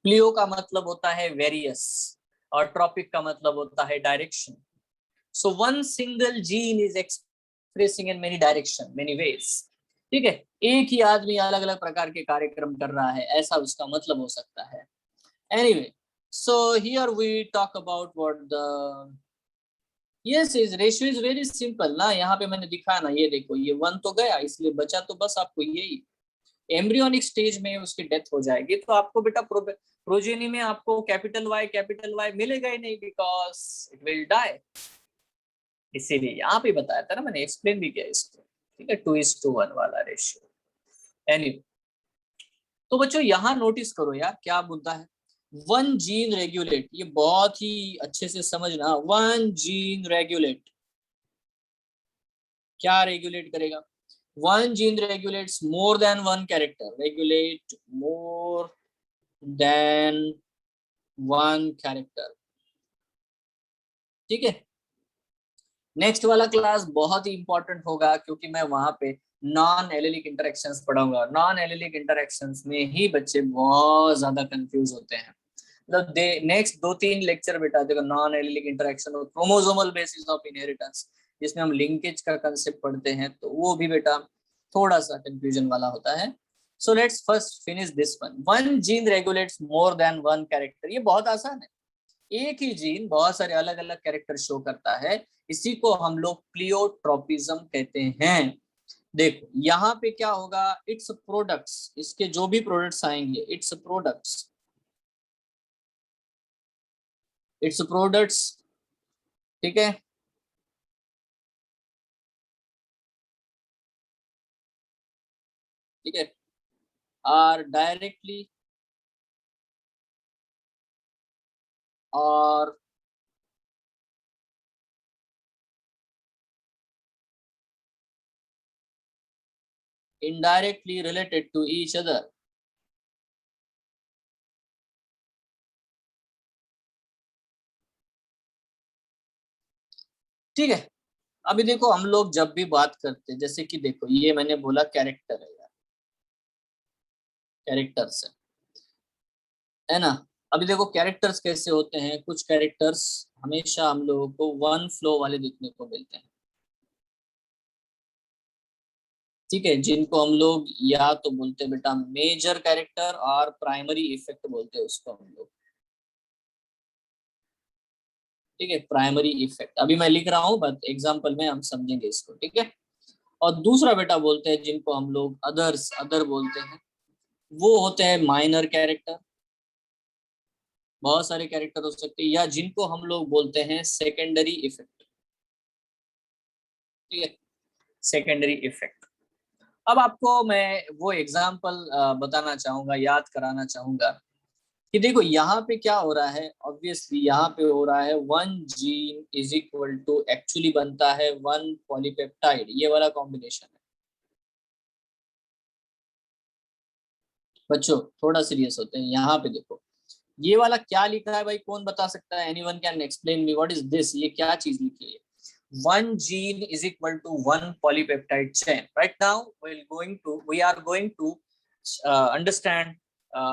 Pleio का मतलब होता है वेरियस, और ट्रॉपिक का मतलब होता है direction. So one single gene is expressing in many direction, many ways. ठीक है, एक ही आदमी अलग अलग प्रकार के कार्यक्रम कर रहा है, ऐसा उसका मतलब हो सकता है। Anyway, so here we talk about what the, yes is ratio is very simple ना। यहाँ पे मैंने दिखाया ना, ये देखो ये 1 तो गया, इसलिए बचा तो बस आपको यही। एम्ब्रियोनिक स्टेज में उसकी डेथ हो जाएगी तो आपको बेटा प्रोजेनी में आपको कैपिटल वाई मिलेगा ही नहीं, बिकॉज इट विल डाई। इसीलिए यहाँ पे बताया था ना, मैंने एक्सप्लेन भी किया इसको, ठीक है, 2:1 वाला रेशियो। एनीवे, तो बच्चों यहाँ नोटिस करो यार क्या मुद्दा है। वन जीन रेगुलेट, ये बहुत ही अच्छे से समझना। वन जीन रेगुलेट क्या रेगुलेट करेगा? One gene regulates more than one character, regulate more than one character, ठीक है। नेक्स्ट वाला क्लास बहुत ही इंपॉर्टेंट होगा, क्योंकि मैं वहां पे नॉन एलिलिक इंटरेक्शंस पढ़ाऊंगा। नॉन एलिलिक इंटरेक्शंस में ही बच्चे बहुत ज्यादा कंफ्यूज होते हैं। मतलब नेक्स्ट 2-3 लेक्चर बेटा देखो, नॉन एलिलिक इंटरेक्शन और क्रोमोसोमल बेसिस ऑफ इनहेरिटेंस, जिसमें हम लिंकेज का कंसेप्ट पढ़ते हैं, तो वो भी बेटा थोड़ा सा कंफ्यूजन वाला होता है। So let's first finish this one. One gene regulates more than one character, ये बहुत आसान है। एक ही जीन बहुत सारे अलग अलग कैरेक्टर शो करता है, इसी को हम लोग प्लियोट्रोपिज्म कहते हैं। देखो यहाँ पे क्या होगा, इट्स प्रोडक्ट्स, इसके जो भी प्रोडक्ट्स आएंगे, इट्स प्रोडक्ट्स, इट्स प्रोडक्ट्स, ठीक है। ठीक है, आर डायरेक्टली और indirectly related to each other। ठीक है, अभी देखो हम लोग जब भी बात करते हैं, जैसे कि देखो ये मैंने बोला कैरेक्टर है यार, कैरेक्टर्स है ना। अभी देखो कैरेक्टर्स कैसे होते हैं, कुछ कैरेक्टर्स हमेशा हम लोगों को वन फ्लो वाले देखने को मिलते हैं, ठीक है, जिनको हम लोग या तो बोलते हैं बेटा मेजर कैरेक्टर और प्राइमरी इफेक्ट बोलते हैं उसको हम लोग, ठीक है, प्राइमरी इफेक्ट। अभी मैं लिख रहा हूँ, बट एग्जाम्पल में हम समझेंगे इसको, ठीक है। और दूसरा बेटा बोलते हैं जिनको हम लोग अदर्स, अदर बोलते हैं, वो होते हैं माइनर कैरेक्टर, बहुत सारे कैरेक्टर हो सकते हैं, या जिनको हम लोग बोलते हैं सेकेंडरी इफेक्ट, ठीक है, सेकेंडरी इफेक्ट। अब आपको मैं वो एग्जाम्पल बताना चाहूंगा, याद कराना चाहूंगा कि देखो यहाँ पे क्या हो रहा है। ऑब्वियसली यहाँ पे हो रहा है one gene is equal to, actually बनता है वन पॉलीपेप्टाइड, ये वाला कॉम्बिनेशन है। बच्चों थोड़ा सीरियस होते हैं, यहाँ पे देखो ये वाला क्या लिखा है भाई, कौन बता सकता है? Anyone can explain me what is this, ये क्या चीज लिखी है? one gene is equal to one polypeptide chain. Right now we are going to understand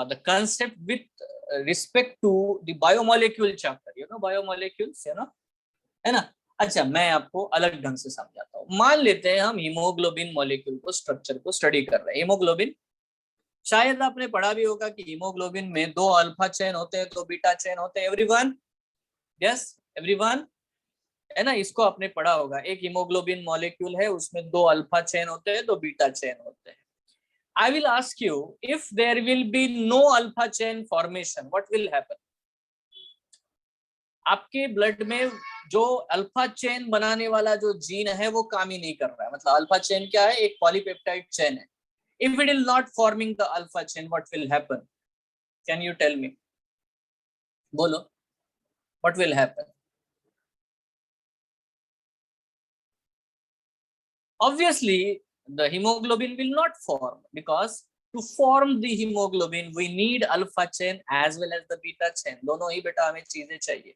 the concept with respect to the biomolecule chapter, you know biomolecules, you know, है ना। अच्छा मैं आपको अलग ढंग से समझाता हूँ। मान लेते हैं हम हीमोग्लोबिन मॉलिक्यूल को, स्ट्रक्चर को स्टडी कर रहे हैं। हीमोग्लोबिन, शायद आपने पढ़ा भी होगा कि हीमोग्लोबिन में 2 अल्फा चेन होते हैं, 2 बीटा चेन होते हैं। एवरीवन, यस एवरीवन, है ना, इसको आपने पढ़ा होगा। एक हीमोग्लोबिन मॉलिक्यूल है, उसमें 2 अल्फा चेन होते हैं, 2 बीटा चेन होते हैं। I will ask you, if there will be no alpha chain formation, what will happen? आपके ब्लड में जो अल्फा चेन बनाने वाला जो जीन है वो काम ही नहीं कर रहा है। मतलब अल्फा चेन क्या है? एक पॉलीपेप्टाइड चेन है। If it is not forming the alpha chain, what will happen? Can you tell me? बोलो, what will happen? Obviously the hemoglobin will not form, because to form the hemoglobin we need alpha chain as well as the beta chain, दोनों ही बेटा हमें चीजें चाहिए।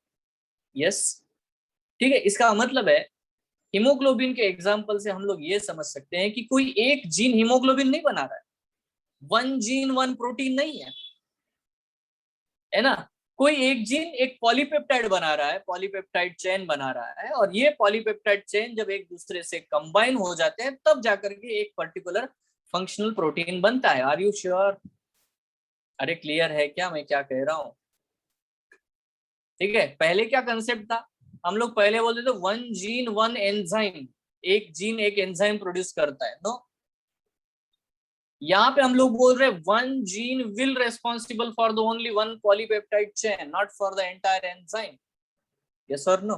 Yes, ठीक है, इसका मतलब है हीमोग्लोबिन के एग्जांपल से हम लोग ये समझ सकते हैं कि कोई एक जीन हीमोग्लोबिन नहीं बना रहा है, वन जीन वन प्रोटीन नहीं है ना। कोई एक जीन एक पॉलीपेप्टाइड बना रहा है, पॉलीपेप्टाइड चेन बना रहा है, और ये पॉलीपेप्टाइड चेन जब एक दूसरे से कंबाइन हो जाते हैं तब जाकर के एक पर्टिकुलर फंक्शनल प्रोटीन बनता है। Are you sure? अरे क्लियर है क्या मैं क्या कह रहा हूँ? ठीक है, पहले क्या कंसेप्ट था? हम लोग पहले बोलते थे वन जीन वन एंजाइम, एक जीन एक एंजाइम प्रोड्यूस करता है। नो, यहाँ पे हम लोग बोल रहे हैं one gene will responsible for the only one polypeptide chain, not for the entire enzyme. Yes और नो,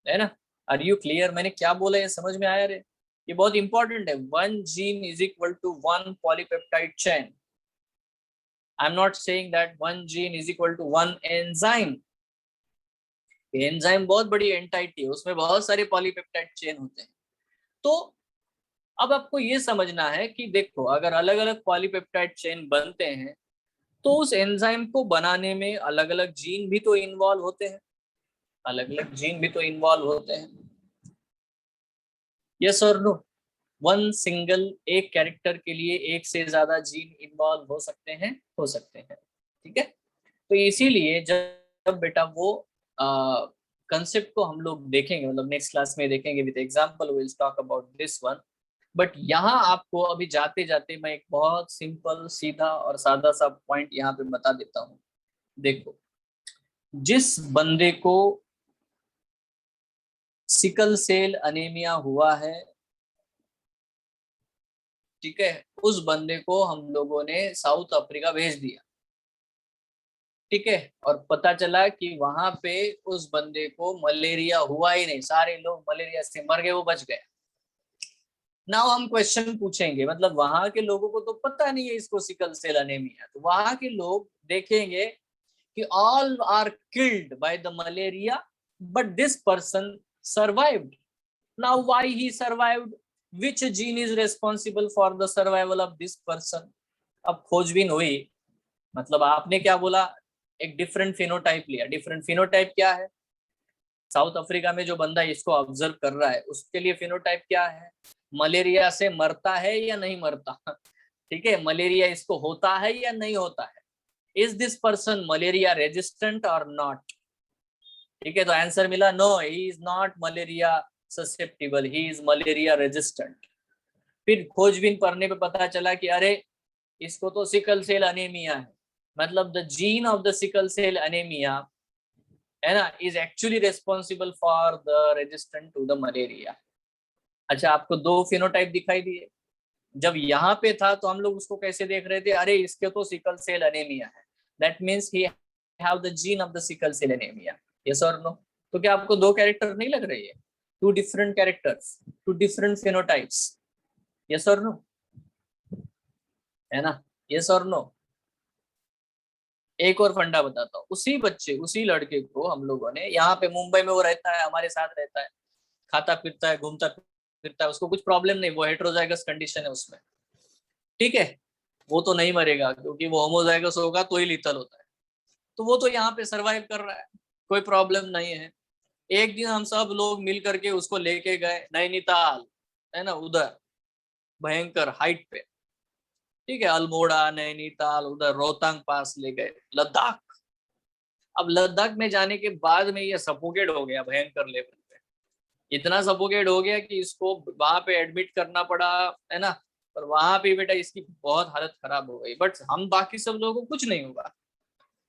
है ना। Are you clear? मैंने क्या बोला ये समझ में आया रे? ये बहुत इंपॉर्टेंट है. 1 gene is equal to 1 polypeptide chain. I am not saying that 1 gene is equal to 1 enzyme. Enzyme बहुत बड़ी एंटाइटी है, उसमें बहुत सारे पॉलीपेप्टाइड चेन होते हैं. तो अब आपको ये समझना है कि देखो, अगर अलग अलग पॉलीपेप्टाइड चेन बनते हैं तो उस एंजाइम को बनाने में अलग अलग जीन भी तो इन्वॉल्व होते हैं. अलग अलग जीन भी तो इन्वॉल्व होते हैं. यस और नो? वन सिंगल, एक कैरेक्टर के लिए एक से ज्यादा जीन इन्वॉल्व हो सकते हैं, हो सकते हैं. ठीक है. तो इसीलिए जब बेटा वो कंसेप्ट को हम लोग देखेंगे, मतलब नेक्स्ट क्लास में देखेंगे with example, we will talk about this one. But यहाँ आपको अभी जाते जाते मैं एक बहुत सिंपल, सीधा और सादा सा पॉइंट यहाँ पे बता देता हूँ. देखो, जिस बंदे को सिकल सेल अनीमिया हुआ है, ठीक है, उस बंदे को हम लोगों ने साउथ अफ्रीका भेज दिया. ठीक है. और पता चला कि वहां पे उस बंदे को मलेरिया हुआ ही नहीं, सारे लोग मलेरिया से मर गए, वो बच गया. नाउ हम क्वेश्चन पूछेंगे, मतलब वहां के लोगों को तो पता नहीं है इसको सिकल सेल अनीमिया, तो वहां के लोग देखेंगे कि all are killed by the malaria but this person survived. Now why he survived? which gene is responsible for the survival of this person? अब खोजबीन हुई, मतलब आपने क्या बोला, एक डिफरेंट फिनोटाइप लिया. डिफरेंट फिनोटाइप क्या है? साउथ अफ्रीका में जो बंदा इसको ऑब्जर्व कर रहा है उसके लिए फिनोटाइप क्या है? मलेरिया से मरता है या नहीं मरता? ठीक है, मलेरिया इसको होता है या नहीं होता है? Is this person malaria resistant और नॉट? ठीक है, तो आंसर मिला no, he is not malaria susceptible, he is malaria resistant. फिर खोजबीन करने पे पता चला कि अरे इसको तो सिकल सेल अनेमिया है, मतलब the gene of the sickle cell anaemia है ना is actually responsible for the resistant to the malaria. अच्छा, आपको दो फिनोटाइप दिखाई दिए. जब यहाँ पे था तो हम लोग उसको कैसे देख रहे थे, अरे इसके तो सिकल सेल अनेमिया है, that means he have the gene of the sickle cell anaemia. Yes और नो? तो क्या आपको दो कैरेक्टर नहीं लग रही है? Two different characters, two different phenotypes. Yes और नो? है ना? यस और नो? एक और फंडा बताता हूँ. उसी बच्चे, उसी लड़के को हम लोगों ने यहाँ पे मुंबई में, वो रहता है हमारे साथ, रहता है, खाता फिरता है, घूमता फिरता है, उसको कुछ प्रॉब्लम नहीं, वो हेट्रोजाइगस कंडीशन है उसमें. ठीक है, वो तो नहीं मरेगा क्योंकि वो होमोजाइगस होगा तो ही लीथल होता है. तो वो तो यहाँ पे सरवाइव कर रहा है, कोई प्रॉब्लम नहीं है. एक दिन हम सब लोग मिल करके उसको लेके गए नैनीताल, है ना, उधर भयंकर हाइट पे. ठीक है, अल्मोड़ा, नैनीताल, उधर रोहतांग पास ले गए, लद्दाख. अब लद्दाख में जाने के बाद में ये सफोकेट हो गया भयंकर लेवल पे. इतना सफोकेट हो गया कि इसको वहां पे एडमिट करना पड़ा, है ना. और वहां पे बेटा इसकी बहुत हालत खराब हो गई, बट हम बाकी सब लोगों को कुछ नहीं हुआ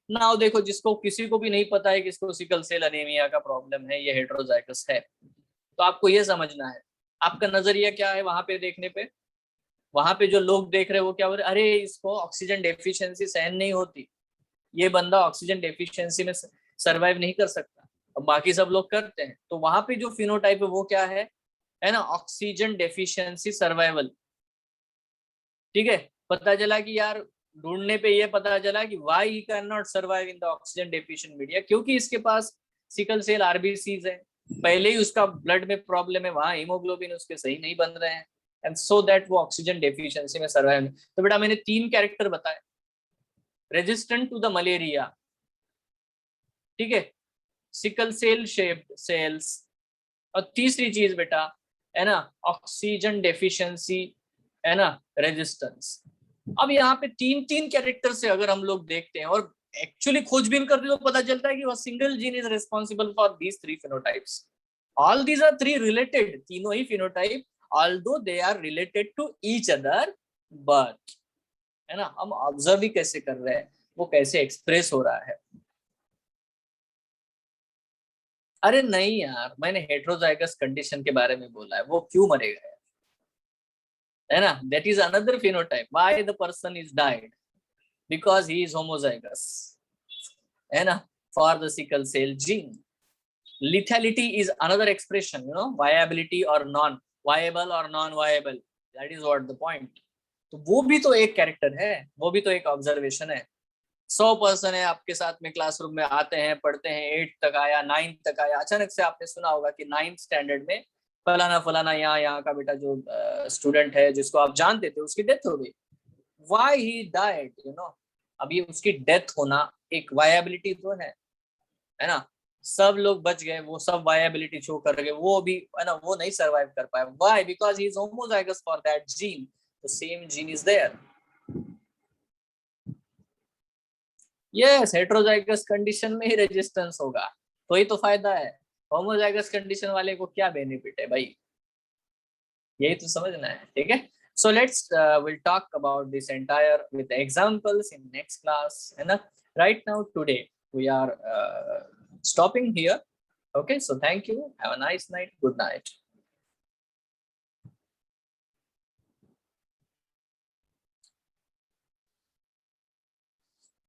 ना. देखो, जिसको किसी को भी नहीं पता है कि इसको सिकल सेल अनीमिया का प्रॉब्लम है, ये हेट्रोजाइगस है, तो आपको ये समझना है. आपका नजरिया क्या है वहां पे देखने पे? वहां पे जो लोग देख रहे हैं वो क्या बोल रहे, अरे इसको ऑक्सीजन डेफिशिएंसी सहन नहीं होती, ये बंदा ऑक्सीजन डेफिशिएंसी में सरवाइव नहीं कर सकता, और बाकी सब लोग करते हैं. तो वहां पे जो फिनोटाइप है वो क्या है ना, ऑक्सीजन डेफिशिएंसी सर्वाइवल. ठीक है, पता चला कि यार, ढूंढने पे ये पता चला कि why he can not survive in the oxygen deficient media, क्योंकि इसके पास सिकल सेल आरबीसीज है, पहले ही उसका ब्लड में प्रॉब्लम है, वहां हीमोग्लोबिन उसके सही नहीं बन रहे हैं, एंड सो दैट वो ऑक्सीजन डेफिशिएंसी में सर्वाइव. तो बेटा मैंने 3 कैरेक्टर बताए, रेजिस्टेंट टू द मलेरिया, ठीक है, सिकल सेल शेप्ड सेल्स, और तीसरी चीज बेटा, है ना, ऑक्सीजन डेफिशिएंसी, है ना, रेजिस्टेंस. अब यहाँ पे 3 कैरेक्टर से अगर हम लोग देखते हैं और एक्चुअली खोजबीन करते हैं तो पता चलता है कि वह single gene is responsible for these 3 phenotypes. All these are 3 related, तीनों ही phenotype, although they are related to each other, but, है ना, हम ऑब्जर्व भी कैसे कर रहे हैं, वो कैसे एक्सप्रेस हो रहा है. अरे नहीं यार, मैंने हेट्रोजाइगस कंडीशन के बारे में बोला है, वो क्यों मरेगा, है ना. That is another phenotype, why the person is died, because he is homozygous, है ना, for the sickle cell gene. lethality is another expression, viability or non viable or non viable, that is what the point. तो वो भी तो एक character है, वो भी तो एक ऑब्जर्वेशन है. 100 पर्सन है आपके साथ में, क्लासरूम में आते हैं, पढ़ते हैं, 8 तक आया, 9 तक आया, अचानक से आपने सुना होगा कि 9th स्टैंडर्ड में फलाना फलाना यहाँ का बेटा जो स्टूडेंट है जिसको आप जानते थे उसकी डेथ हो गई. व्हाई ही डाइड, अभी उसकी डेथ होना एक वायबिलिटी तो है ना. सब लोग बच गए, वो सब वायबिलिटी शो कर गए, वो भी है ना, वो नहीं सर्वाइव कर पाया. Why? Because he is homozygous for that gene, the same gene is there. Yes, heterozygous condition में ही रेजिस्टेंस होगा, तो ही तो फायदा है. होमोजाइगस कंडीशन वाले को क्या बेनिफिट है भाई, यही तो समझना है. ठीक है, so let's we'll talk about this entire with examples in next class, है ना. Right now today we are stopping here. Okay, so thank you, have a nice night, good night.